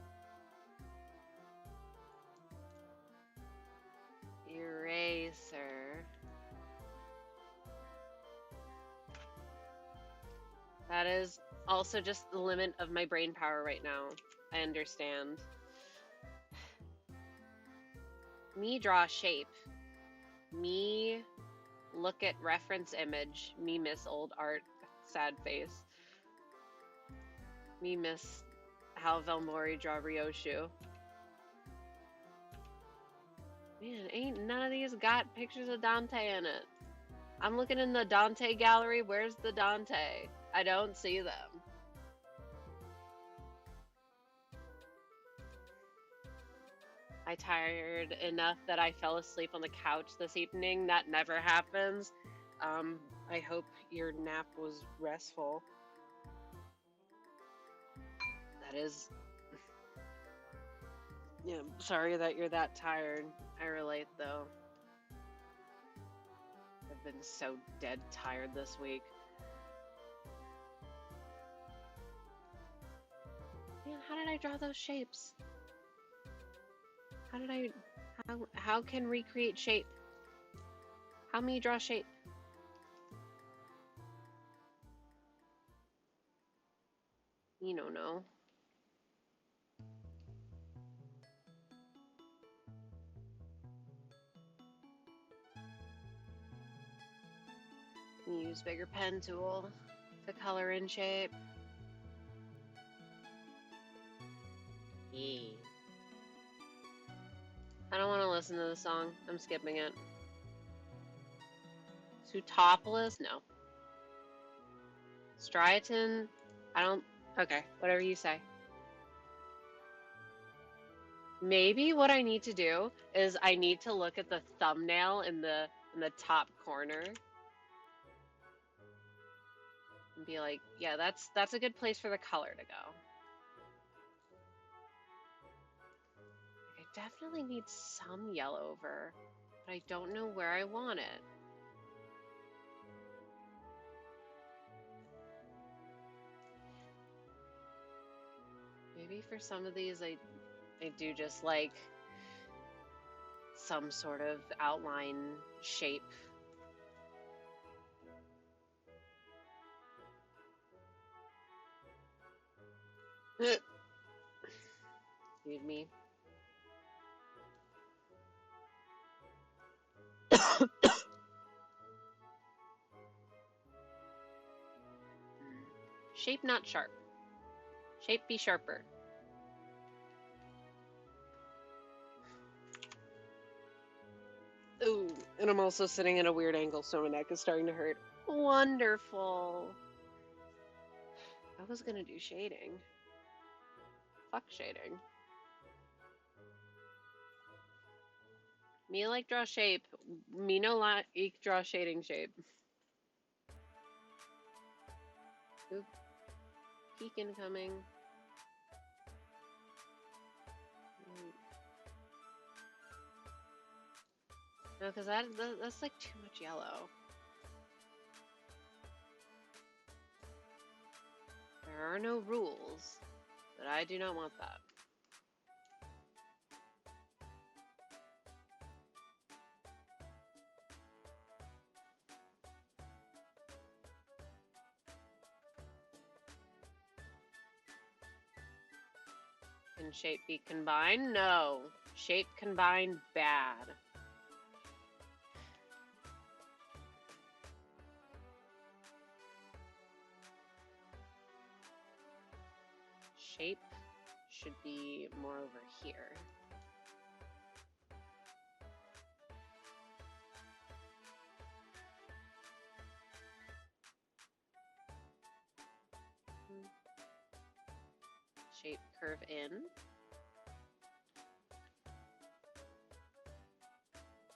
Eraser. That is also just the limit of my brain power right now. I understand. Me draw shape. Me look at reference image. Me miss old art. Sad face. Me miss how Velmori draw Ryoshu. Man, ain't none of these got pictures of Dante in it. I'm looking in the Dante gallery. Where's the Dante? I don't see them. I tired enough that I fell asleep on the couch this evening. That never happens. I hope your nap was restful. That is... Yeah, I'm sorry that you're that tired. I relate, though. I've been so dead tired this week. Man, how did I draw those shapes? How can recreate shape? How me draw shape? You don't know. Use bigger pen tool to color in shape. Yeah. I don't want to listen to the song. I'm skipping it. Sutopolis? No. Striaton? I don't... Okay, whatever you say. Maybe what I need to do is I need to look at the thumbnail in the top corner and be like, yeah, that's a good place for the color to go. I definitely need some yellow over, but I don't know where I want it. Maybe for some of these I do just like some sort of outline shape. Excuse me. Shape not sharp. Shape be sharper. Ooh, and I'm also sitting at a weird angle, so my neck is starting to hurt. Wonderful. I was gonna do shading. Fuck shading. Me like draw shape. Me no like draw shading shape. Oop. Peak incoming. No, because that's like too much yellow. There are no rules, but I do not want that. Can shape be combined? No. Shape combined, bad. Shape should be more over here. Shape curve in.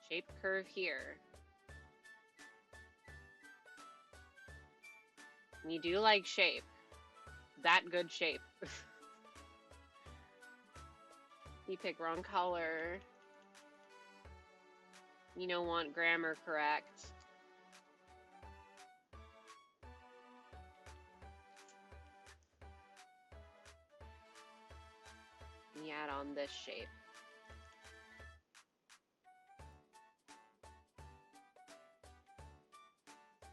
Shape curve here. You do like shape. That good shape. You pick wrong color. You don't want grammar correct. You add on this shape.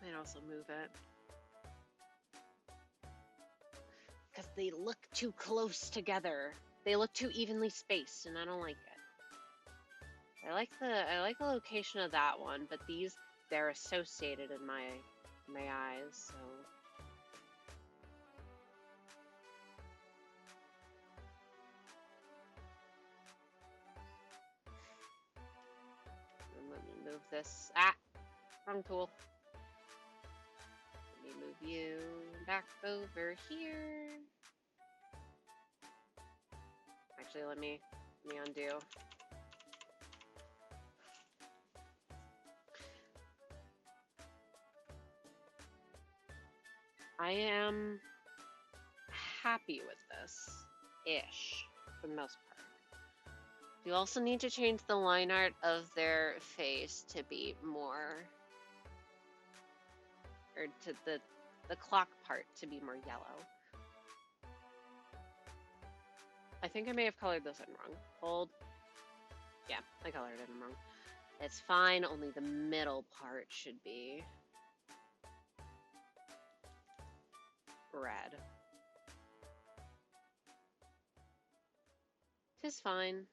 Might also move it. Because they look too close together. They look too evenly spaced, and I don't like it. I like the location of that one, but they're associated in my eyes, so. And let me move this. Ah, wrong tool. Let me move you back over here. Actually, let me undo. I am happy with this-ish, for the most part. You also need to change the line art of their face to be more, or to the clock part to be more yellow. I think I may have colored this in wrong. Hold. Yeah, I colored it in wrong. It's fine, only the middle part should be red. 'Tis fine.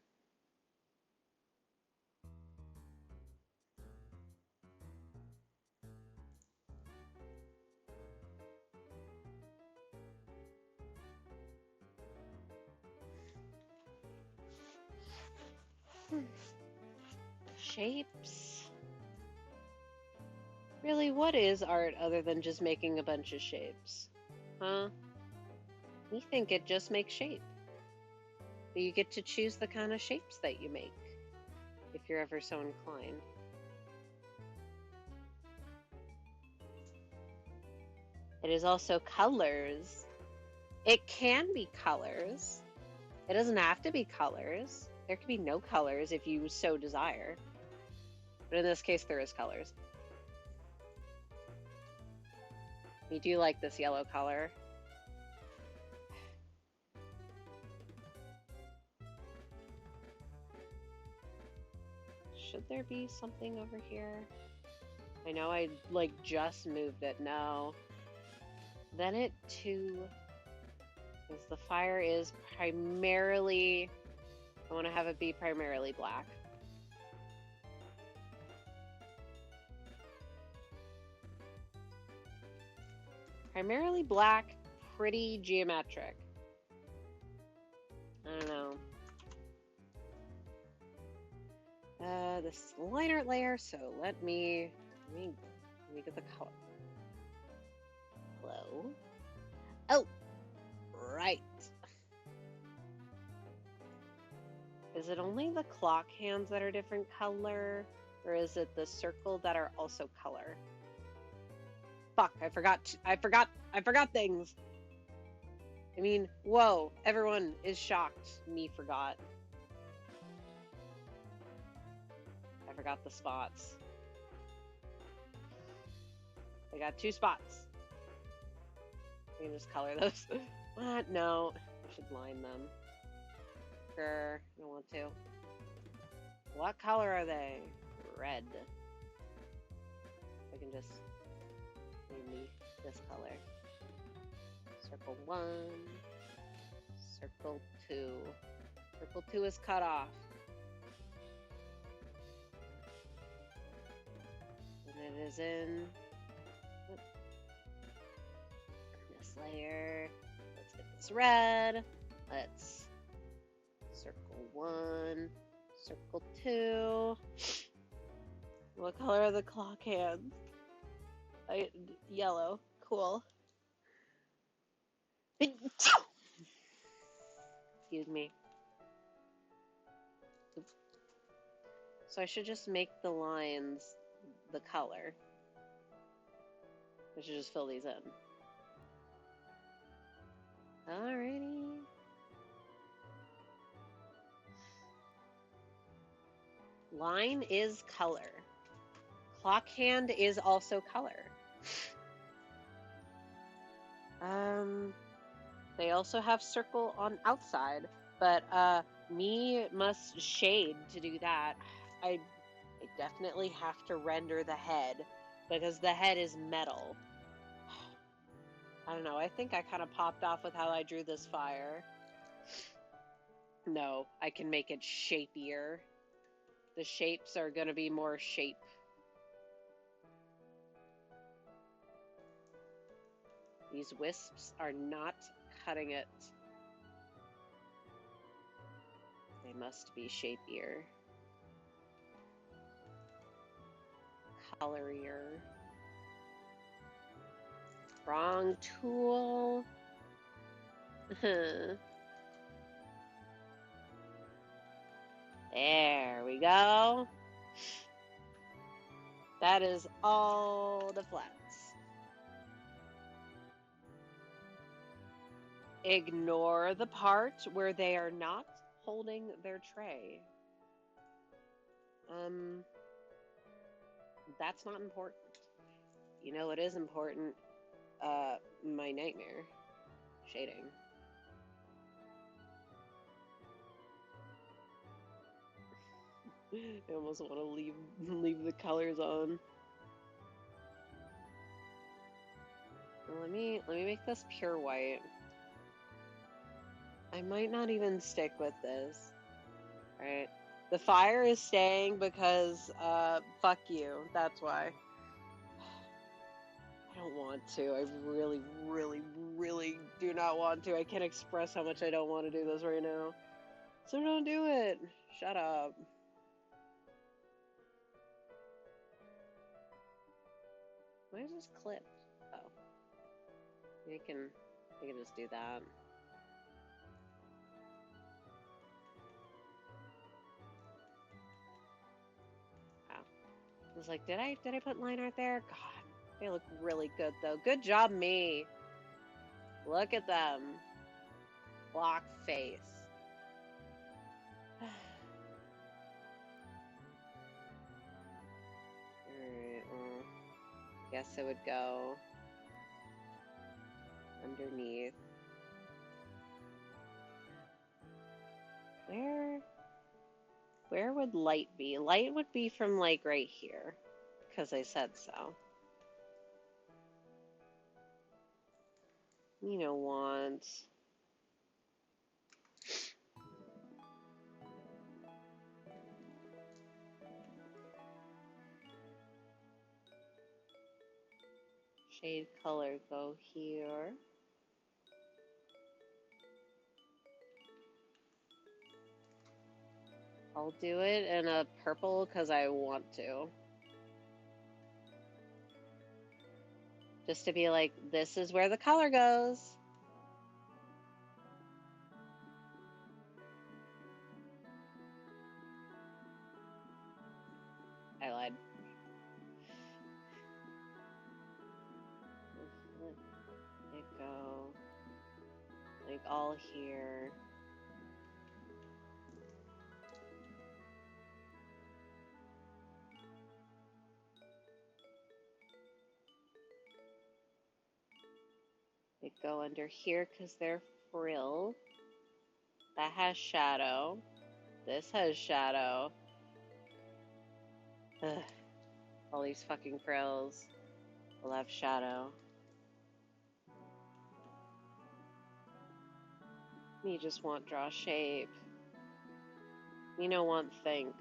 Shapes. Really, what is art other than just making a bunch of shapes? Huh? We think it just makes shape. But you get to choose the kind of shapes that you make, if you're ever so inclined. It is also colors. It can be colors. It doesn't have to be colors. There could be no colors if you so desire. But in this case, there is colors. We do like this yellow color. Should there be something over here? I know I like just moved it. No. Then it too, because the fire is primarily, I want to have it be primarily black. Primarily black, pretty geometric. I don't know. This is the line art layer, so let me get the color. Hello? Oh! Right. Is it only the clock hands that are different color? Or is it the circle that are also color? Fuck, I forgot things! I mean, whoa, everyone is shocked. Me forgot. I forgot the spots. I got 2 spots. I can just color those. What? No. I should line them. Grr. I don't want to. What color are they? Red. I can just name me this color. Circle 1. Circle 2. Circle 2 is cut off. And it is in this layer. Let's get this red. Let's circle 1, circle 2. What color are the clock hands? Yellow. Cool. Excuse me. Oops. So I should just make the lines the color. I should just fill these in. Alrighty. Line is color. Clock hand is also color. They also have circle on outside, but me must shade to do that. I definitely have to render the head because the head is metal. I don't know. I think I kind of popped off with how I drew this fire. No, I can make it shapier. The shapes are going to be more shape. These wisps are not cutting it. They must be shapier. Colorier. Wrong tool. There we go. That is all the flats. Ignore the part where they are not holding their tray. That's not important. You know what is important? My nightmare. Shading. I almost want to leave the colors on. Let me make this pure white. I might not even stick with this. Right? The fire is staying because fuck you. That's why. I don't want to. I really, really, really do not want to. I can't express how much I don't want to do this right now. So don't do it. Shut up. Why is this clipped? Oh. I can just do that. Wow. I was like, did I put line art there? God, they look really good though. Good job, me. Look at them. Block face. Alright, well, guess it would go underneath. Where would light be? Light would be from like right here, because I said so. You know, want shade color go here. I'll do it in a purple because I want to. Just to be like, this is where the color goes. I lied. Let it go. Like all here. They go under here because they're frill. That has shadow. This has shadow. Ugh. All these fucking frills will have shadow. Me just want draw shape. Me no want think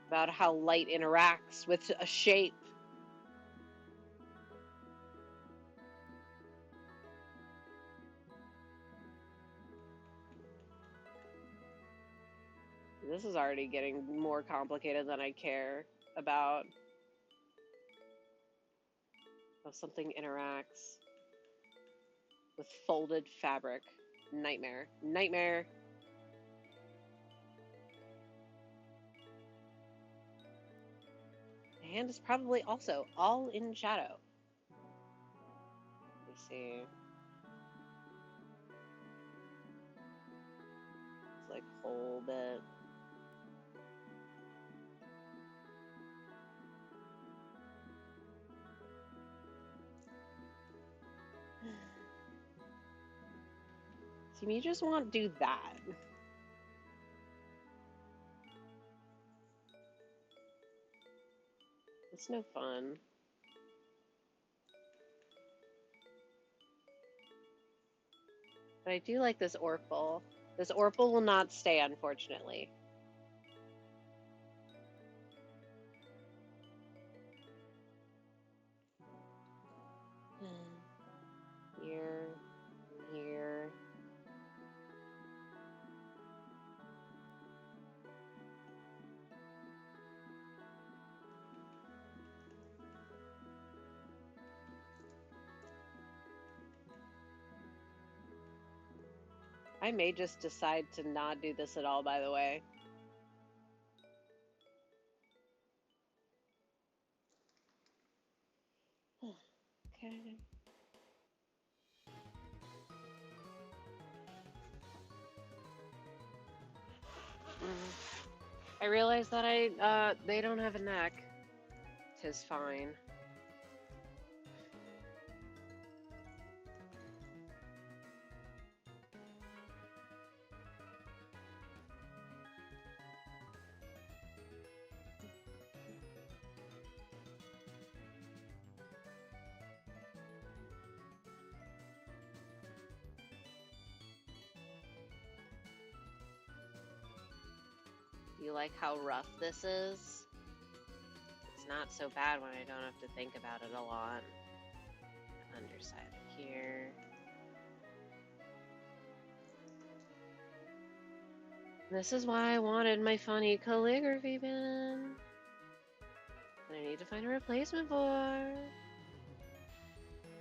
about how light interacts with a shape. This is already getting more complicated than I care about. How something interacts with folded fabric. Nightmare. Nightmare. The hand is probably also all in shadow. Let me see. like whole bit. See, me just want to do that. It's no fun. But I do like this Orpal. This Orpal will not stay, unfortunately. Here, here. I may just decide to not do this at all, by the way. Okay. I realize that they don't have a neck. 'Tis fine. You like how rough this is? It's not so bad when I don't have to think about it a lot. Underside of here. This is why I wanted my funny calligraphy pen. And I need to find a replacement for.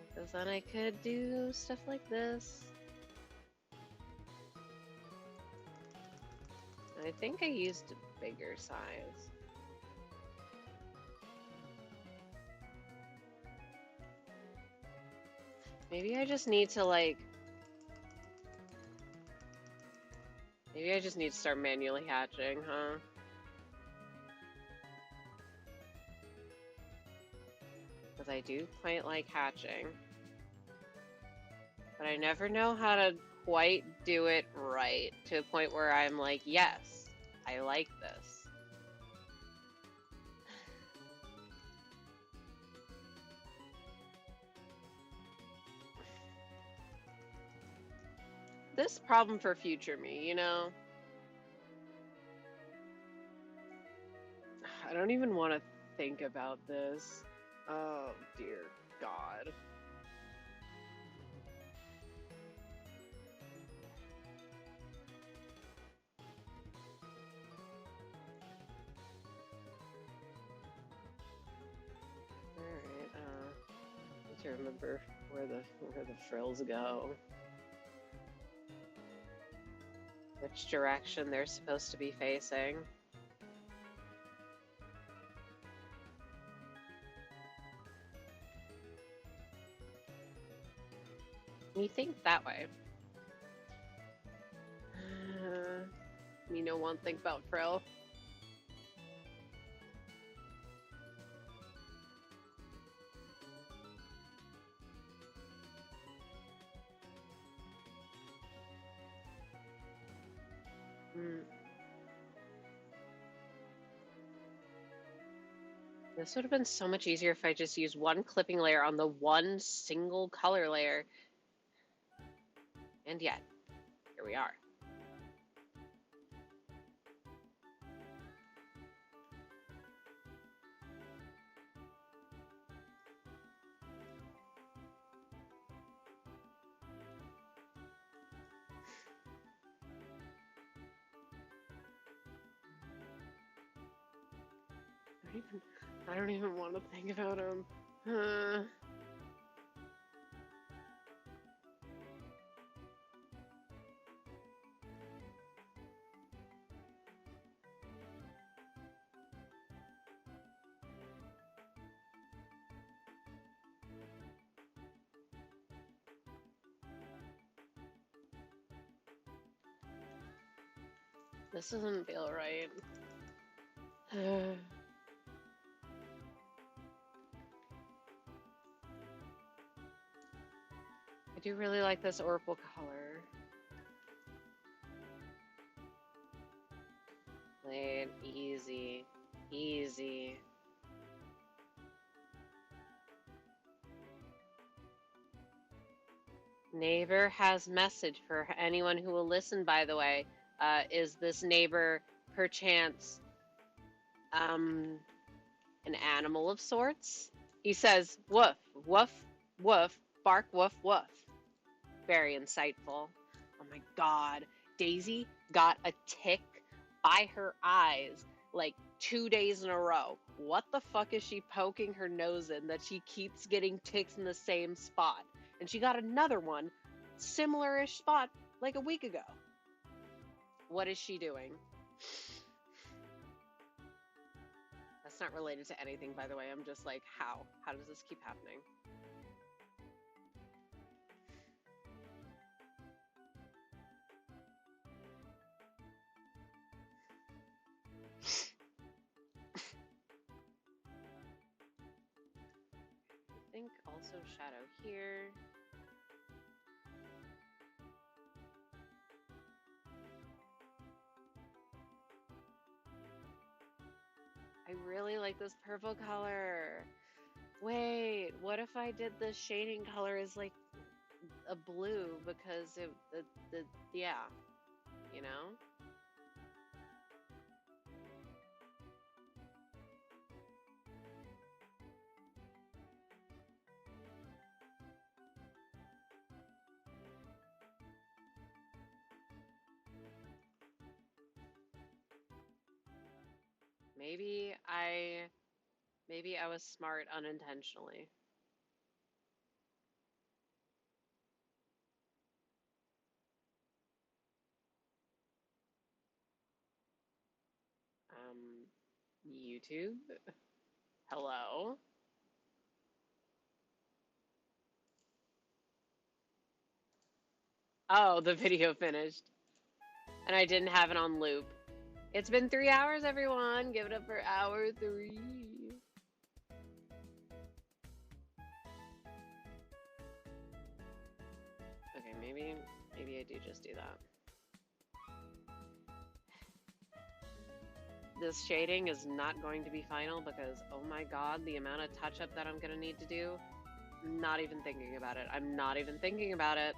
Because then I could do stuff like this. I think I used a bigger size. Maybe I just need to like... Maybe I just need to start manually hatching, huh? Because I do quite like hatching. But I never know how to quite do it right to a point where I'm like, yes, I like this. This problem for future me, you know? I don't even want to think about this. Oh, dear God. Alright, I need to remember where the frills go. Which direction they're supposed to be facing. You think that way. Me no one think about frill. This would have been so much easier if I just used one clipping layer on the one single color layer. And yet, here we are. I don't even want to think about him. This doesn't feel right. I do really like this Oracle color. Wait, easy. Easy. Neighbor has message for anyone who will listen, by the way. Is this neighbor perchance an animal of sorts? He says, woof, woof, woof, bark, woof, woof. Very insightful. Oh my god. Daisy got a tick by her eyes like 2 days in a row. What the fuck is she poking her nose in that she keeps getting ticks in the same spot? And she got another one, similar-ish spot, like a week ago. What is she doing? That's not related to anything, by the way. I'm just like, how? How does this keep happening? I think also shadow here. I really like this purple color. Wait, what if I did the shading color as like a blue because yeah, you know? Maybe I maybe I was smart unintentionally. YouTube? Hello? Oh, the video finished. And I didn't have it on loop. It's been 3 hours, everyone. Give it up for hour 3. Okay, maybe I do just do that. This shading is not going to be final because, oh my god, the amount of touch-up that I'm going to need to do, not even thinking about it. I'm not even thinking about it.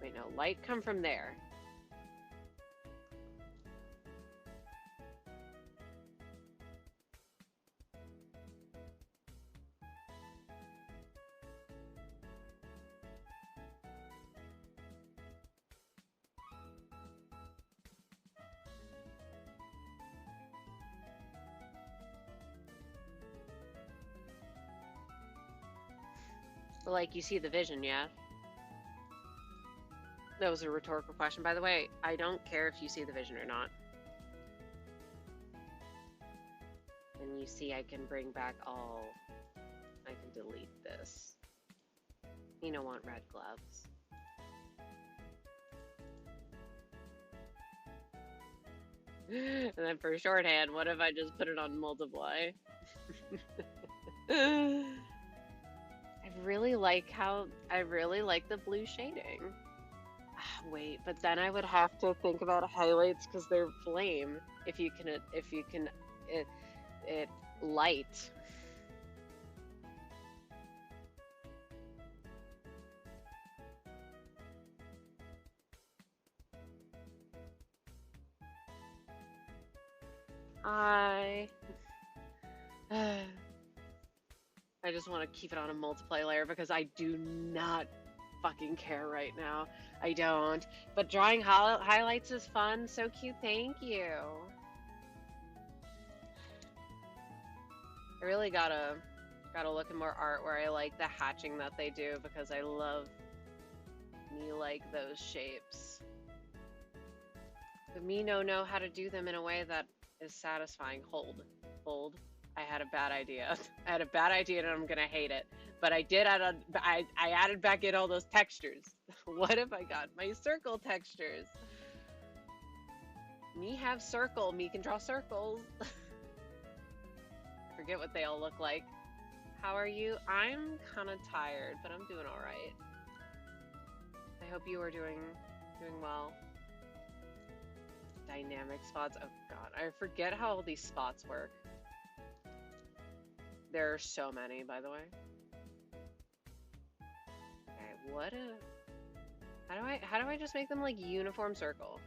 Wait, no, light come from there. Like, you see the vision, yeah? That was a rhetorical question. By the way, I don't care if you see the vision or not. And you see I can bring back all... I can delete this. You don't want red gloves. And then for shorthand, what if I just put it on multiply? I really like the blue shading. Wait, but then I would have to think about highlights because they're flame. If you can it light. I just want to keep it on a multiply layer because I do not fucking care right now. I don't. But drawing highlights is fun. So cute. Thank you. I really gotta look at more art where I like the hatching that they do because I love me like those shapes. But me no know how to do them in a way that is satisfying. Hold. I had a bad idea. I had a bad idea and I'm gonna hate it. But I did I added back in all those textures. What if I got my circle textures? Me have circle, me can draw circles. Forget what they all look like. How are you? I'm kind of tired, but I'm doing all right. I hope you are doing well. Dynamic spots. Oh god, I forget how all these spots work. There are so many, by the way. Okay, what a... How do I just make them like uniform circle?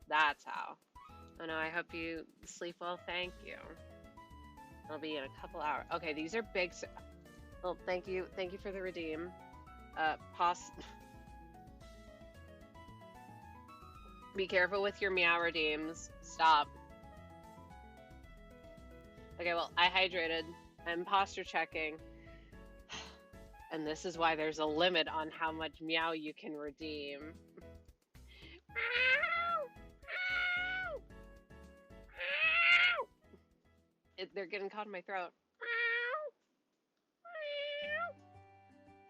That's how. Oh no, I hope you sleep well, thank you. I'll be in a couple hours. Okay, these are big. Well, thank you for the redeem. Be careful with your meow redeems. Stop. Okay, well, I hydrated. I'm posture checking. And this is why there's a limit on how much meow you can redeem. They're getting caught in my throat.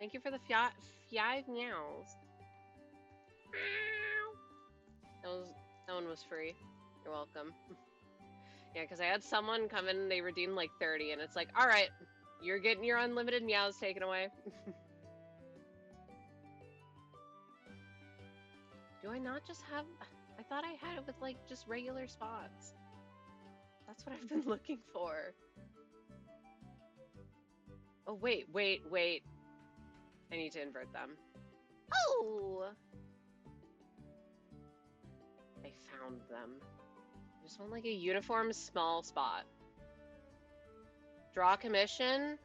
Thank you for the five meows. That one was free. You're welcome. Yeah, because I had someone come in and they redeemed like 30, and it's like, all right, you're getting your unlimited meows taken away. Do I not just have... I thought I had it with like just regular spots. That's what I've been looking for. Oh, wait. I need to invert them. Oh! I found them. I just want like a uniform small spot. Draw commission?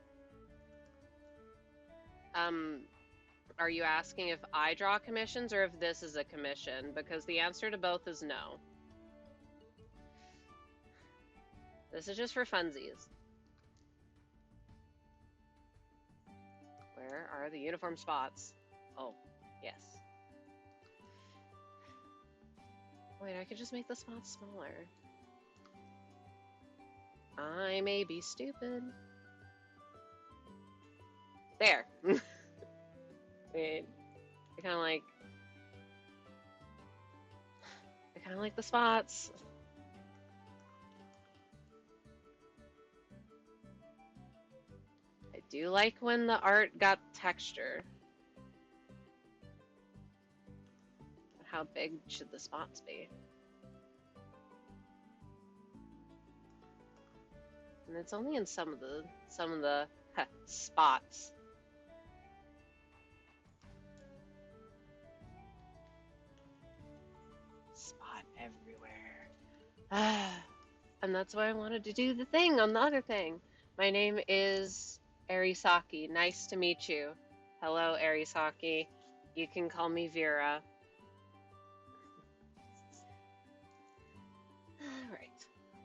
Are you asking if I draw commissions or if this is a commission? Because the answer to both is no. This is just for funsies. Where are the uniform spots? Oh, yes. Wait, I could just make the spots smaller. I may be stupid. There. Wait. I kind of like the spots. I do like when the art got texture. How big should the spots be? And it's only in some of the spots. Spot everywhere. And that's why I wanted to do the thing on the other thing. My name is Arisaki. Nice to meet you. Hello, Arisaki. You can call me Vera.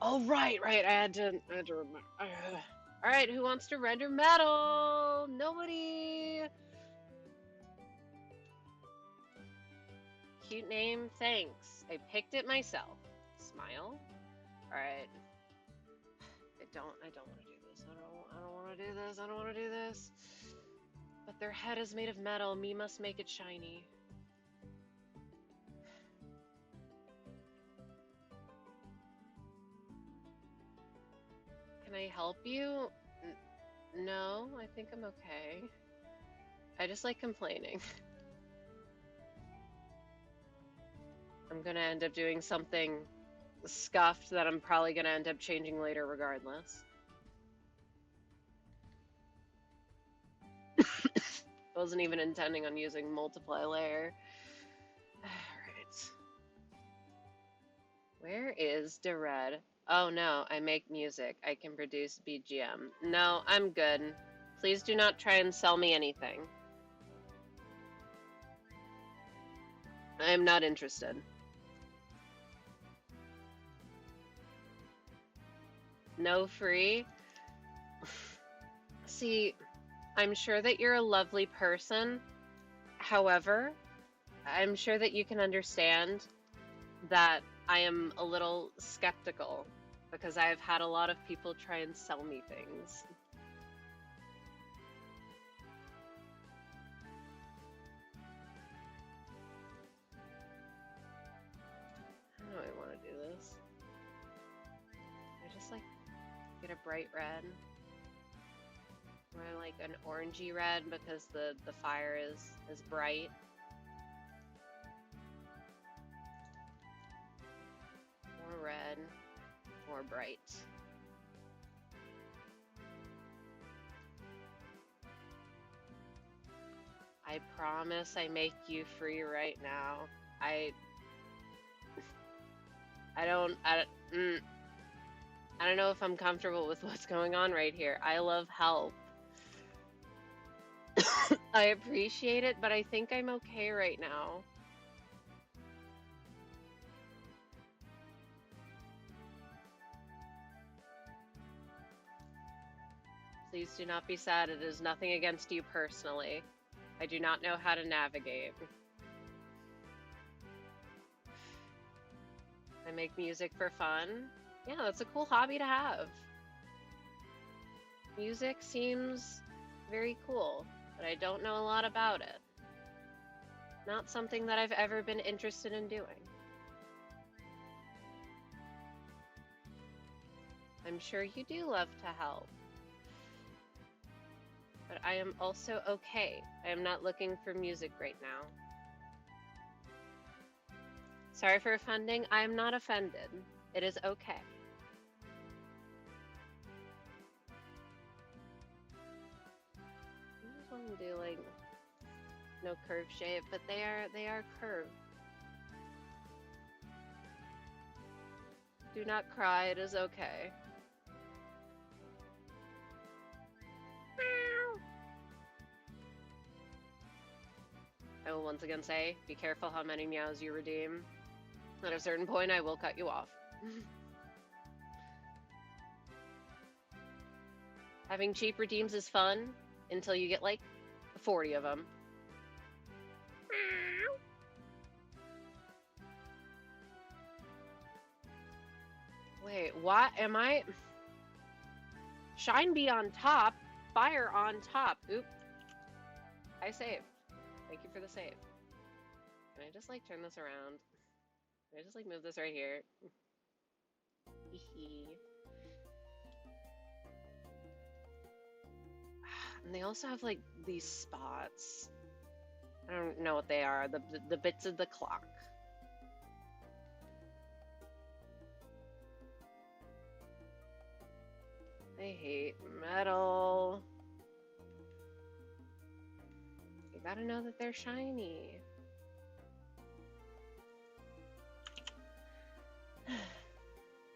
Oh, right. I had to remember. All right, who wants to render metal? Nobody. Cute name, thanks. I picked it myself. Smile. All right. I don't want to do this. I don't want to do this. I don't want to do this. But their head is made of metal. Me must make it shiny. Can I help you? No, I think I'm okay. I just like complaining. I'm gonna end up doing something scuffed that I'm probably gonna end up changing later regardless. Wasn't even intending on using multiply layer. Alright. Where is the red? Oh no, I make music. I can produce BGM. No, I'm good. Please do not try and sell me anything. I am not interested. No free? See, I'm sure that you're a lovely person. However, I'm sure that you can understand that I am a little skeptical because I've had a lot of people try and sell me things. How do I want to do this? I just like get a bright red. Or like an orangey red because the fire is bright. More red, more bright. I promise I make you free right now. I don't know if I'm comfortable with what's going on right here. I love help. I appreciate it, but I think I'm okay right now. Please do not be sad. It is nothing against you personally. I do not know how to navigate. I make music for fun. Yeah, that's a cool hobby to have. Music seems very cool, but I don't know a lot about it. Not something that I've ever been interested in doing. I'm sure you do love to help. But I am also okay. I am not looking for music right now. Sorry for offending. I am not offended. It is okay. I just want to do like no curve shape, but they are curved. Do not cry. It is okay. I will once again say, be careful how many meows you redeem. At a certain point, I will cut you off. Having cheap redeems is fun until you get like 40 of them. Wait, what am I? Shine be on top, fire on top. Oop. I saved. Thank you for the save. Can I just like turn this around? Can I just like move this right here? And they also have like these spots. I don't know what they are. The bits of the clock. I hate metal. You gotta know that they're shiny.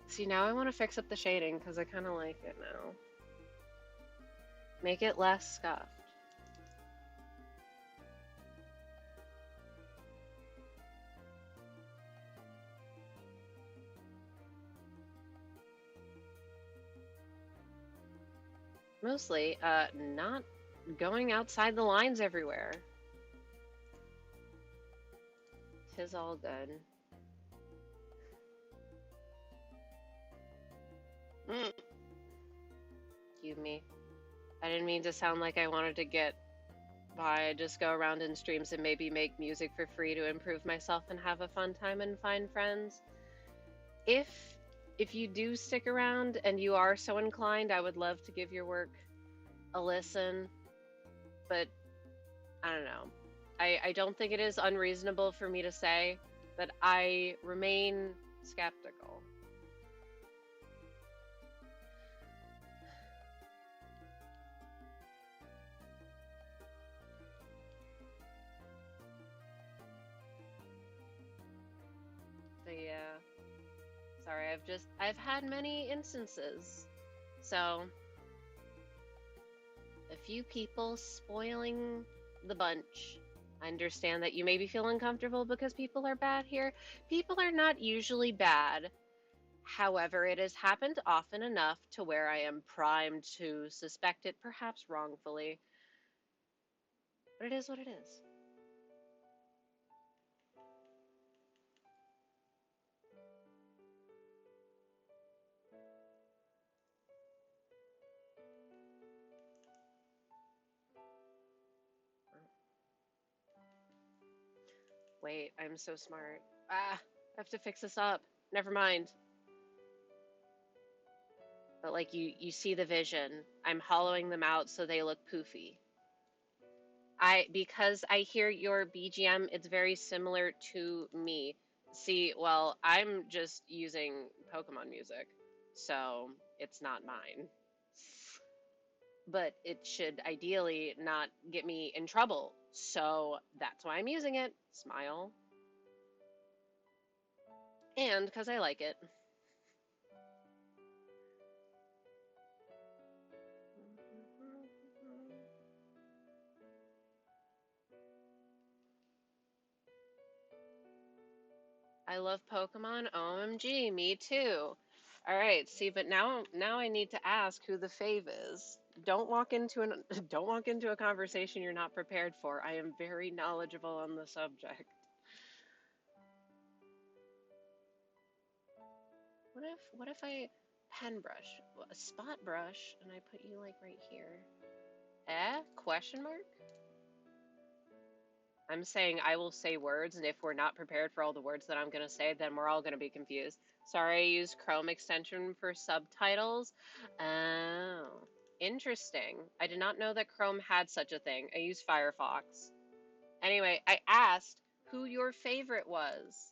See, now I want to fix up the shading because I kind of like it now. Make it less scuffed. Mostly, not going outside the lines everywhere. Tis all good. Excuse me. I didn't mean to sound like I wanted to get by. I just go around in streams and maybe make music for free to improve myself and have a fun time and find friends. If you do stick around and you are so inclined, I would love to give your work a listen. But I don't know. I don't think it is unreasonable for me to say that I remain skeptical. But yeah. Sorry, I've had many instances. So, a few people spoiling the bunch. I understand that you maybe feel uncomfortable because people are bad here. People are not usually bad. However, it has happened often enough to where I am primed to suspect it, perhaps wrongfully. But it is what it is. Wait, I'm so smart. Ah, I have to fix this up. Never mind. But like you see the vision. I'm hollowing them out so they look poofy. Because I hear your BGM, it's very similar to me. See, well, I'm just using Pokemon music, so it's not mine. But it should ideally not get me in trouble. So that's why I'm using it. Smile. And because I like it. I love Pokemon. OMG, me too. All right, see, but now I need to ask who the fave is. Don't walk into an don't walk into a conversation you're not prepared for. I am very knowledgeable on the subject. What if I pen brush, a spot brush, and I put you like right here? Question mark? I'm saying I will say words, and if we're not prepared for all the words that I'm going to say, then we're all going to be confused. Sorry, I used Chrome extension for subtitles. Oh, interesting. I did not know that Chrome had such a thing. I use Firefox. Anyway, I asked who your favorite was.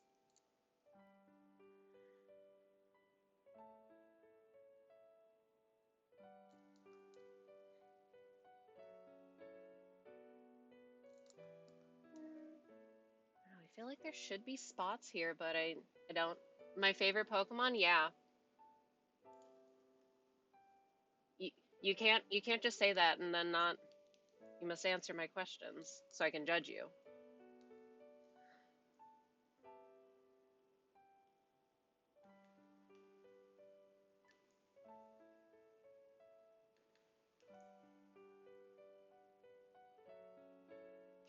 I feel like there should be spots here, but I don't. My favorite Pokemon, yeah. You, you can't just say that and then not. You must answer my questions so I can judge you.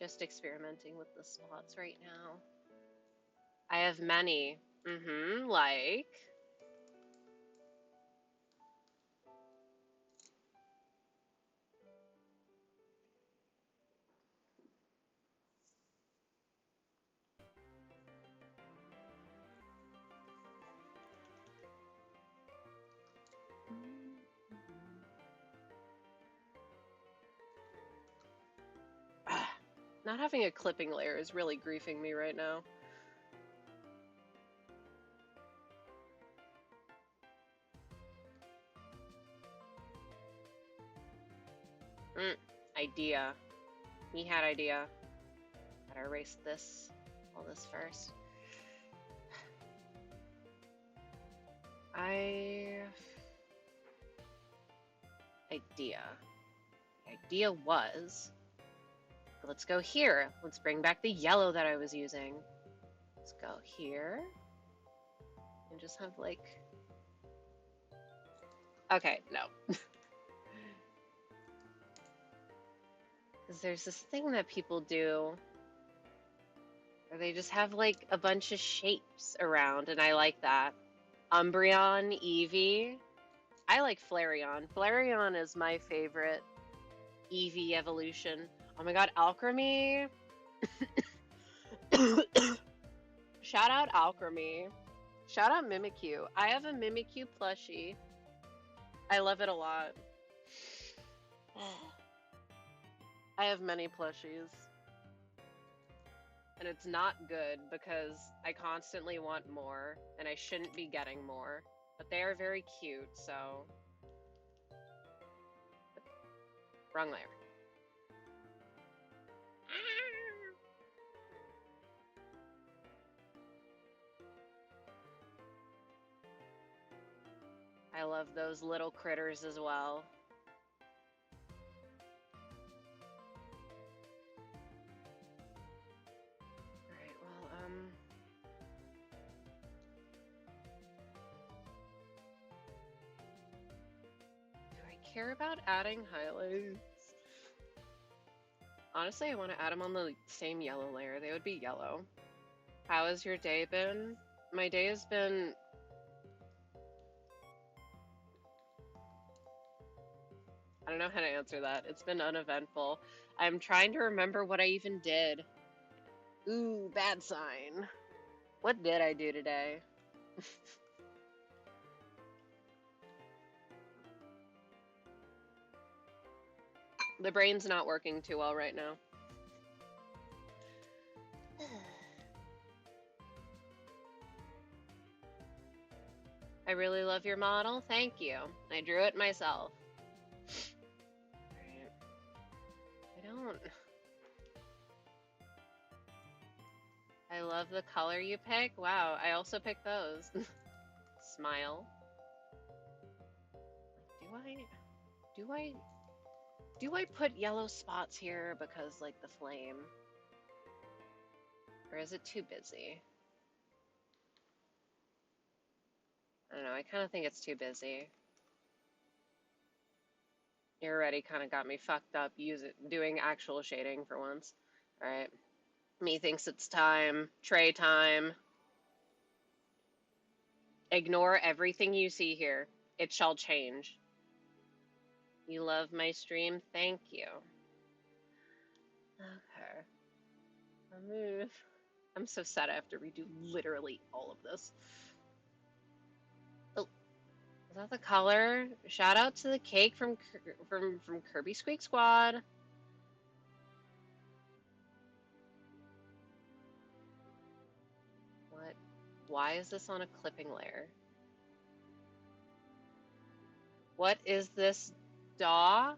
Just experimenting with the spots right now. I have many. Like. Not having a clipping layer is really griefing me right now. Idea. Me had idea. Gotta erase this. All this first. Idea. The idea was. Let's go here. Let's bring back the yellow that I was using. Let's go here. And just have like. Okay, no. Because there's this thing that people do where they just have like a bunch of shapes around, and I like that. Umbreon, Eevee. I like Flareon. Flareon is my favorite Eevee evolution. Oh my god, Alchemy. Shout out Alchemy. Shout out Mimikyu. I have a Mimikyu plushie. I love it a lot. I have many plushies. And it's not good because I constantly want more, and I shouldn't be getting more. But they are very cute, so... Wrong layer. I love those little critters as well. Alright, well, do I care about adding highlights? Honestly, I want to add them on the same yellow layer. They would be yellow. How has your day been? My day has been... I don't know how to answer that. It's been uneventful. I'm trying to remember what I even did. Ooh, bad sign. What did I do today? The brain's not working too well right now. I really love your model. Thank you. I drew it myself. I don't... I love the color you pick. Wow, I also picked those. Smile. Do I put yellow spots here because, like, the flame? Or is it too busy? I don't know, I kind of think it's too busy. You already kind of got me fucked up doing actual shading for once. Alright. Me thinks it's time. Tray time. Ignore everything you see here. It shall change. You love my stream? Thank you. Okay. I'll move. I'm so sad I have to redo literally all of this. Oh, is that the color? Shout out to the cake from Kirby Squeak Squad. What? Why is this on a clipping layer? What is this DAW?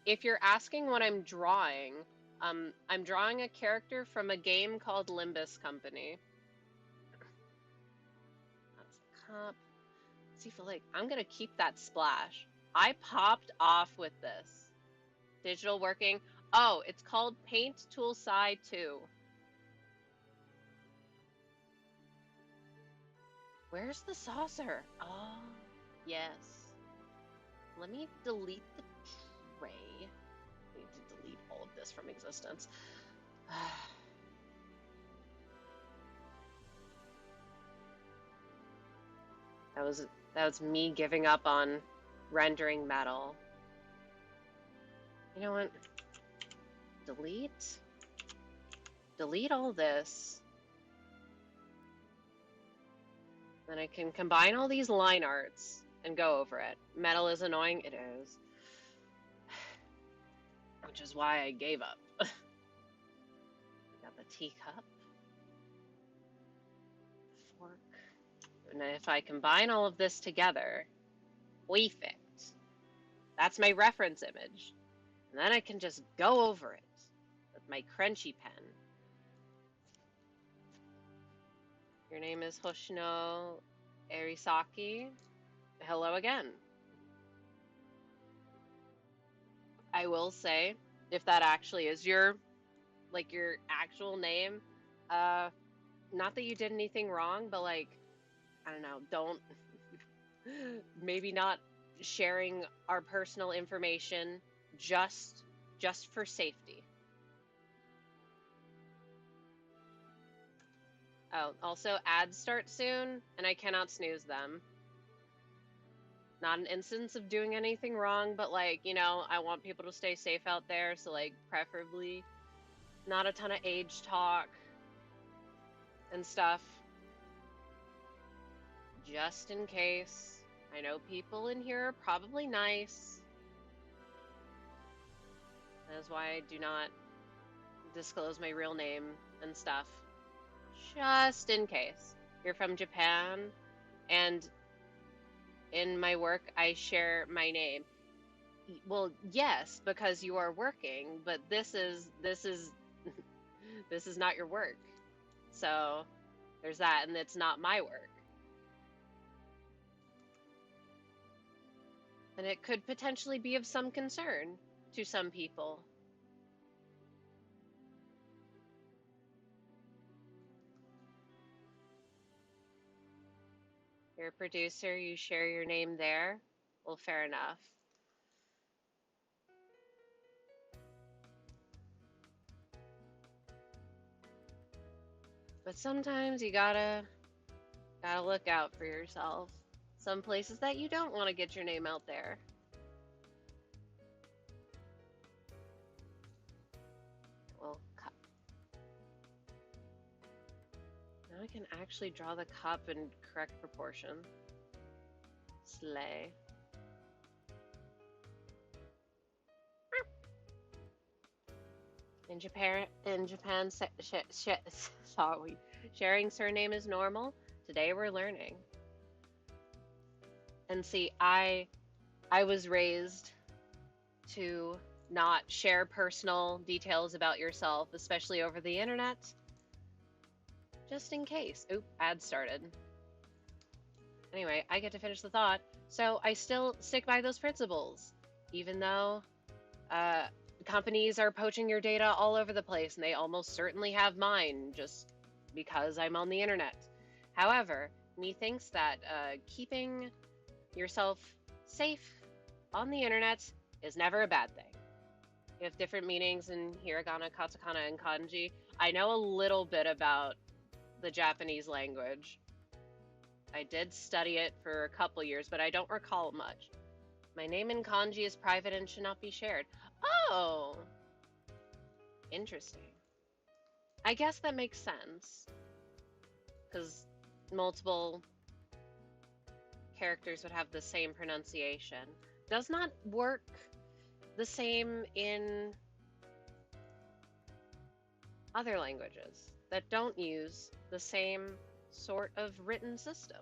If you're asking what I'm drawing, I'm drawing a character from a game called Limbus Company. That's a cup. See, I'm gonna keep that splash. I popped off with this. Digital working. Oh, it's called Paint Tool Side 2. Where's the saucer? Oh, yes. Let me delete the tray. I need to delete all of this from existence. That was me giving up on rendering metal. You know what? Delete all this. Then I can combine all these line arts and go over it. Metal is annoying? It is. Which is why I gave up. Got the teacup. Fork. And if I combine all of this together, perfect. That's my reference image. And then I can just go over it with my crunchy pen. Your name is Hoshino Erisaki. Hello again. I will say, if that actually is your actual name, not that you did anything wrong, but I don't know, don't, maybe not sharing our personal information just for safety. Oh, also ads start soon, and I cannot snooze them. Not an instance of doing anything wrong, but you know, I want people to stay safe out there, so preferably not a ton of age talk and stuff. Just in case. I know people in here are probably nice. That is why I do not disclose my real name and stuff. Just in case. You're from Japan, and in my work I share my name. Well, yes, because you are working, but this is this is not your work. So there's that, and it's not my work. And it could potentially be of some concern to some people. You're a producer, you share your name there? Well, fair enough. But sometimes you gotta look out for yourself. Some places that you don't want to get your name out there. Well, cut. Now I can actually draw the cup in correct proportion. Slay. In Japan, sorry, sharing surname is normal. Today we're learning. And see, I was raised to not share personal details about yourself, especially over the internet, just in case. Oop, ad started. Anyway, I get to finish the thought. So I still stick by those principles, even though companies are poaching your data all over the place, and they almost certainly have mine just because I'm on the internet. However, methinks that keeping yourself safe on the internet is never a bad thing. You have different meanings in hiragana, katakana, and kanji. I know a little bit about the Japanese language. I did study it for a couple years, but I don't recall much. My name in kanji is private and should not be shared. Oh! Interesting. I guess that makes sense. Because multiple characters would have the same pronunciation. Does not work the same in other languages that don't use the same sort of written system.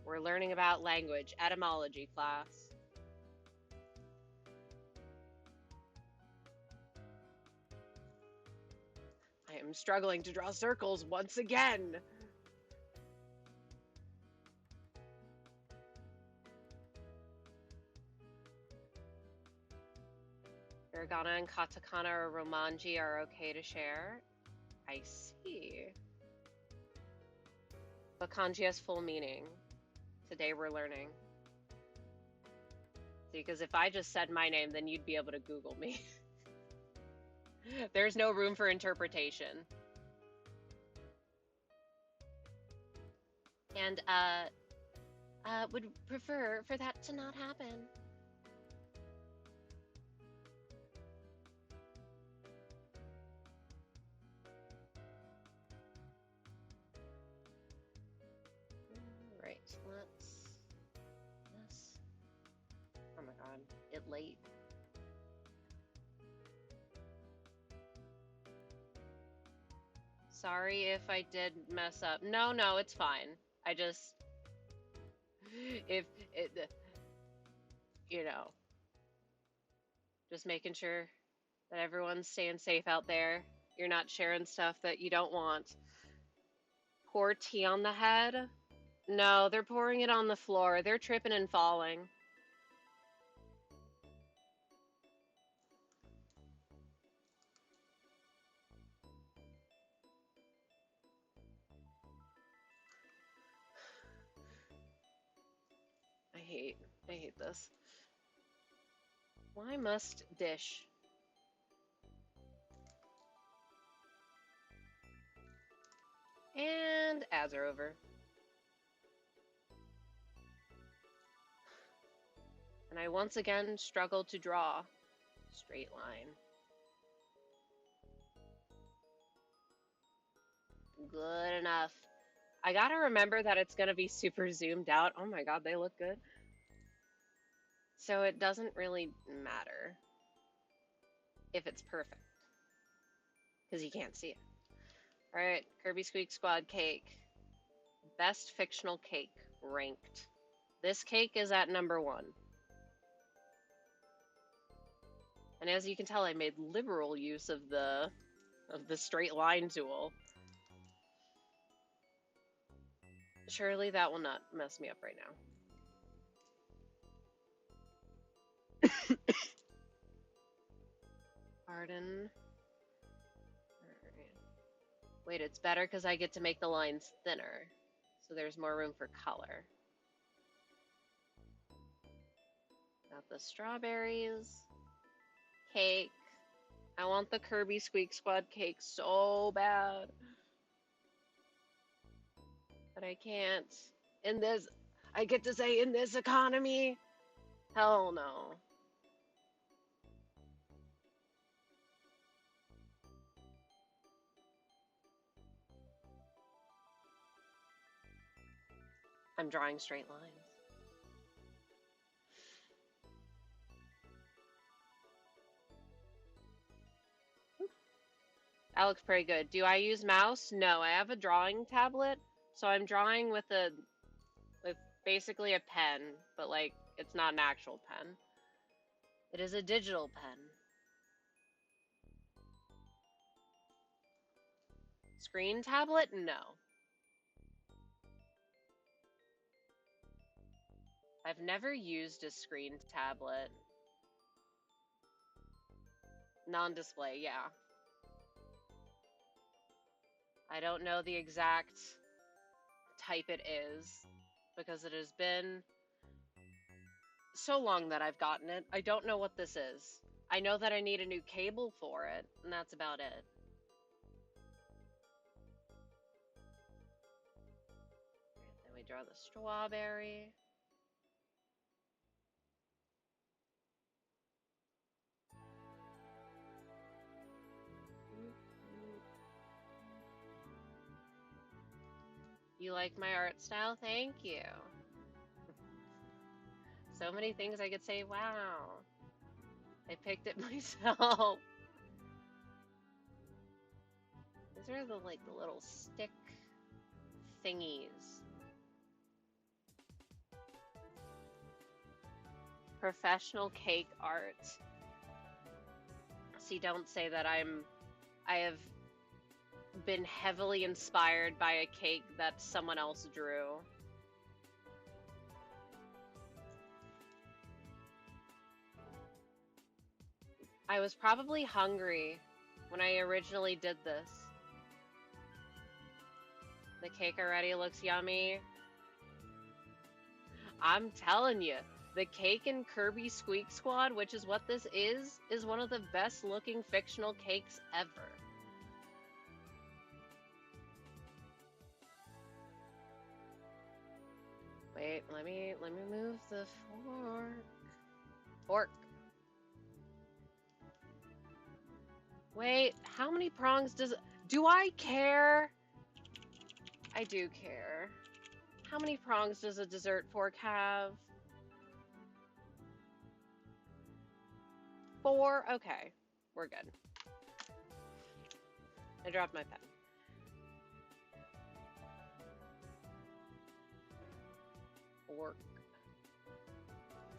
We're learning about language, etymology class. I am struggling to draw circles once again. Hiragana and katakana or romanji are okay to share. I see. But kanji has full meaning. Today we're learning. See, because if I just said my name, then you'd be able to Google me. There's no room for interpretation. And would prefer for that to not happen. Right, let's this. Oh my god, it late. Sorry if I did mess up. No, it's fine. I just, if it, just making sure that everyone's staying safe out there. You're not sharing stuff that you don't want. Pour tea on the head? No, they're pouring it on the floor. They're tripping and falling. I hate this. Why must dish? And ads are over. And I once again struggle to draw straight line. Good enough. I gotta remember that it's gonna be super zoomed out. Oh my god, they look good. So it doesn't really matter if it's perfect, because you can't see it. Alright, Kirby Squeak Squad cake. Best fictional cake ranked. This cake is at number 1. And as you can tell, I made liberal use of the straight line tool. Surely that will not mess me up right now. Pardon. Right. Wait, it's better because I get to make the lines thinner, so there's more room for color. Got the strawberries. Cake. I want the Kirby Squeak Squad cake so bad. But I can't. In this, I get to say in this economy? Hell no. I'm drawing straight lines. That looks pretty good. Do I use mouse? No, I have a drawing tablet, so I'm drawing with basically a pen, but like it's not an actual pen. It is a digital pen. Screen tablet? No. I've never used a screen tablet. Non-display, yeah. I don't know the exact type it is because it has been so long that I've gotten it. I don't know what this is. I know that I need a new cable for it, and that's about it. Then we draw the strawberry. You like my art style? Thank you. So many things I could say, wow. I picked it myself. These are the little stick thingies. Professional cake art. See, don't say that I have been heavily inspired by a cake that someone else drew. I was probably hungry when I originally did this. The cake already looks yummy. I'm telling you, the cake in Kirby Squeak Squad, which is what this is one of the best looking fictional cakes ever. Wait, let me move the fork. Wait, how many prongs do I care? I do care. How many prongs does a dessert fork have? 4? Okay, we're good. I dropped my pen. Fork.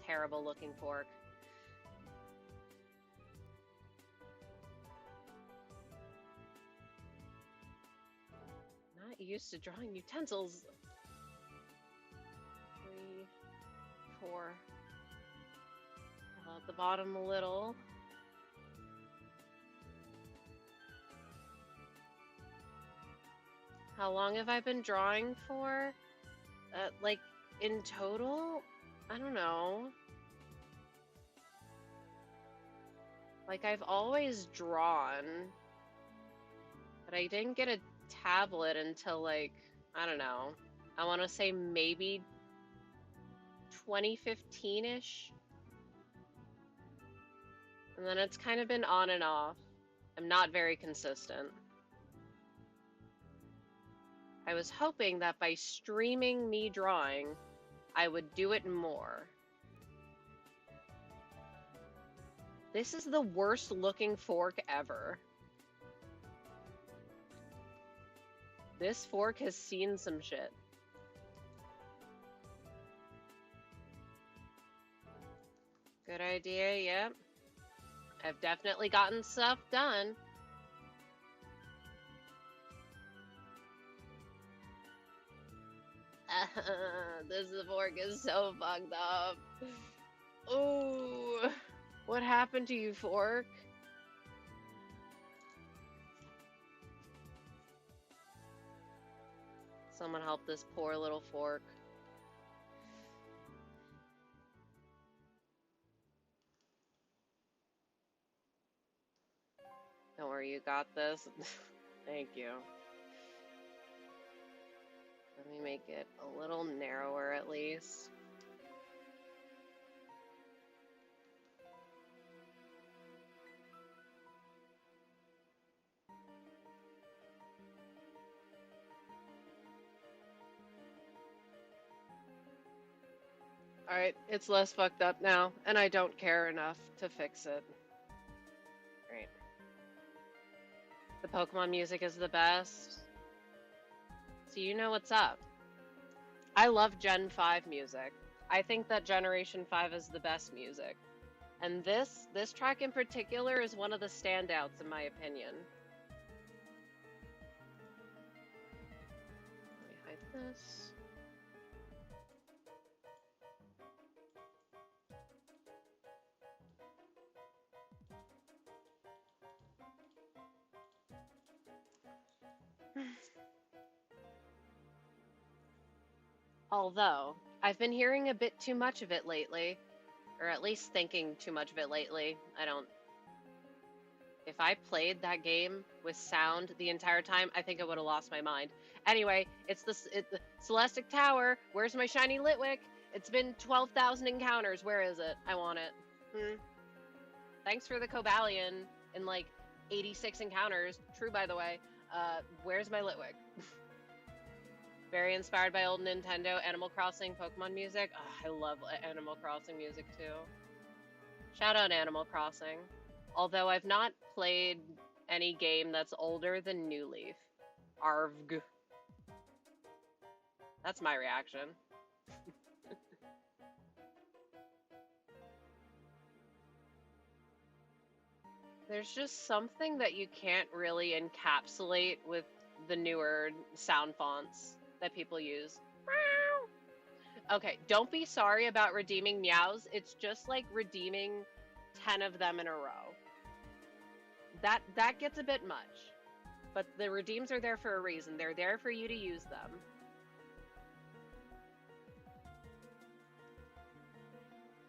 Terrible looking fork. Not used to drawing utensils. 3, 4. At the bottom a little. How long have I been drawing for? Like, in total? I don't know. Like, I've always drawn, but I didn't get a tablet until, like, I don't know. I want to say maybe 2015-ish. And then it's kind of been on and off. I'm not very consistent. I was hoping that by streaming me drawing, I would do it more. This is the worst looking fork ever. This fork has seen some shit. Good idea, yep. I've definitely gotten stuff done. This fork is so fucked up. Ooh. What happened to you, fork? Someone help this poor little fork. Don't worry, you got this. Thank you. Let me make it a little narrower at least. Alright, it's less fucked up now, and I don't care enough to fix it. Right. The Pokemon music is the best. So you know what's up. I love Gen 5 music. I think that Generation 5 is the best music. And this track in particular is one of the standouts in my opinion. Let me hide this. Although, I've been hearing a bit too much of it lately, or at least thinking too much of it lately. If I played that game with sound the entire time, I think I would have lost my mind. Anyway, it's the Celestic Tower. Where's my shiny Litwick? It's been 12,000 encounters. Where is it? I want it. Thanks for the Cobalion in like 86 encounters. True, by the way. Where's my Litwick? Very inspired by old Nintendo Animal Crossing Pokemon music. Oh, I love Animal Crossing music too. Shout out Animal Crossing. Although I've not played any game that's older than New Leaf. Arvg. That's my reaction. There's just something that you can't really encapsulate with the newer sound fonts that people use. Okay, don't be sorry about redeeming meows. It's just like redeeming 10 of them in a row. That gets a bit much. But the redeems are there for a reason. They're there for you to use them.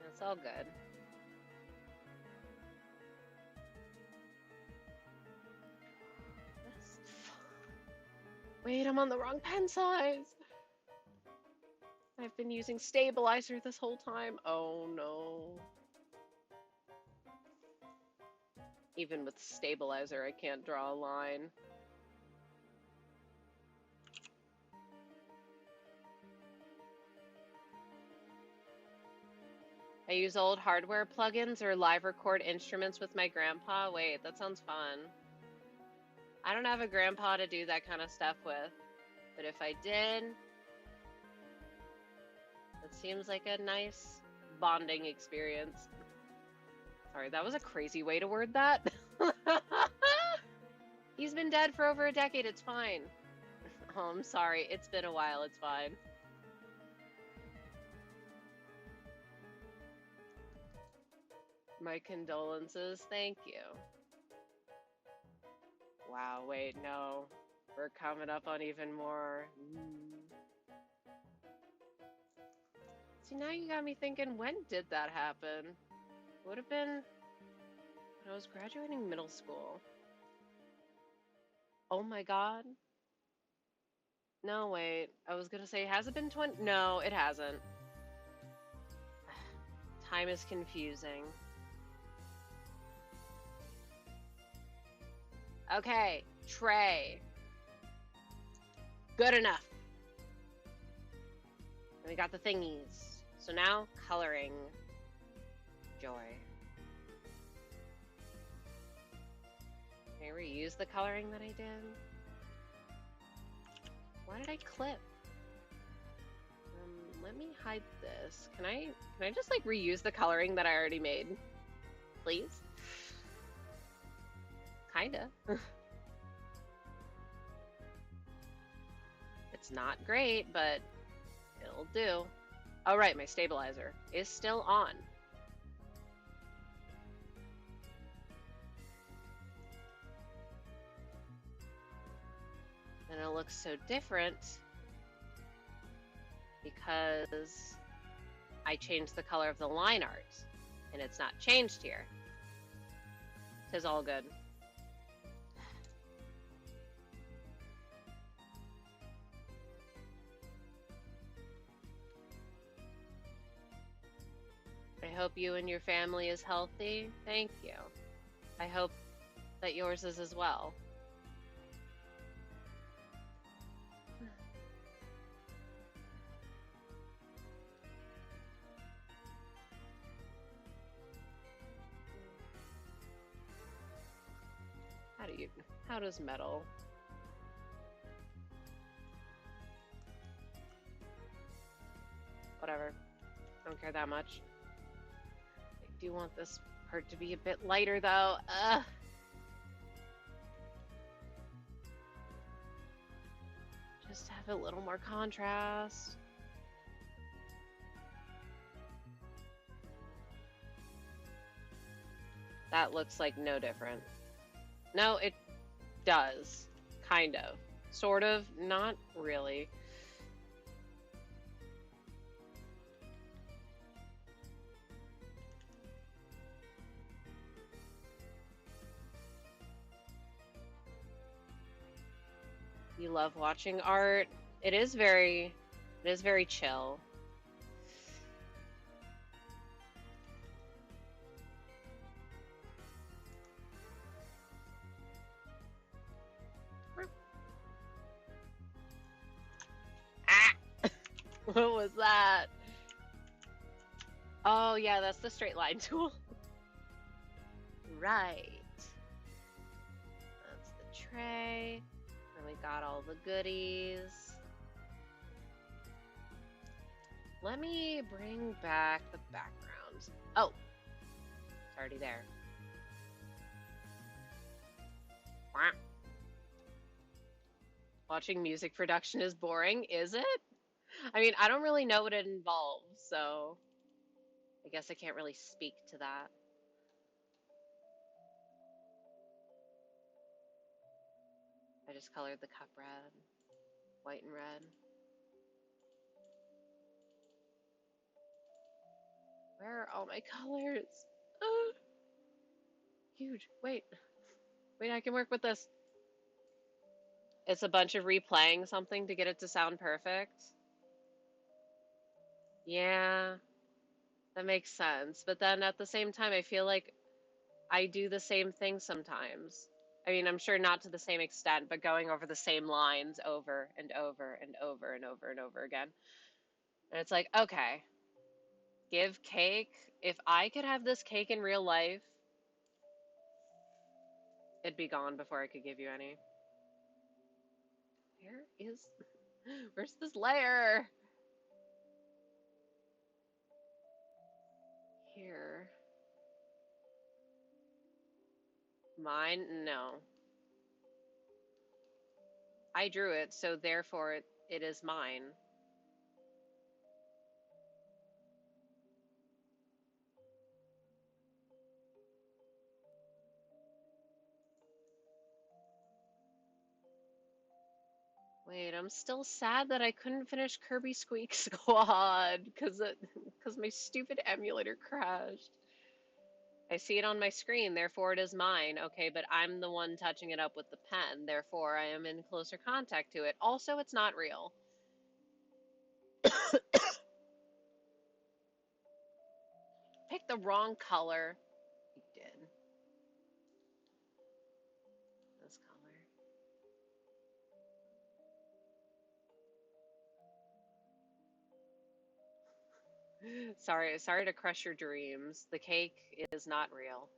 It's all good. Wait, I'm on the wrong pen size. I've been using stabilizer this whole time. Oh no. Even with stabilizer, I can't draw a line. I use old hardware plugins or live record instruments with my grandpa. Wait, that sounds fun. I don't have a grandpa to do that kind of stuff with, but if I did, it seems like a nice bonding experience. Sorry, that was a crazy way to word that. He's been dead for over a decade, it's fine. Oh, I'm sorry, it's been a while, it's fine. My condolences, thank you. Wow, wait, no. We're coming up on even more. See, now you got me thinking, when did that happen? Would have been when I was graduating middle school. Oh my god. No, wait. I was gonna say, has it been 20? No, it hasn't. Time is confusing. Okay, tray. Good enough. And we got the thingies. So now, coloring. Joy. Can I reuse the coloring that I did? Why did I clip? Let me hide this. Can I just like reuse the coloring that I already made? Please? Kinda. It's not great, but it'll do. Oh right, my stabilizer is still on. And it looks so different because I changed the color of the line art and it's not changed here. 'Tis all good. I hope you and your family is healthy. Thank you. I hope that yours is as well. How does metal? Whatever. I don't care that much. I do want this part to be a bit lighter, though. Just have a little more contrast. That looks like no different. No, it does. Kind of. Sort of. Not really. You love watching art. It is very chill. Ah! What was that? Oh yeah, that's the straight line tool. Right. That's the tray. And we got all the goodies. Let me bring back the background. Oh, it's already there. Watching music production is boring, is it? I mean, I don't really know what it involves, so I guess I can't really speak to that. I just colored the cup red, white and red. Where are all my colors? Huge. Wait, I can work with this. It's a bunch of replaying something to get it to sound perfect. Yeah, that makes sense. But then at the same time, I feel like I do the same thing sometimes. I mean, I'm sure not to the same extent, but going over the same lines over and over and over and over and over again. And it's like, okay, give cake. If I could have this cake in real life, it'd be gone before I could give you any. Where's this layer? Here. Mine? No. I drew it, so therefore it is mine. Wait, I'm still sad that I couldn't finish Kirby Squeak Squad because my stupid emulator crashed. I see it on my screen, therefore it is mine. Okay, but I'm the one touching it up with the pen, therefore I am in closer contact to it. Also, it's not real. Pick the wrong color. You did. This color. Sorry to crush your dreams. The cake is not real.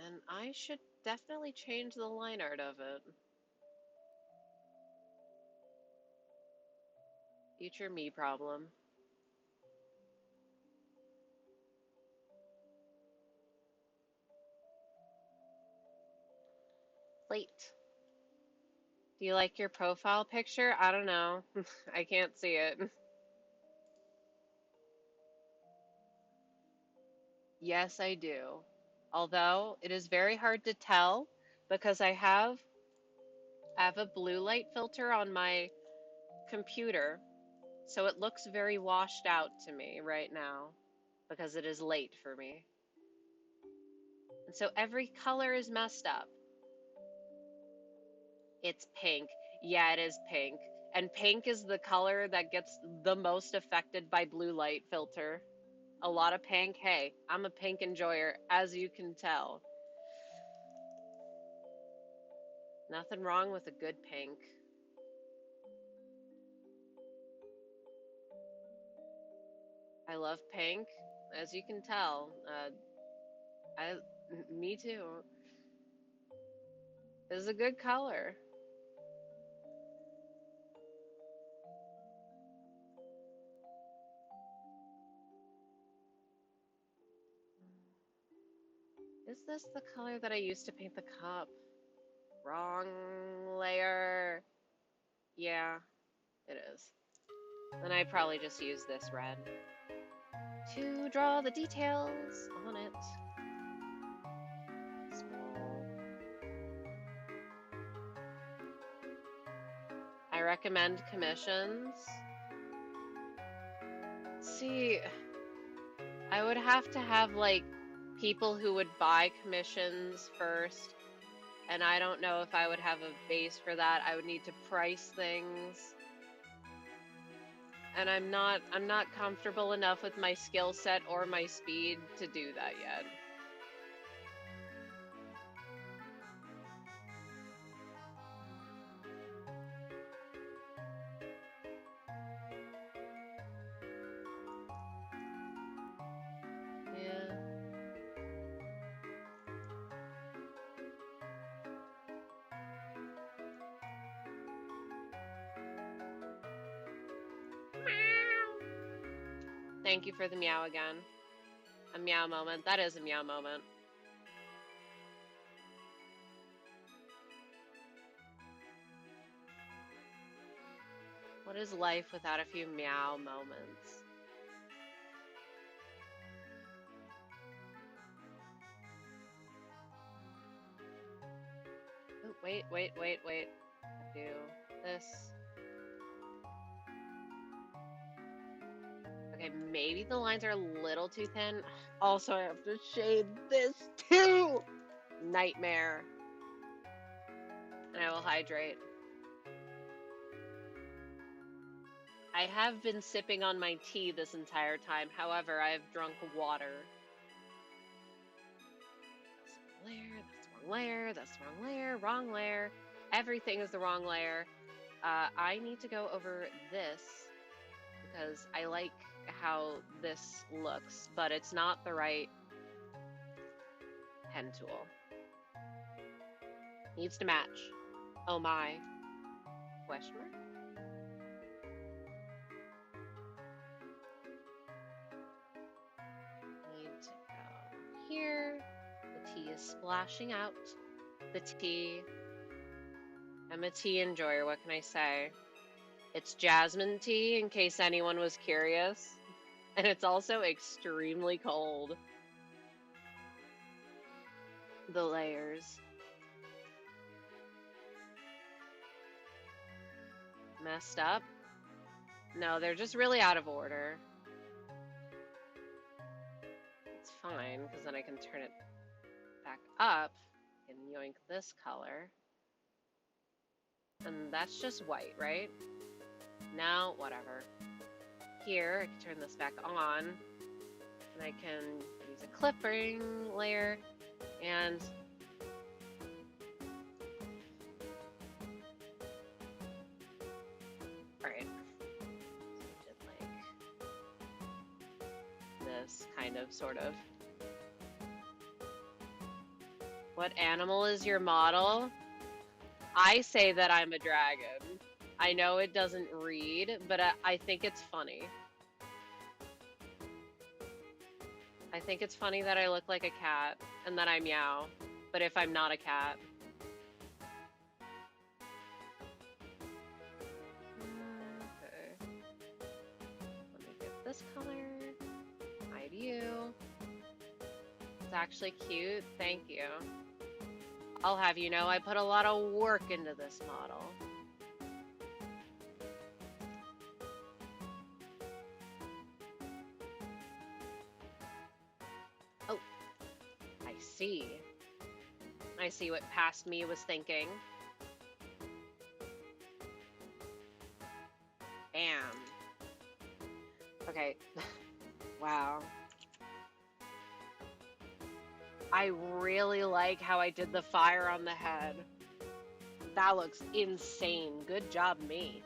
And I should definitely change the line art of it. Future me problem. Plate. Do you like your profile picture? I don't know. I can't see it. Yes, I do. Although it is very hard to tell because I have a blue light filter on my computer, so it looks very washed out to me right now because it is late for me. And so every color is messed up. It's pink. Yeah, it is pink. And pink is the color that gets the most affected by blue light filter. A lot of pink. Hey, I'm a pink enjoyer, as you can tell. Nothing wrong with a good pink. I love pink, as you can tell. Me too. This is a good color. Is this the color that I used to paint the cup? Wrong layer. Yeah, it is. Then I probably just use this red to draw the details on it. Small. I recommend commissions. See, I would have to have like people who would buy commissions first, and I don't know if I would have a base for that. I would need to price things. And I'm not comfortable enough with my skill set or my speed to do that yet. Yeah. Thank you for the meow again. A meow moment. That is a meow moment. What is life without a few meow moments? Oh, wait. Do this. Okay, maybe the lines are a little too thin. Also, I have to shade this too. Nightmare. And I will hydrate. I have been sipping on my tea this entire time. However, I have drunk water. That's the wrong layer. That's the wrong layer. Wrong layer. Everything is the wrong layer. I need to go over this because I like how this looks, but it's not the right pen tool. Needs to match. Oh my. Question mark? Need to go here. The tea is splashing out. The tea. I'm a tea enjoyer, what can I say? It's jasmine tea, in case anyone was curious. And it's also extremely cold. The layers. Messed up? No, they're just really out of order. It's fine, because then I can turn it back up and yoink this color. And that's just white, right? Now, whatever. Here, I can turn this back on, and I can use a clipping layer, and alright. So I did like this kind of, sort of. What animal is your model? I say that I'm a dragon. I know it doesn't read, but I think it's funny. I think it's funny that I look like a cat and that I meow, but if I'm not a cat. Okay. Let me get this color. Hide you. It's actually cute. Thank you. I'll have you know I put a lot of work into this model. Oh, I see what past me was thinking. Bam. Okay. Wow. I really like how I did the fire on the head. That looks insane. Good job, me.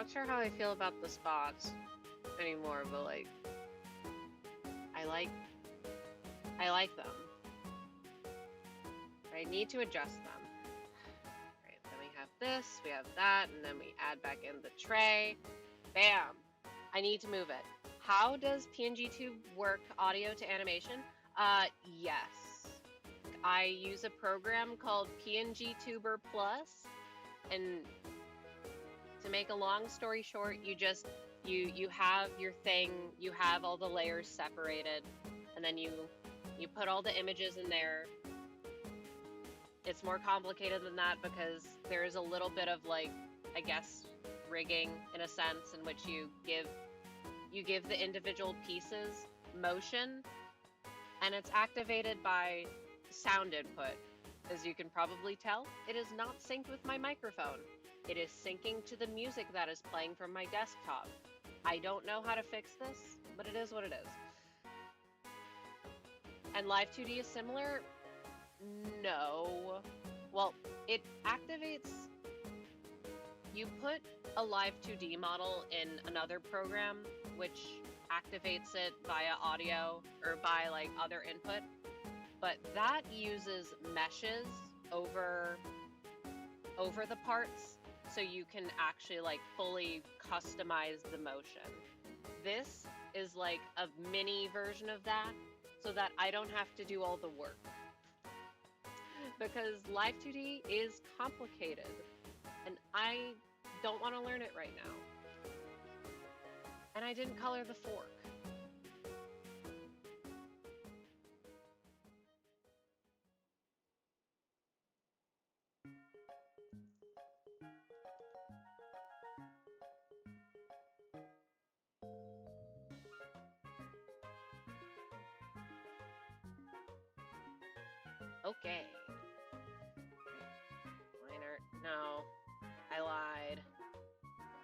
Not sure how I feel about the spots anymore, but like I like I like them. I need to adjust them. Right, then we have this, we have that, and then we add back in the tray. Bam! I need to move it. How does PNG2 work audio to animation? Yes. I use a program called PNG Tuber Plus, and to make a long story short, you have your thing, you have all the layers separated, and then you put all the images in there. It's more complicated than that because there is a little bit of like, I guess, rigging in a sense in which you give the individual pieces motion, and it's activated by sound input. As you can probably tell, it is not synced with my microphone. It is syncing to the music that is playing from my desktop. I don't know how to fix this, but it is what it is. And Live 2D is similar? No. Well, it activates... You put a Live 2D model in another program, which activates it via audio or by like other input, but that uses meshes over the parts, so you can actually like fully customize the motion. This is like a mini version of that, so that I don't have to do all the work. Because Live 2D is complicated, and I don't want to learn it right now. And I didn't color the fork. Okay. Line art. No, I lied.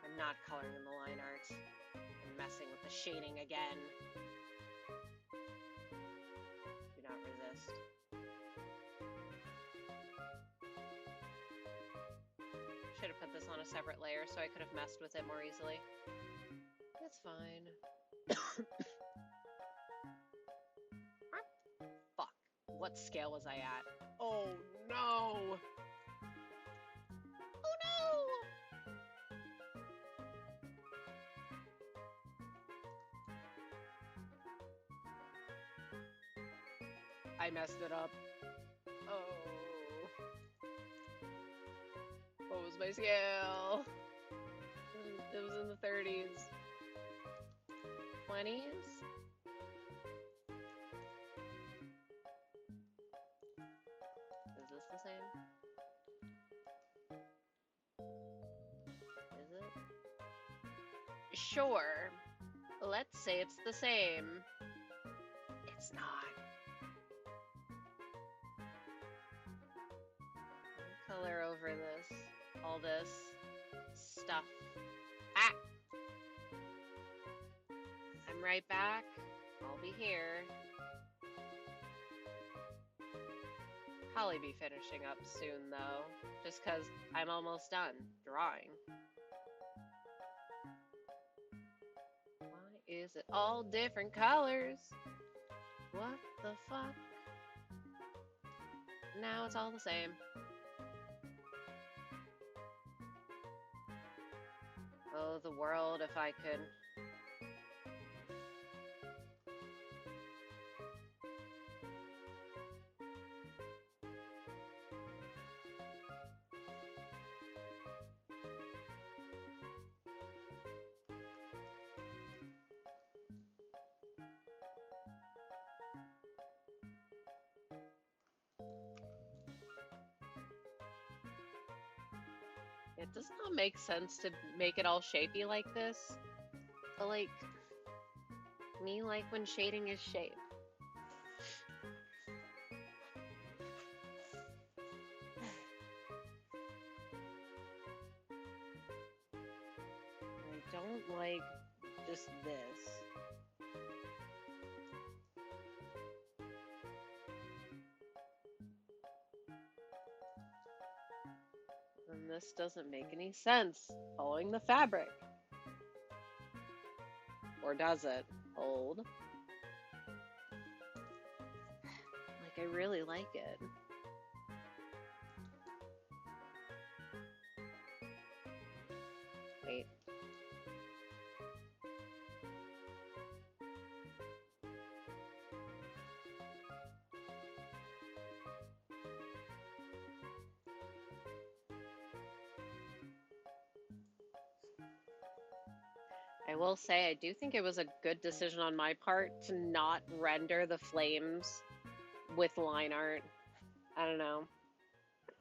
I'm not coloring in the line art. I'm messing with the shading again. Do not resist. Should have put this on a separate layer so I could have messed with it more easily. It's fine. Fuck. What scale was I at? Oh no! Oh no! I messed it up. Oh. What was my scale? It was in the 30s. 20s? Is this the same? Is it? Sure. Let's say it's the same. It's not. Color over this. All this stuff. Ah! I'm right back. I'll be here. Probably be finishing up soon though, just cause I'm almost done drawing. Why is it all different colors? What the fuck? Now it's all the same. Oh, the world, if I could. It does not make sense to make it all shapey like this, but like, me like when shading is shape. I don't like just this. And this doesn't make any sense following the fabric. Or does it? Hold. Like, I really like it. Wait. I will say, I do think it was a good decision on my part to not render the flames with line art. I don't know.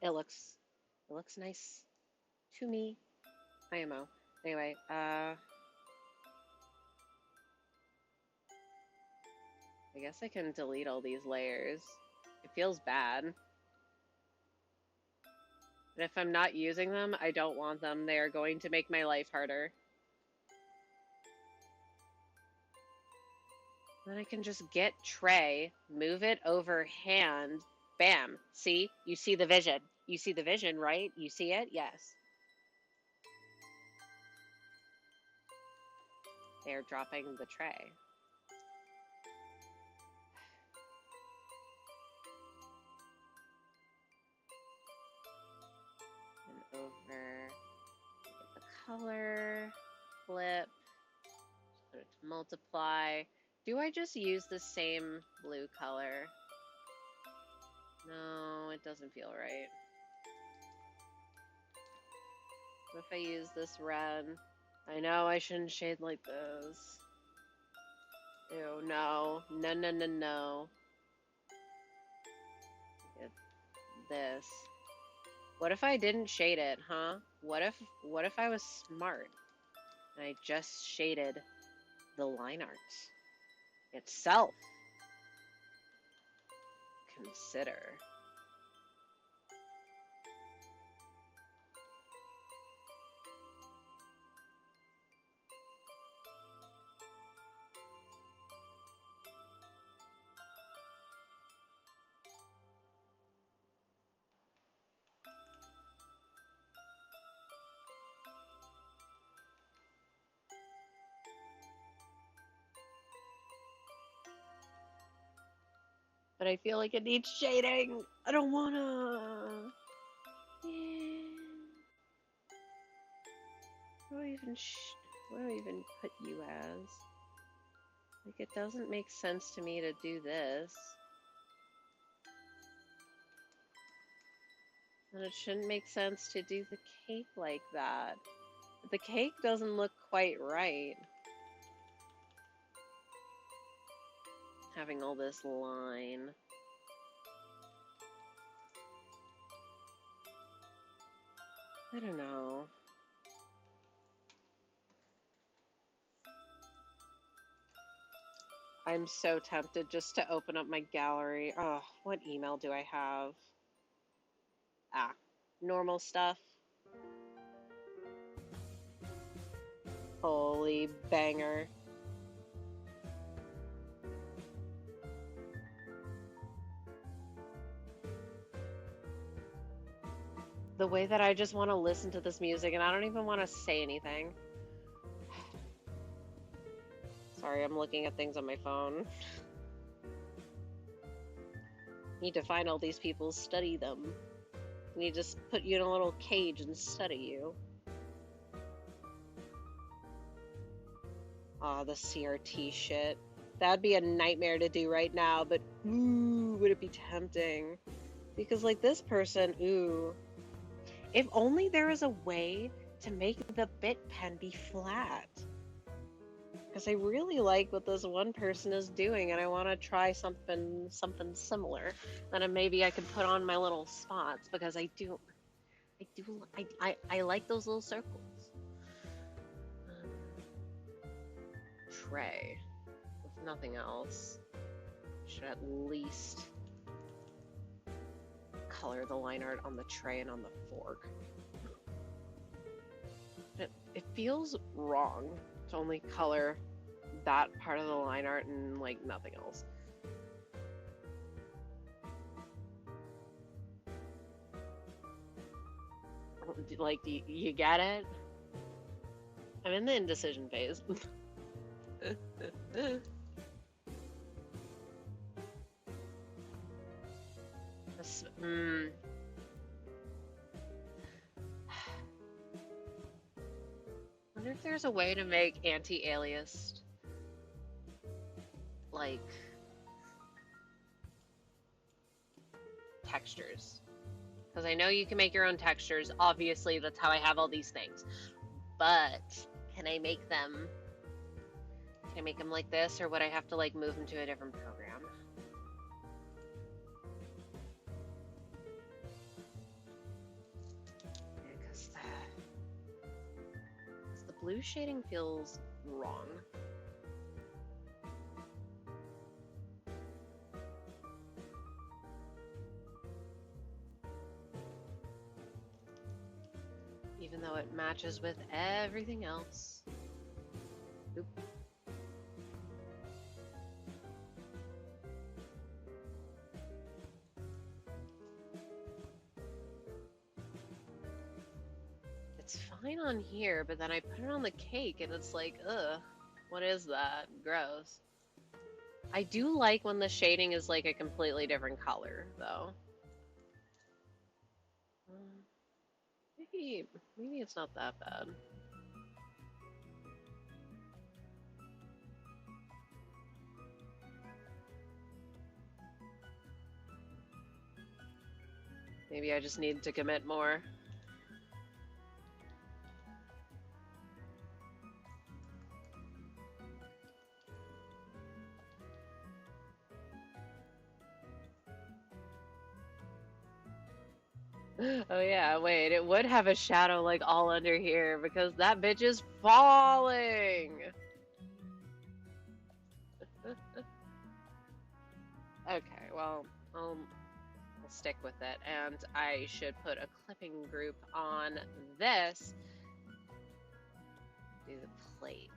It looks nice to me. IMO. Anyway, I guess I can delete all these layers. It feels bad. But if I'm not using them, I don't want them. They are going to make my life harder. Then I can just get tray, move it over hand, bam. See? You see the vision. You see the vision, right? You see it? Yes. They're dropping the tray. And over, get the color, flip, put it to multiply. Do I just use the same blue color? No, it doesn't feel right. What if I use this red? I know I shouldn't shade like this. Ew, no. No, no, no, no. Get this. What if I didn't shade it, huh? What if I was smart and I just shaded the line art itself? Consider. But I feel like it needs shading. I don't wanna. Yeah. What do I even put you as? Like, it doesn't make sense to me to do this. And it shouldn't make sense to do the cake like that. The cake doesn't look quite right. Having all this line. I don't know. I'm so tempted just to open up my gallery. Oh, what email do I have? Ah, normal stuff. Holy banger. The way that I just want to listen to this music and I don't even want to say anything. Sorry, I'm looking at things on my phone. Need to find all these people, study them. Need to just put you in a little cage and study you. Ah, the CRT shit. That'd be a nightmare to do right now, but ooh, would it be tempting? Because like this person, ooh. If only there was a way to make the bit pen be flat. Because I really like what this one person is doing and I want to try something similar. Then maybe I could put on my little spots because I like those little circles. Tray with nothing else. Should at least color the line art on the tray and on the fork. It feels wrong to only color that part of the line art and like nothing else. Like, do you get it? I'm in the indecision phase. This, wonder if there's a way to make anti-aliased, like, textures. Because I know you can make your own textures. Obviously, that's how I have all these things. But can I make them? Can I make them like this, or would I have to like move them to a different program? Because the blue shading feels wrong. Even though it matches with everything else. Oop. It's fine on here, but then I put it on the cake and it's like, ugh, what is that? Gross. I do like when the shading is like a completely different color, though. Maybe it's not that bad. Maybe I just need to commit more. Oh yeah, wait, it would have a shadow like all under here because that bitch is falling. Okay, well, I'll stick with it, and I should put a clipping group on this. Do the plate.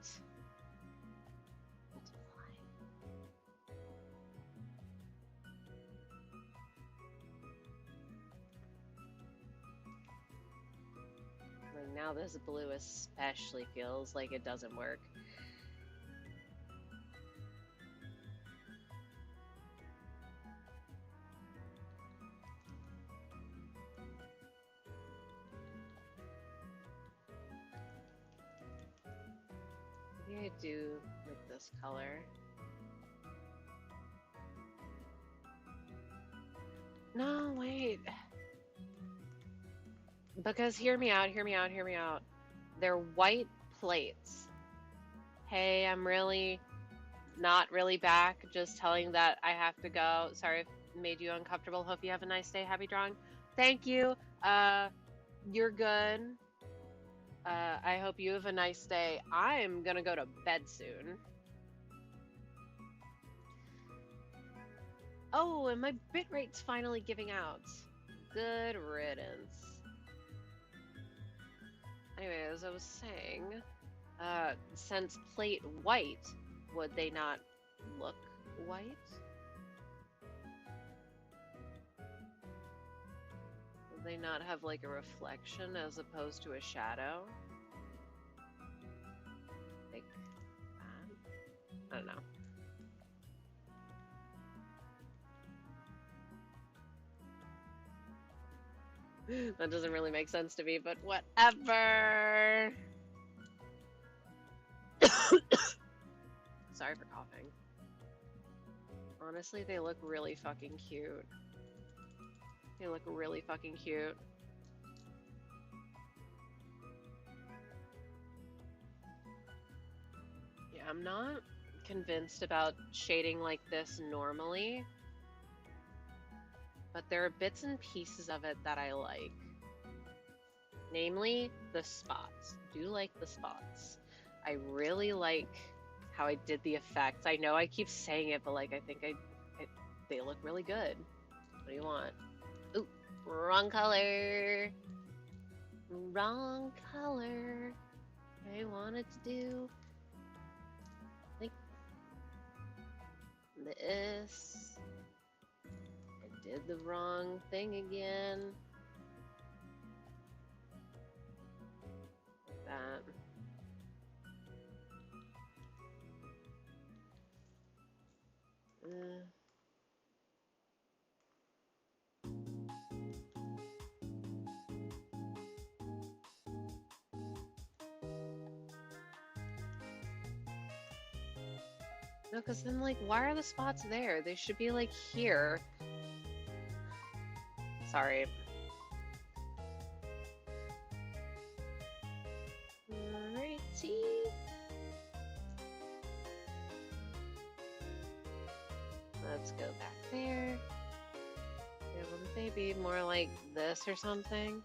Like now this blue especially feels like it doesn't work. Maybe I do like this color. No, wait. Because hear me out, hear me out, hear me out. They're white plates. Hey, I'm really not really back. Just telling that I have to go. Sorry if it made you uncomfortable. Hope you have a nice day. Happy drawing. Thank you. You're good. I hope you have a nice day. I'm gonna go to bed soon. Oh, and my bitrate's finally giving out. Good riddance. Anyway, as I was saying, since plate white, would they not look white? Would they not have like a reflection as opposed to a shadow? Like that? I don't know. That doesn't really make sense to me, but whatever. Sorry for coughing. Honestly, they look really fucking cute. They look really fucking cute. Yeah, I'm not convinced about shading like this normally, but there are bits and pieces of it that I like. Namely, the spots. Do like the spots. I really like how I did the effects. I know I keep saying it, but like I think they look really good. What do you want? Ooh, wrong color. Wrong color. I wanted to do like this. I did the wrong thing again. No, because then, like, why are the spots there? They should be, like, here. Sorry. Alrighty. Let's go back there. Yeah, wouldn't they be more like this or something?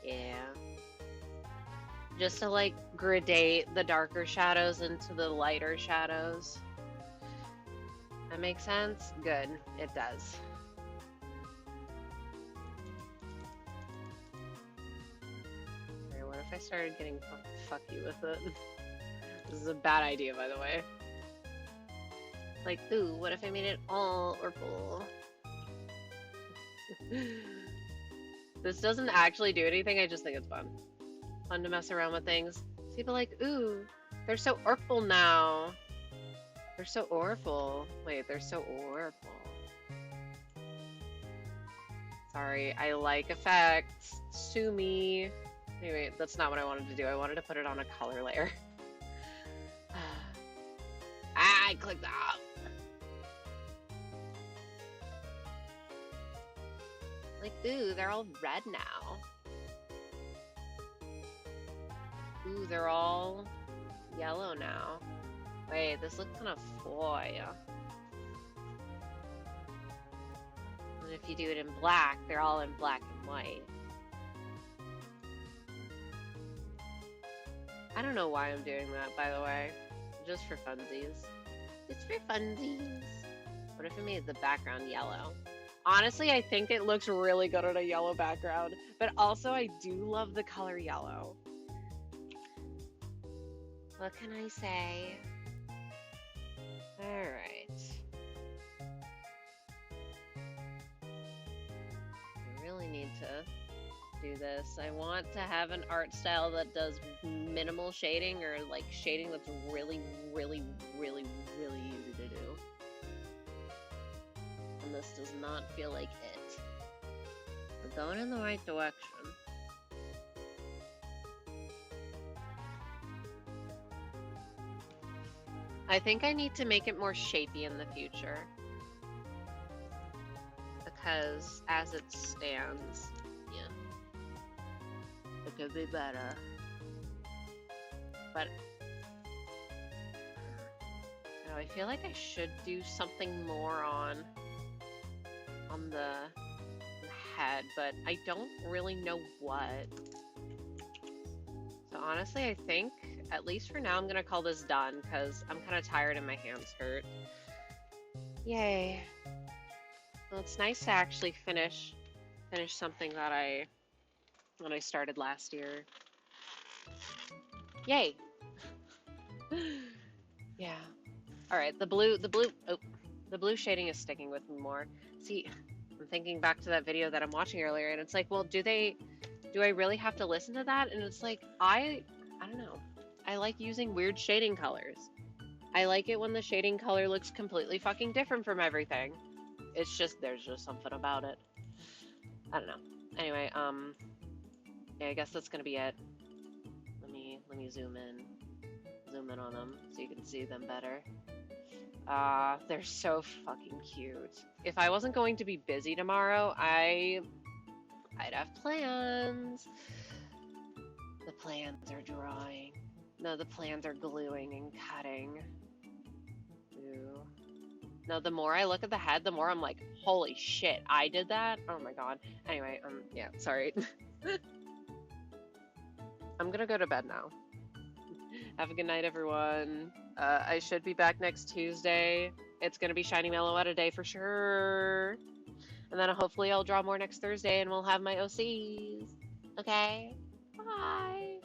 Yeah. Just to like gradate the darker shadows into the lighter shadows. That makes sense? Good. It does. Alright, what if I started getting fucky with it? This is a bad idea, by the way. Like, ooh, what if I made it all purple? This doesn't actually do anything, I just think it's fun. Fun to mess around with things. People like, ooh, they're so orpal now. They're so orpal. Wait, they're so orpal. Sorry, I like effects. Sue me. Anyway, that's not what I wanted to do. I wanted to put it on a color layer. I clicked that. Like, ooh, they're all red now. Ooh, they're all yellow now. Wait, this looks kind of foy. And if you do it in black, they're all in black and white. I don't know why I'm doing that, by the way. Just for funsies. Just for funsies. What if I made the background yellow? Honestly, I think it looks really good on a yellow background, but also I do love the color yellow. What can I say? All right. I really need to do this. I want to have an art style that does minimal shading or like shading that's really, really, really, really easy to do. And this does not feel like it. We're going in the right direction. I think I need to make it more shapy in the future. Because as it stands, yeah, it could be better. But you know, I feel like I should do something more on the head, but I don't really know what. So honestly, I think, at least for now, I'm gonna call this done because I'm kind of tired and my hands hurt. Yay. Well, it's nice to actually finish something that I started last year. Yay. Yeah. All right, the blue shading is sticking with me more. See, I'm thinking back to that video that I'm watching earlier, and it's like, well, do I really have to listen to that? And it's like, I don't know. I like using weird shading colors. I like it when the shading color looks completely fucking different from everything. It's just, there's just something about it. I don't know. Anyway, yeah, I guess that's gonna be it. Let me zoom in on them so you can see them better. They're so fucking cute. If I wasn't going to be busy tomorrow, I'd have plans. The plans are drawing. No, the plans are gluing and cutting. Ooh. No, the more I look at the head, the more I'm like, holy shit, I did that? Oh my god. Anyway, yeah, sorry. I'm gonna go to bed now. Have a good night, everyone. I should be back next Tuesday. It's gonna be Shiny Meloetta Day for sure. And then hopefully I'll draw more next Thursday and we'll have my OCs. Okay? Bye!